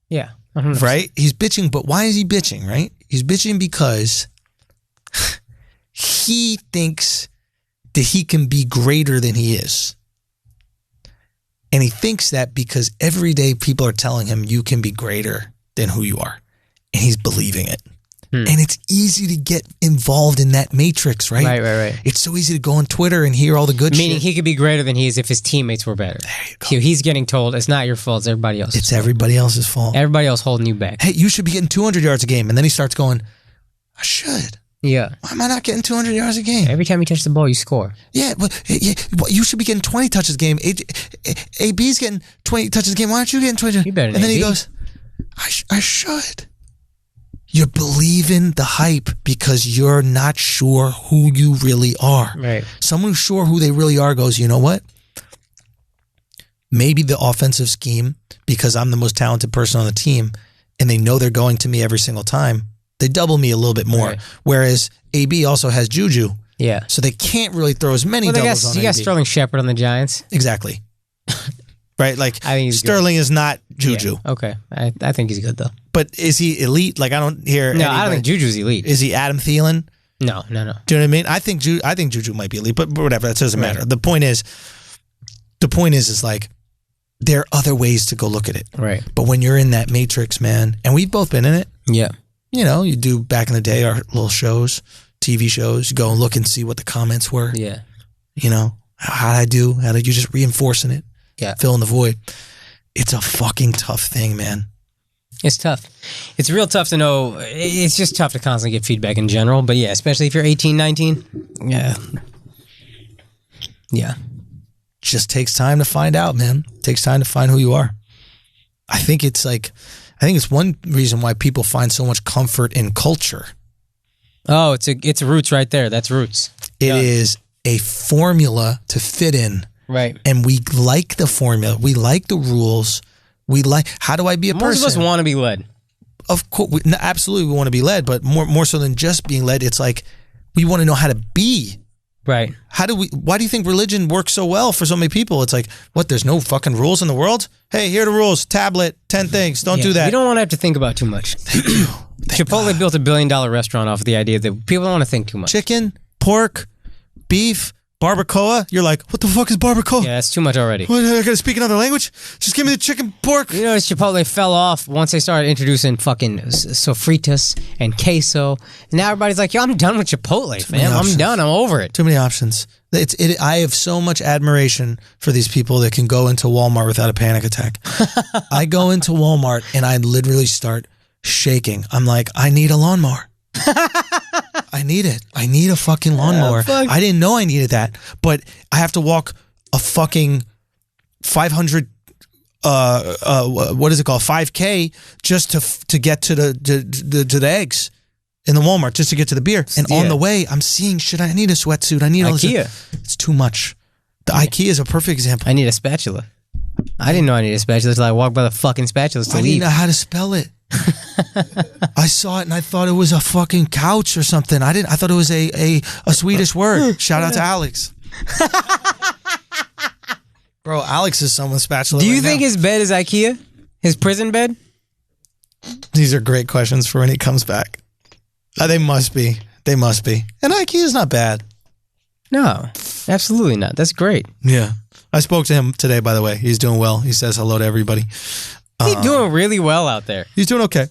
B: Yeah.
A: 100%. Right? He's bitching, but why is he bitching, right? He's bitching because he thinks that he can be greater than he is. And he thinks that because every day people are telling him you can be greater than who you are. And he's believing it. And it's easy to get involved in that matrix, right?
B: Right.
A: It's so easy to go on Twitter and hear all the good shit.
B: Meaning he could be greater than he is if his teammates were better.
A: There you go.
B: He's getting told it's not your fault, it's everybody else's
A: It's everybody else's fault.
B: Everybody else holding you back.
A: Hey, you should be getting 200 yards a game. And then he starts going, I should.
B: Yeah.
A: Why am I not getting 200 yards a game?
B: Every time you touch the ball, you score.
A: Yeah, well, you should be getting 20 touches a game. AB's getting 20 touches a game. Why aren't you getting 20?
B: You better than
A: And then
B: AB.
A: he goes, I should. You're believing the hype because you're not sure who you really are.
B: Right.
A: Someone who's sure who they really are goes, you know what? Maybe the offensive scheme, because I'm the most talented person on the team, and they know they're going to me every single time, They double me a little bit more.
B: Right.
A: Whereas AB also has Juju.
B: Yeah.
A: So they can't really throw as many doubles on
B: You
A: AB.
B: got Sterling Shepard on the Giants.
A: Exactly. Right? Like,
B: I think he's
A: Sterling is not Juju.
B: Yeah. Okay. I think he's good, though.
A: But is he elite? Like, I don't hear
B: No,
A: anybody.
B: I don't think Juju's elite.
A: Is he Adam Thielen?
B: No.
A: Do you know what I mean? I think Juju might be elite, but whatever. That doesn't matter. The point is like, there are other ways to go look at it.
B: Right.
A: But when you're in that matrix, man, and we've both been in it.
B: Yeah.
A: You know, you do back in the day our little shows, TV shows. You go and look and see what the comments were.
B: Yeah.
A: You know, how'd I do? How did you just reinforcing it?
B: Yeah.
A: Fill in the void. It's a fucking tough thing, man.
B: It's tough. It's real tough to know. It's just tough to constantly get feedback in general. But yeah, especially if you're 18, 19. Yeah. Yeah.
A: Just takes time to find out, man. Takes time to find who you are. I think it's one reason why people find so much comfort in culture.
B: Oh, it's roots right there. That's roots.
A: It is a formula to fit in.
B: Right.
A: And we like the formula. We like the rules. We like, how do I be a person?
B: Most of us want to be led.
A: Of course, absolutely we want to be led, but more so than just being led, it's like we want to know how to be.
B: Right.
A: Why do you think religion works so well for so many people? It's like, what, there's no fucking rules in the world? Hey, here are the rules. Tablet, 10 things. Don't do that.
B: You don't want to have to think about too much. Chipotle built $1 billion restaurant off of the idea that people don't want to think too much.
A: Chicken, pork, beef, barbacoa. You're like, what the fuck is barbacoa?
B: Yeah, that's too much already.
A: What, I gotta speak another language? Just give me the chicken, pork.
B: You know, Chipotle fell off once they started introducing fucking sofritas and queso. And now everybody's like, yo, I'm done with Chipotle, man. I'm done. I'm over it.
A: Too many options. I have so much admiration for these people that can go into Walmart without a panic attack. I go into Walmart and I literally start shaking. I'm like, I need a lawnmower. I need it. I need a fucking lawnmower. I didn't know I needed that, but I have to walk a fucking 500 what is it called? 5K just to get to the eggs in the Walmart, just to get to the beer. And on the way, I'm seeing shit. I need a sweatsuit. I need all this.
B: IKEA.
A: It's too much. The IKEA is a perfect example.
B: I need a spatula. I didn't know I needed a spatula until I walked by the fucking spatulas to
A: I
B: leave.
A: didn't know how to spell it. I saw it and I thought it was a fucking couch or something. I thought it was a Swedish word. Shout out to Alex. Bro, Alex is someone's spatula.
B: Do you
A: right
B: think
A: now.
B: his bed is IKEA? His prison bed?
A: These are great questions for when he comes back. They must be. They must be. And IKEA's not bad.
B: No, absolutely not. That's great.
A: Yeah. I spoke to him today, by the way. He's doing well. He says hello to everybody.
B: He's doing really well out there.
A: He's doing okay.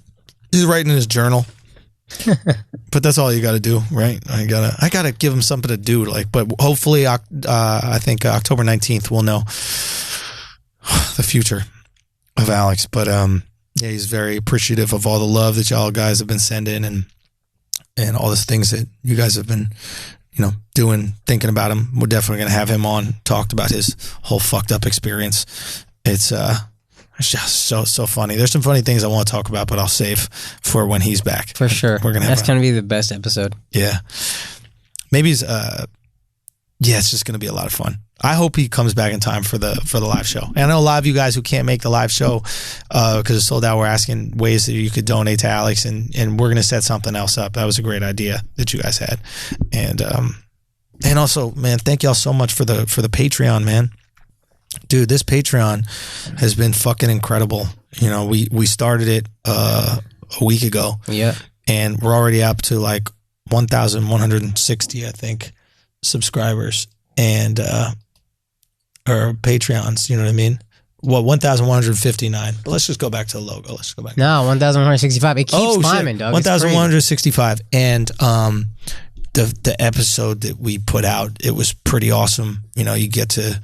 A: He's writing in his journal. But that's all you got to do, right? I gotta give him something to do. But hopefully, I think October 19th we'll know the future of Alex. But yeah, he's very appreciative of all the love that y'all guys have been sending and all these things that you guys have been, doing, thinking about him. We're definitely gonna have him on, talked about his whole fucked up experience. It's just so funny. There's some funny things I want to talk about, but I'll save for when he's back.
B: For sure. That's going to be the best episode.
A: Yeah. Maybe it's just going to be a lot of fun. I hope he comes back in time for the live show. And I know a lot of you guys who can't make the live show because it's sold out, we're asking ways that you could donate to Alex, and we're going to set something else up. That was a great idea that you guys had. And also, man, thank y'all so much for the Patreon, man. Dude, this Patreon has been fucking incredible. We started it a week ago.
B: Yeah.
A: And we're already up to like 1,160, I think, subscribers and or Patreons, you know what I mean? Well, 1,159. But let's just go back to the logo. Let's go back.
B: No, 1,165. It keeps climbing, dog.
A: 1,165. And the episode that we put out, it was pretty awesome. You get to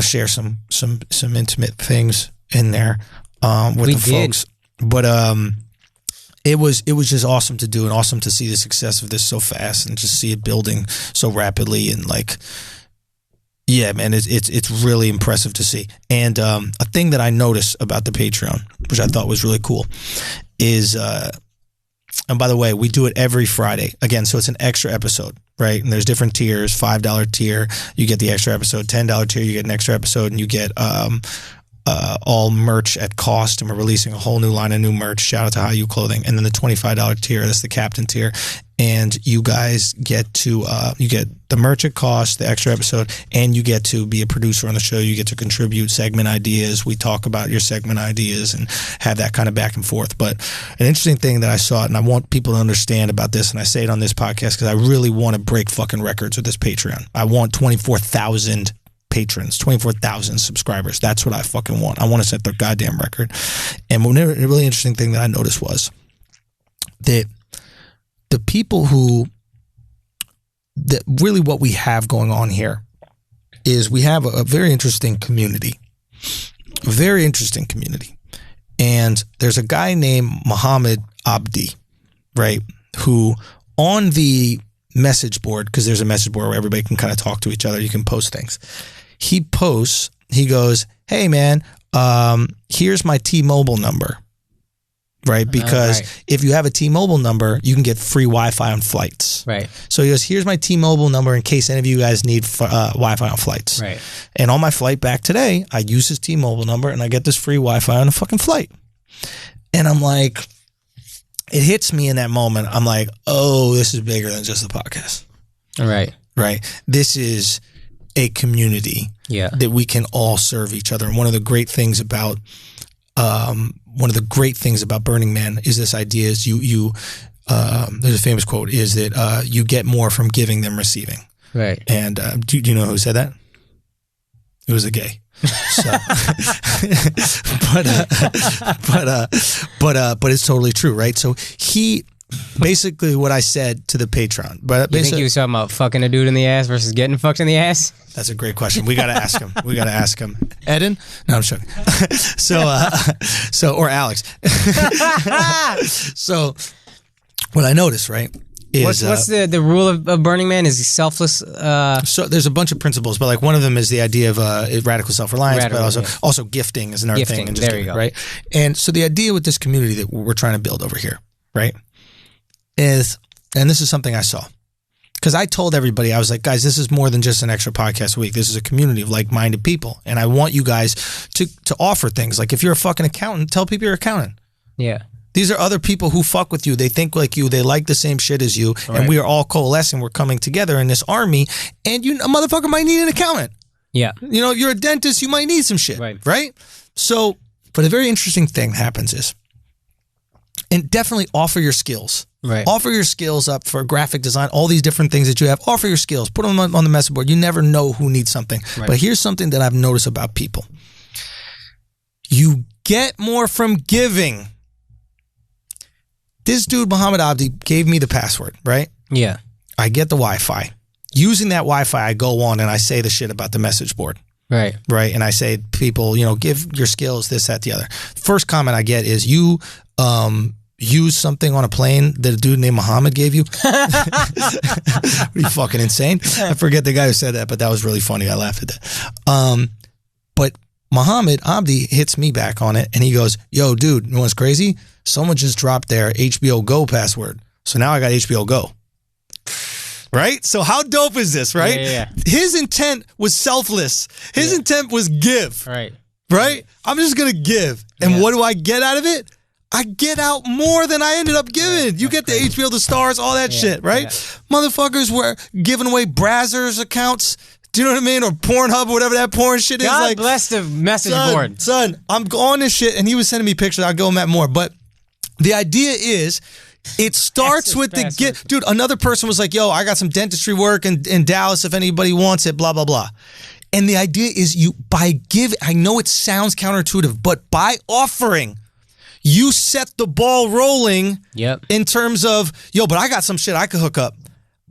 A: share some intimate things in there with the folks. But it was just awesome to do and awesome to see the success of this so fast and just see it building so rapidly and yeah, man, it's really impressive to see. And a thing that I noticed about the Patreon, which I thought was really cool, is and by the way, we do it every Friday. Again, so it's an extra episode, right? And there's different tiers. $5 tier, you get the extra episode. $10 tier, you get an extra episode, and you get all merch at cost, and we're releasing a whole new line of new merch. Shout out to How You Clothing. And then the $25 tier, that's the captain tier. And you guys get to, you get the merch at cost, the extra episode, and you get to be a producer on the show. You get to contribute segment ideas. We talk about your segment ideas and have that kind of back and forth. But an interesting thing that I saw, and I want people to understand about this, and I say it on this podcast because I really want to break fucking records with this Patreon. I want 24,000 patrons, 24,000 subscribers. That's what I fucking want. I want to set the goddamn record. And a really interesting thing that I noticed was that the people that really what we have going on here is we have a very interesting community. A very interesting community. And there's a guy named Muhammad Abdi, right, who on the message board, because there's a message board where everybody can kind of talk to each other, you can post things. He posts, he goes, hey man, here's my T-Mobile number, right? Because if you have a T-Mobile number, you can get free Wi-Fi on flights.
B: Right.
A: So he goes, here's my T-Mobile number in case any of you guys need Wi-Fi on flights.
B: Right.
A: And on my flight back today, I use his T-Mobile number and I get this free Wi-Fi on a fucking flight. And I'm like, it hits me in that moment. I'm like, oh, this is bigger than just the podcast.
B: All right.
A: Right. This is a community that we can all serve each other. And one of the great things about Burning Man is this idea is you there's a famous quote is that you get more from giving than receiving. Right. And do you know who said that? It was a gay. So, but it's totally true, right? So he basically what I said to the Patreon, but
B: you think he was talking about fucking a dude in the ass versus getting fucked in the ass?
A: That's a great question. We got to ask him. Eden? No, I'm joking. So or Alex. So what I noticed, right?
B: What's the rule of Burning Man? Is he selfless?
A: So there's a bunch of principles, but like one of them is the idea of radical self-reliance, but also gifting is another thing. And
B: there you go.
A: Right? And so the idea with this community that we're trying to build over here, right, is, and this is something I saw, because I told everybody, I was like, guys, this is more than just an extra podcast a week. This is a community of like-minded people, and I want you guys to offer things. Like if you're a fucking accountant, tell people you're an accountant.
B: Yeah.
A: These are other people who fuck with you. They think like you. They like the same shit as you. Right. And we are all coalescing. We're coming together in this army. And a motherfucker might need an accountant.
B: Yeah.
A: You know, you're a dentist. You might need some shit. Right? So, but a very interesting thing happens is, and definitely offer your skills. Right. Offer your skills up for graphic design, all these different things that you have. Offer your skills. Put them on the message board. You never know who needs something. Right. But here's something that I've noticed about people. You get more from giving. This dude, Muhammad Abdi, gave me the password, right? Yeah. I get the Wi-Fi. Using that Wi-Fi, I go on and I say the shit about the message board. Right. Right. And I say, people, give your skills, this, that, the other. First comment I get is, you use something on a plane that a dude named Muhammad gave you? Are you fucking insane? I forget the guy who said that, but that was really funny. I laughed at that. But Muhammad Abdi hits me back on it and he goes, yo, dude, you know what's crazy? Someone just dropped their HBO Go password. So now I got HBO Go. Right? So how dope is this, right? Yeah. His intent was selfless. His intent was give. Right? I'm just going to give. And what do I get out of it? I get out more than I ended up giving. You get the HBO, the stars, all that shit, right? Yeah. Motherfuckers were giving away Brazzers accounts. Do you know what I mean? Or Pornhub or whatever that porn shit is.
B: God bless the message board.
A: Son, I'm on this shit, and he was sending me pictures. I'll go on that more. But the idea is, it starts with the gift. Dude, another person was like, yo, I got some dentistry work in Dallas if anybody wants it, blah, blah, blah. And the idea is by giving, I know it sounds counterintuitive, but by offering, you set the ball rolling in terms of, yo, but I got some shit I could hook up.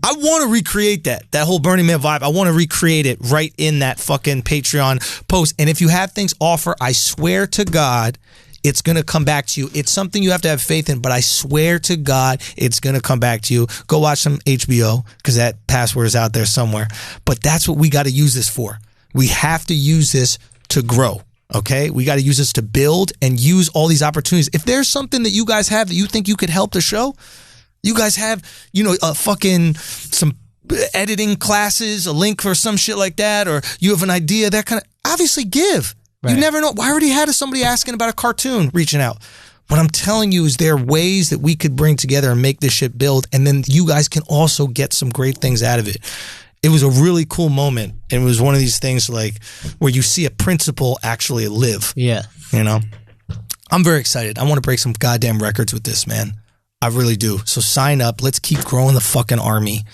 A: I want to recreate that whole Burning Man vibe. I want to recreate it right in that fucking Patreon post. And if you have things offer, I swear to God, it's going to come back to you. It's something you have to have faith in, but I swear to God, it's going to come back to you. Go watch some HBO because that password is out there somewhere. But that's what we got to use this for. We have to use this to grow. Okay, we got to use this to build and use all these opportunities. If there's something that you guys have that you think you could help the show, you guys have, some editing classes, a link for some shit like that, or you have an idea, that kind of, obviously give. You never know. I already had somebody asking about a cartoon reaching out. What I'm telling you is there are ways that we could bring together and make this shit build, and then you guys can also get some great things out of it. It was a really cool moment, and it was one of these things like where you see a principle actually live.
B: Yeah.
A: You know? I'm very excited. I want to break some goddamn records with this, man. I really do. So sign up. Let's keep growing the fucking army.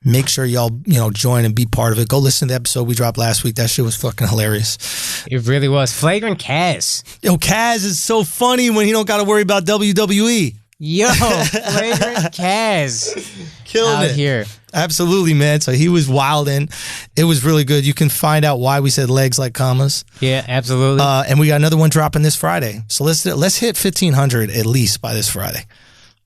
A: Make sure y'all, join and be part of it. Go listen to the episode we dropped last week. That shit was fucking hilarious.
B: It really was. Flagrant Kaz.
A: Yo, Kaz is so funny when he don't got to worry about WWE.
B: Yo, Flagrant Kaz.
A: Killing
B: out
A: it.
B: Here.
A: Absolutely, man. So he was wilding. It was really good. You can find out why we said legs like commas.
B: Yeah, absolutely.
A: And we got another one dropping this Friday. So let's hit 1,500 at least by this Friday.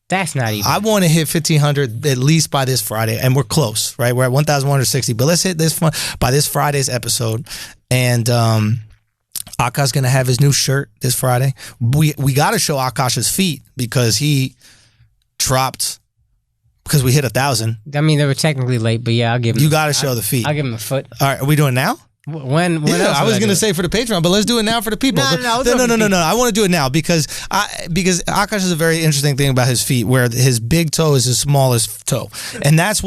B: That's not even.
A: I want to hit 1,500 at least by this Friday, and we're close, right? We're at 1,160, but let's hit this by this Friday's episode. And Akash going to have his new shirt this Friday. We got to show Akash's feet because he dropped because we hit 1,000.
B: I mean, they were technically late, but yeah, I'll give him.
A: You got to show the feet.
B: I'll give him a foot.
A: All right, are we doing now?
B: When
A: yeah, I was going to say for the Patreon, but let's do it now for the people. No. I want to do it now because Akash is a very interesting thing about his feet, where his big toe is his smallest toe, and that's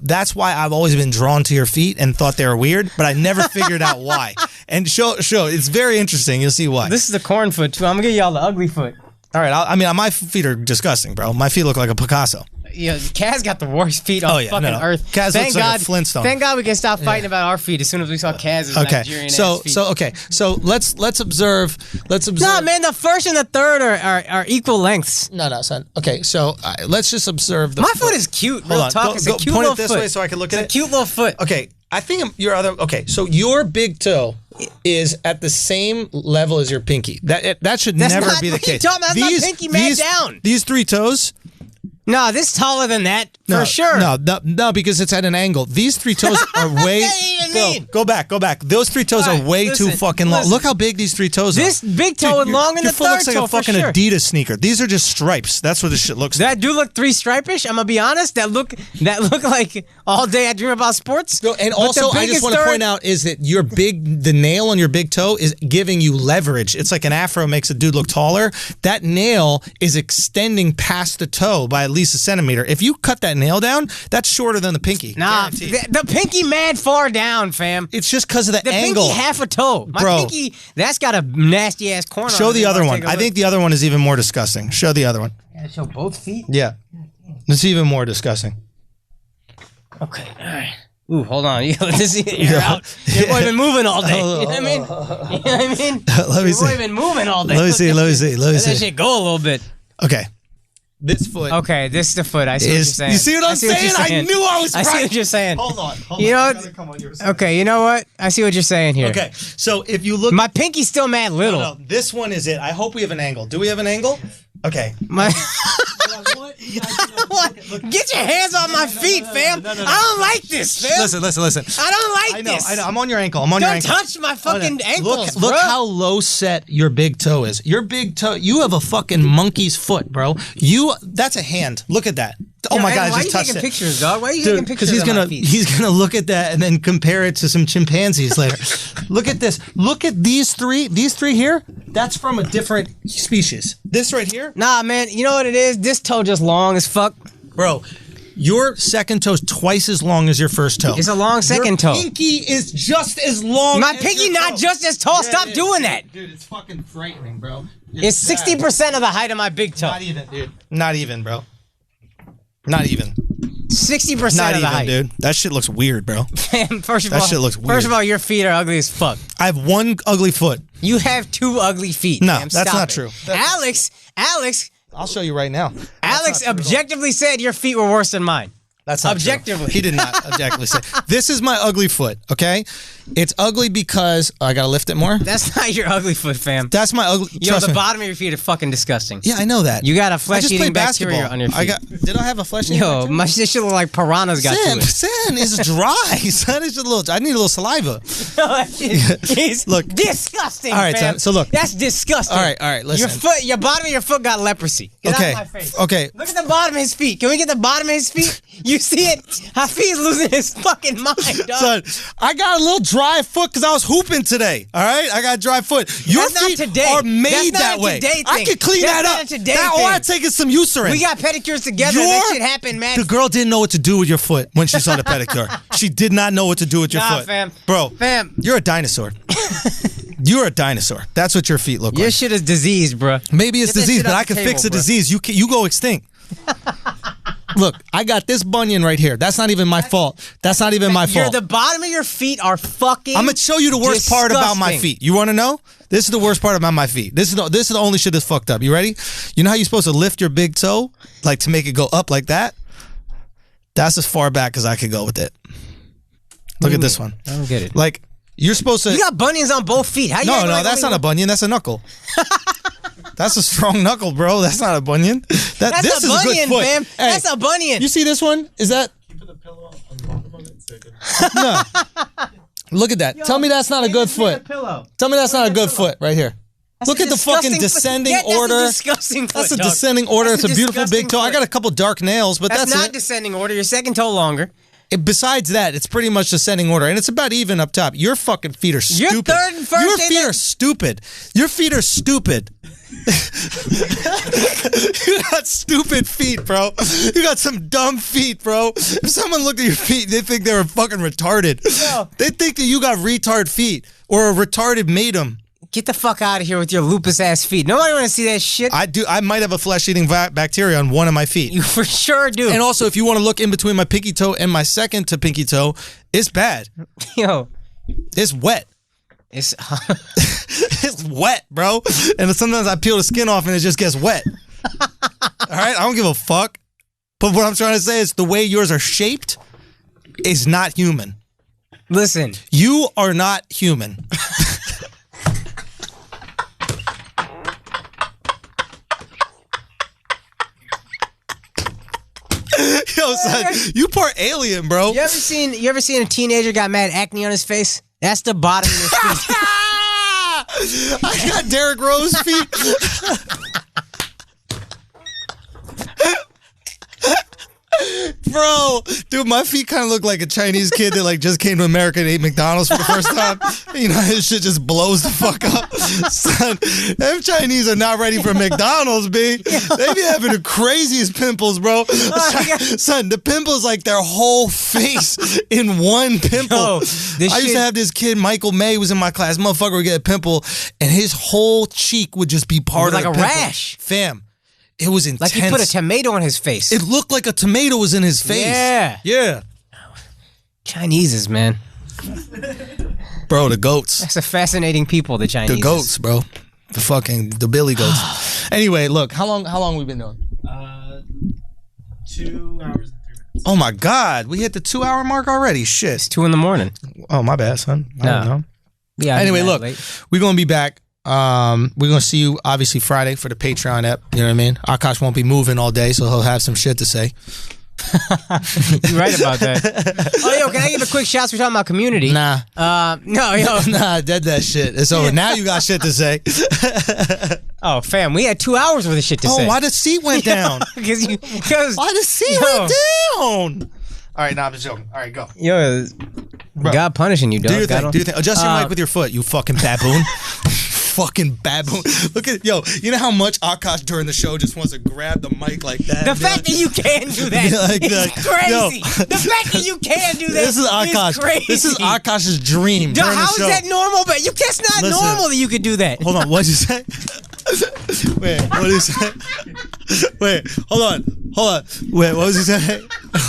A: that's why I've always been drawn to your feet and thought they were weird, but I never figured out why. And show, it's very interesting. You'll see why.
B: This is the corn foot too. I'm gonna get y'all the ugly foot.
A: All right, my feet are disgusting, bro. My feet look like a Picasso.
B: Yeah, Kaz got the worst feet on fucking earth.
A: Kaz looks like a Flintstone.
B: Thank God we can stop fighting about our feet as soon as we saw Kaz's Nigerian ass feet.
A: So let's observe.
B: Nah, man, the first and the third are equal lengths.
A: No, son. Okay, so let's just observe the.
B: My foot is cute. Real talk. It's a cute
A: point
B: little
A: it this
B: foot.
A: way so I can look at it.
B: It's a cute little foot.
A: Okay, I think your other. Okay, so your big toe is at the same level as your pinky. That should never be the case.
B: That's my pinky mad down.
A: These three toes.
B: No, this taller than that for sure.
A: No, because it's at an angle. These three toes are way. Go back. Those three toes are way too fucking long. Look how big these three toes are.
B: This big toe is longer than the third toe.
A: Your foot looks like a fucking Adidas sneaker. These are just stripes. That's what this shit looks like.
B: That do look three stripish. I'm gonna be honest. That look like all day I dream about sports.
A: And also, I just want to point out is that the nail on your big toe is giving you leverage. It's like an afro makes a dude look taller. That nail is extending past the toe by at least a centimeter. If you cut that nail down, that's shorter than the pinky.
B: Nah, the pinky mad far down, fam.
A: It's just because of the angle.
B: The pinky half a toe. My pinky, that's got a nasty ass corner.
A: Show the other one. I think the other one is even more disgusting. Show the other one.
B: Yeah, show both feet?
A: Yeah. It's even more disgusting.
B: Okay, all right. Ooh, hold on. You're out. You've been moving all day. You know what I mean?
A: Let me see.
B: You've been moving all day.
A: Let me see.
B: Let that shit go a little bit.
A: Okay. This foot.
B: Okay, this is the foot. I see what you're saying.
A: You see what I'm saying? I knew I was right.
B: I see what you're saying.
A: Hold on.
B: You know what? Okay, you know what? I see what you're saying here.
A: Okay, so if you look.
B: My pinky's still mad little.
A: No, this one is it. I hope we have an angle. Do we have an angle? Okay.
B: What? Get your hands off my feet, fam. I don't like this, fam.
A: Listen.
B: I don't like this.
A: I know. I'm on your ankle. Don't
B: touch my fucking ankles,
A: Look how low set your big toe is. Your big toe, you have a fucking monkey's foot, bro. That's a hand. Look at that. Oh my God, I just touched it.
B: Why are you taking pictures, dog? Why are you taking pictures of my feet?
A: He's gonna look at that and then compare it to some chimpanzees later. Look at this. Look at these three. These three here. That's from a different species. This right here.
B: Nah, man. You know what it is? This toe just long as fuck,
A: bro. Your second toe is twice as long as your first toe.
B: It's a long second toe.
A: Your pinky is just as long.
B: My pinky not just as tall. Stop doing that,
A: dude. It's fucking frightening, bro.
B: It's 60% of the height of my big toe.
A: Not even, dude. Not even, bro. Not even.
B: 60% of the height,
A: dude. That shit looks weird, bro.
B: First of all,
A: shit looks weird.
B: First of all, your feet are ugly as fuck.
A: I have one ugly foot.
B: You have two ugly feet.
A: No, that's not true.
B: Alex,
A: I'll show you right now.
B: Alex objectively said your feet were worse than mine.
A: That's not
B: objectively.
A: True. He did not objectively say. This is my ugly foot, okay? It's ugly because I gotta lift it more.
B: That's not your ugly foot, fam.
A: That's my ugly.
B: Yo, the bottom of your feet are fucking disgusting.
A: Yeah, I know that.
B: You got a flesh-eating bacteria on your feet.
A: Did I have a flesh-eating
B: bacteria? Yo, my shit should look like piranhas got to it.
A: Sin is dry. Son, it's a little. I need a little saliva.
B: Look, disgusting.
A: All right,
B: fam.
A: son. So look,
B: that's disgusting.
A: All right. Listen.
B: Your bottom of your foot got leprosy. Get out of my face.
A: Okay.
B: Look at the bottom of his feet. Can we get the bottom of his feet? You see it? Hafiz losing his fucking mind, dog.
A: Son, I got a little dry foot because I was hooping today. All right, I got a dry foot. Your
B: That's not
A: feet
B: today.
A: are made
B: That's not
A: that
B: a
A: way.
B: today
A: I
B: thing.
A: can clean
B: That's
A: that
B: not
A: up.
B: a today
A: That all
B: thing.
A: I take is some Eucerin.
B: We got pedicures together. That shit happened, man.
A: The girl didn't know what to do with your foot when she saw the pedicure. She did not know what to do with your foot.
B: Fam.
A: Bro,
B: Fam.
A: you're a dinosaur. You're a dinosaur. That's what your feet look
B: Your
A: like.
B: shit is diseased, bro.
A: Maybe it's
B: Get that
A: disease,
B: shit
A: but
B: off
A: I
B: the
A: can fix
B: table,
A: a
B: bro.
A: disease. You go extinct. Look, I got this bunion right here. That's not even my fault. That's not even my fault.
B: The bottom of your feet are fucking.
A: I'm gonna show you the worst part about my
B: disgusting.
A: feet. You want to know? This is the worst part about my feet. This is the only shit that's fucked up. You ready? You know how you're supposed to lift your big toe, like to make it go up like that? That's as far back as I could go with it. Look at this one.
B: I don't get it.
A: Like you're supposed to.
B: You got bunions on both feet. How you
A: No,
B: acting like
A: that's
B: only
A: not a bunion. That's a knuckle. That's a strong knuckle, bro. That's not a bunion.
B: That's
A: this
B: a
A: is
B: bunion,
A: a good foot.
B: fam.
A: Hey,
B: That's a bunion.
A: You see this one? Is that?
D: Put the pillow on the bottom of it so it can...
A: No. Look at that. Tell me that's not a good foot.
B: Pillow.
A: Tell me that's not a good foot right here. Look at the fucking descending order.
B: That's a disgusting foot,
A: That's a
B: dog.
A: descending order.
B: That's
A: It's a beautiful
B: disgusting
A: big toe. I
B: foot.
A: got a couple dark nails, but
B: That's
A: that's
B: not
A: it.
B: descending order. Your second toe longer.
A: Besides that, it's pretty much descending order, and it's about even up top. Your fucking feet are
B: Your
A: stupid.
B: third and first
A: Your
B: day
A: feet
B: that-
A: are stupid. Your feet are stupid. You got stupid feet, bro. You got some dumb feet, bro. If someone looked at your feet, they think they were fucking retarded.
B: Yo.
A: They think that you got retard feet or a retarded made them.
B: Get the fuck out of here with your lupus ass feet. Nobody want to see that shit.
A: I do. I might have a flesh-eating bacteria on one of my feet.
B: You for sure do.
A: And also, if you want to look in between my pinky toe and my second to pinky toe, it's bad.
B: Yo,
A: It's wet.
B: it's
A: It's wet, bro. And sometimes I peel the skin off and it just gets wet. All right? I don't give a fuck. But what I'm trying to say is the way yours are shaped is not human.
B: listen.
A: You are not human. Yo, son, you part alien, bro.
B: You ever seen a teenager got mad acne on his face? That's the bottom of your feet.
A: I got Derrick Rose feet. Bro, dude, my feet kind of look like a Chinese kid that like just came to America and ate McDonald's for the first time. You know, his shit just blows the fuck up. Son, them Chinese are not ready for McDonald's, B. They be having the craziest pimples, bro. Son, the pimples like their whole face in one pimple.
B: Yo,
A: I used to have this kid, Michael May, was in my class. Motherfucker would get a pimple, and his whole cheek would just be part of
B: Like
A: the
B: a
A: pimple.
B: rash.
A: Fam, it was intense.
B: Like he put a tomato on his face.
A: It looked like a tomato was in his face.
B: Yeah.
A: Yeah.
B: Chineses, man.
A: Bro, the goats.
B: That's a fascinating people, the Chinese.
A: The goats, bro. The Billy goats. Anyway, look, how long we been doing?
D: 2 hours and 3 minutes.
A: Oh my God, we hit the 2 hour mark already. Shit.
B: It's 2 a.m.
A: Oh, my bad, son. I don't know.
B: Yeah.
A: Anyway, look, we're gonna be back. We're gonna see you obviously Friday for the Patreon app. You know what I mean? Akash won't be moving all day, so he'll have some shit to say.
B: You're right about that. Oh, yo, can I give a quick shout? We're talking about community.
A: Nah.
B: No, yo.
A: Nah, I did that shit. It's over. Now you got shit to say.
B: Oh, fam, we had 2 hours worth of shit to say.
A: Oh, why the seat went down?
B: Because
A: Why the seat went down? All right, nah, I'm just joking. All right, go.
B: yo, God punishing you, dog.
A: Do your
B: God
A: thing. Do your thing. Adjust your mic with your foot, you fucking baboon. Fucking baboon. Look at, yo, you know how much Akash during the show just wants to grab the mic like that?
B: The fact that you can do that is crazy.
A: Yo.
B: The fact that you can do that
A: This is Akash.
B: crazy.
A: This is Akash's dream
B: Dog,
A: during the
B: how is
A: show.
B: that normal? But that's not
A: Listen.
B: normal that you could do that.
A: Hold on, what'd you say? Wait, what did he say? Wait, hold on. Wait, what was he saying?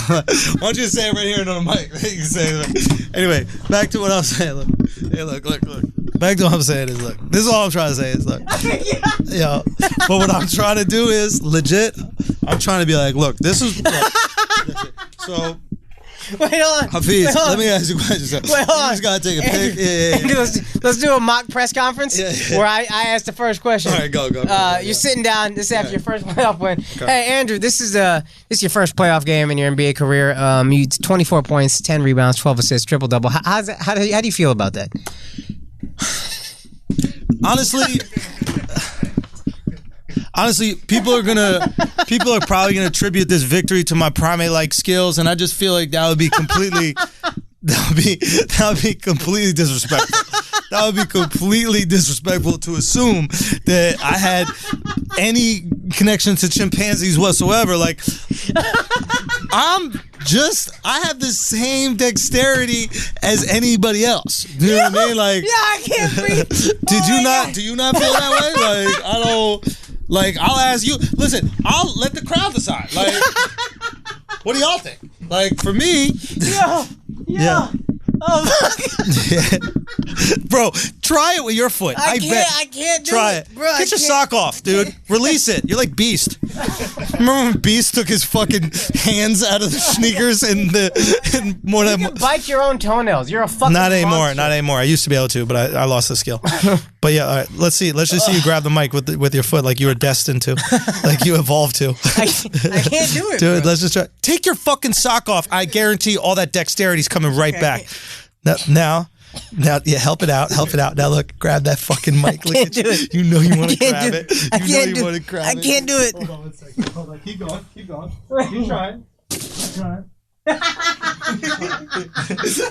A: Why don't you say it right here on the mic? You can say it. Anyway, back to what I was saying. Look. Hey, look. Back to what I'm saying is, look. This is all I'm trying to say is, look. Yo, but what I'm trying to do is, legit, I'm trying to be like, look, this is... Look, so...
B: Wait, hold on.
A: Hafiz,
B: Wait, hold
A: let
B: on.
A: me ask you a question.
B: Wait, hold
A: You
B: on.
A: just gotta take a pic.
B: Andrew,
A: Yeah.
B: Andrew, let's do a mock press conference where I ask the first question.
A: All right, go.
B: You're sitting down. This is after your first playoff win. Hey, Andrew, this is your first playoff game in your NBA career. You 24 points, 10 rebounds, 12 assists, triple double. How do you feel about that?
A: Honestly, honestly, people are probably gonna attribute this victory to my primate-like skills, and I just feel like that would be completely completely disrespectful. That would be completely disrespectful to assume that I had any connection to chimpanzees whatsoever. Like, I have the same dexterity as anybody else. You know what I mean? Like,
B: I can't breathe.
A: Do you not feel that way? Like, I don't. Like, I'll ask you. Listen, I'll let the crowd decide. Like, what do y'all think? Like, for me, yeah. Oh my God. Bro, try it with your foot. I
B: can't do
A: try
B: it.
A: it.
B: Bro,
A: Get your sock off, dude. Release it. You're like Beast. Remember when Beast took his fucking hands out of the sneakers and more
B: You can bite your own toenails. You're a fucking
A: Not anymore.
B: monster.
A: Not anymore. I used to be able to, but I lost the skill. But yeah, all right, let's see. Let's just see you grab the mic with your foot like you were destined to, like you evolved to.
B: I can't do it,
A: Dude,
B: bro.
A: let's just try. Take your fucking sock off. I guarantee all that dexterity's coming right back. Now, yeah, help it out. Now look, grab that fucking mic. Look
B: can't
A: at
B: do
A: you.
B: it.
A: You know you want to grab it.
B: I can't do it.
A: Grab
B: I can't do it.
D: Hold on 1 second. Hold on. Keep going. Keep trying. Keep trying.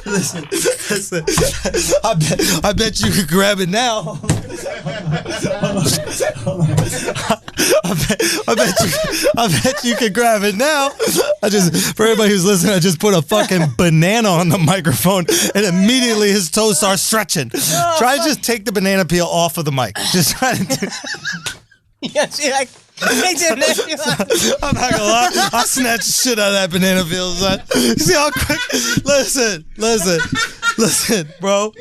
A: Listen. I bet you could grab it now. I bet you could grab it now. For everybody who's listening, I just put a fucking banana on the microphone, and immediately his toes start stretching. Try to just take the banana peel off of the mic. Just try to do.
B: Yeah, see, I take that nasty off.
A: I'm not gonna lie, I snatched the shit out of that banana peel, son. You see how quick? Listen, bro.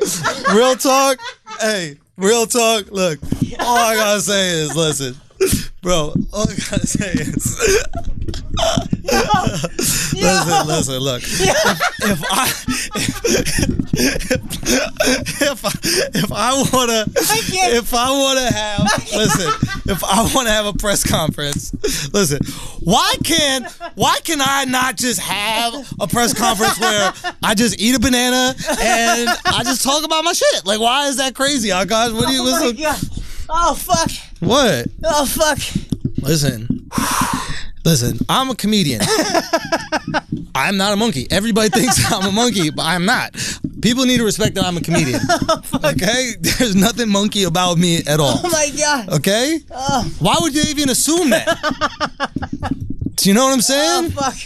A: Real talk. Hey, real talk. Look, all I gotta say is, listen, bro. All I gotta say is, listen. Look, if I wanna have a press conference, listen, why can I not just have a press conference where I just eat a banana and I just talk about my shit? Like, why is that crazy? Oh gosh, what do you listen?
B: God. Oh fuck.
A: What?
B: Oh fuck.
A: Listen, I'm a comedian. I'm not a monkey. Everybody thinks I'm a monkey, but I'm not. People need to respect that I'm a comedian. Okay? There's nothing monkey about me at all.
B: Oh my God.
A: Okay? Why would they even assume that? Do you know what I'm saying?
B: Oh fuck.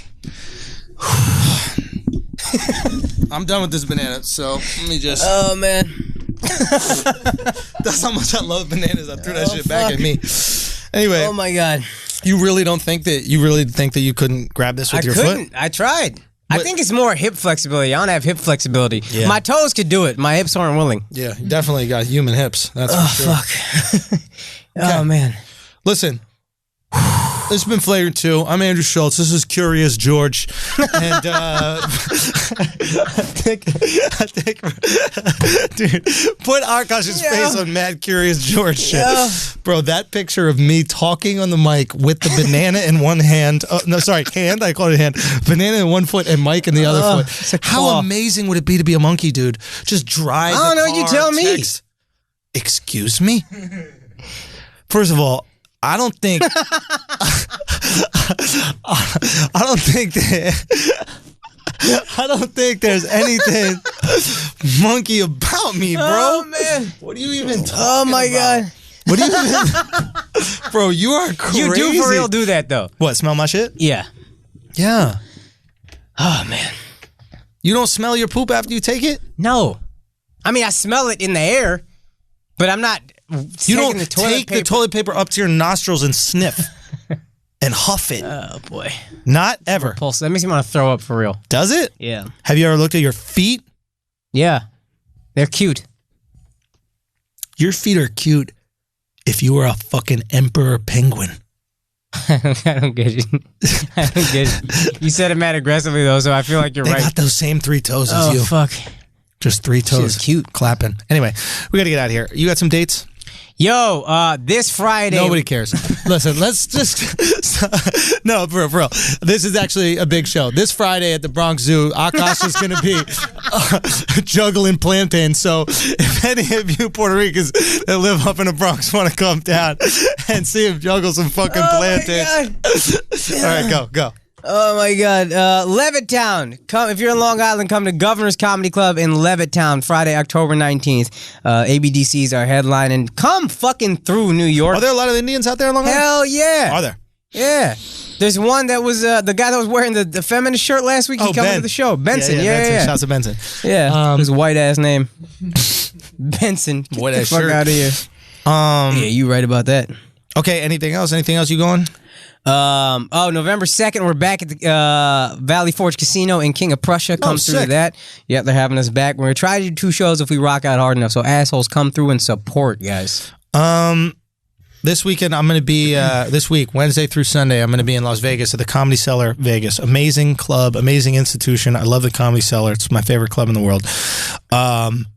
A: I'm done with this banana, so let me just...
B: Oh man.
A: That's how much I love bananas. I threw that shit back at me. Anyway.
B: Oh my God.
A: You really think that you couldn't grab this with your foot?
B: I tried. I think it's more hip flexibility. I don't have hip flexibility.
A: Yeah.
B: My toes could do it. My hips aren't willing.
A: Yeah, you definitely got human hips. That's for sure.
B: Fuck.
A: Okay.
B: Oh man.
A: Listen, this has been Flagrant 2. I'm Andrew Schultz. This is Curious George. And I think dude, put Akash's face on Mad Curious George shit.
B: Yeah.
A: Bro, that picture of me talking on the mic with the banana in one hand. Hand. I called it hand. Banana in one foot and mic in the other foot. How amazing would it be to be a monkey, dude? Just drive.
B: I don't know. You tell me.
A: Excuse me? First of all, I don't think there's anything monkey about me, bro.
B: Oh man.
A: What are you even talking
B: Oh my
A: about?
B: God.
A: What do you even Bro, you are crazy.
B: You do for real do that though.
A: What, smell my shit?
B: Yeah.
A: Yeah.
B: Oh man.
A: You don't smell your poop after you take it?
B: No. I mean, I smell it in the air, but I'm not.
A: You don't take the toilet paper up to your nostrils and sniff and huff it.
B: Oh boy.
A: Not ever.
B: Pulse. That makes me want to throw up for real.
A: Does it?
B: Yeah.
A: Have you ever looked at your feet?
B: Yeah. They're cute.
A: Your feet are cute if you were a fucking emperor penguin.
B: I don't get it. I don't get it. You said it mad aggressively though, so I feel like you're
A: They
B: right.
A: got those same 3 toes as you.
B: Oh fuck.
A: Just 3 toes.
B: She's cute.
A: Clapping. Anyway, we got to get out of here. You got some dates?
B: Yo, this Friday.
A: Nobody cares. Listen, let's just no, for real. This is actually a big show. This Friday at the Bronx Zoo, Akash is going to be juggling plantains. So if any of you Puerto Ricans that live up in the Bronx want to come down and see him juggle some fucking plantains. All right, go.
B: Oh my God, Levittown. Come if you're in Long Island. Come to Governor's Comedy Club in Levittown, Friday, October 19th. ABDC's our headline, and come fucking through New York.
A: Are there a lot of Indians out there in Long Island?
B: Hell yeah.
A: Are there?
B: Yeah. There's one that was the guy that was wearing the feminist shirt last week. He coming
A: Ben.
B: to the show. Benson. Yeah.
A: Benson. Shouts to Benson.
B: Yeah. His white ass name. Benson. Get
A: White
B: the
A: ass
B: fuck
A: shirt.
B: out of here. Yeah, you right about that.
A: Okay. Anything else? Anything else you going?
B: November 2nd, we're back at the Valley Forge Casino in King of Prussia. Come through
A: sick.
B: that. Yep, they're having us back. We're going to try to do 2 shows if we rock out hard enough. So assholes, come through and support, guys.
A: This weekend, I'm going to be, this week, Wednesday through Sunday, I'm going to be in Las Vegas at the Comedy Cellar Vegas. Amazing club, amazing institution. I love the Comedy Cellar. It's my favorite club in the world.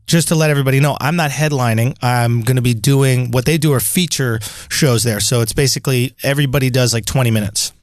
A: Just to let everybody know, I'm not headlining. I'm going to be doing, what they do are feature shows there. So it's basically, everybody does like 20 minutes.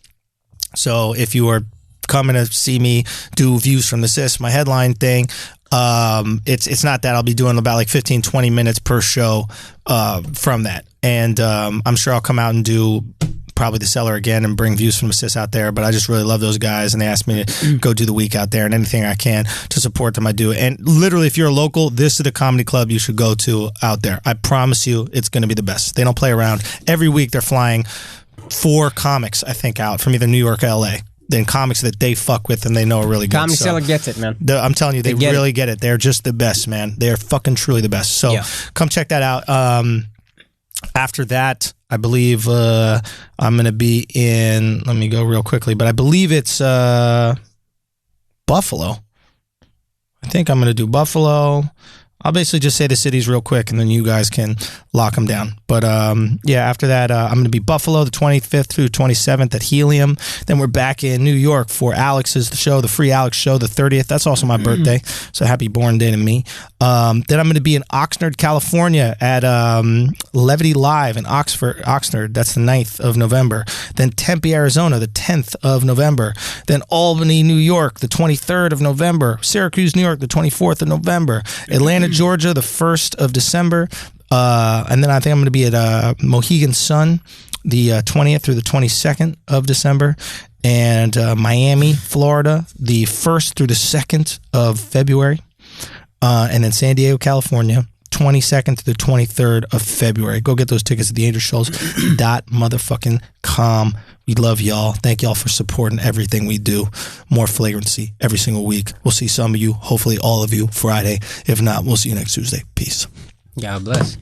A: So if you are coming to see me do Views from the Sis, my headline thing, it's not that. I'll be doing about like 15, 20 minutes per show from that. And I'm sure I'll come out and do probably the Cellar again and bring Views from the Sis out there. But I just really love those guys, and they asked me to go do the week out there, and anything I can to support them, I do. And literally, if you're a local, this is the comedy club you should go to out there. I promise you, it's going to be the best. They don't play around. Every week, they're flying 4 comics, I think, out from either New York or LA. Then comics that they fuck with and they know are really good.
B: Comedy Cellar gets it, man.
A: I'm telling you, they really get it. They're just the best, man. They're fucking truly the best. So come check that out. After that, I believe I'm going to be in, let me go real quickly, but I believe it's Buffalo. I think I'm going to do Buffalo. I'll basically just say the cities real quick, and then you guys can lock them down. But after that, I'm going to be Buffalo the 25th through 27th at Helium. Then we're back in New York for Alex's show, the Free Alex show, the 30th. That's also my birthday, so happy born day to me. Then I'm going to be in Oxnard, California at Levity Live in Oxnard. That's the 9th of November. Then Tempe, Arizona, the 10th of November. Then Albany, New York, the 23rd of November. Syracuse, New York, the 24th of November. Atlanta, Georgia, the 1st of December. And then I think I'm going to be at Mohegan Sun the 20th through the 22nd of December. And Miami, Florida, the 1st through the 2nd of February. And then San Diego, California, 22nd to the 23rd of February. Go get those tickets at theangelshows.com. We love y'all. Thank y'all for supporting everything we do. More flagrancy every single week. We'll see some of you, hopefully all of you, Friday. If not, we'll see you next Tuesday. Peace.
B: God bless.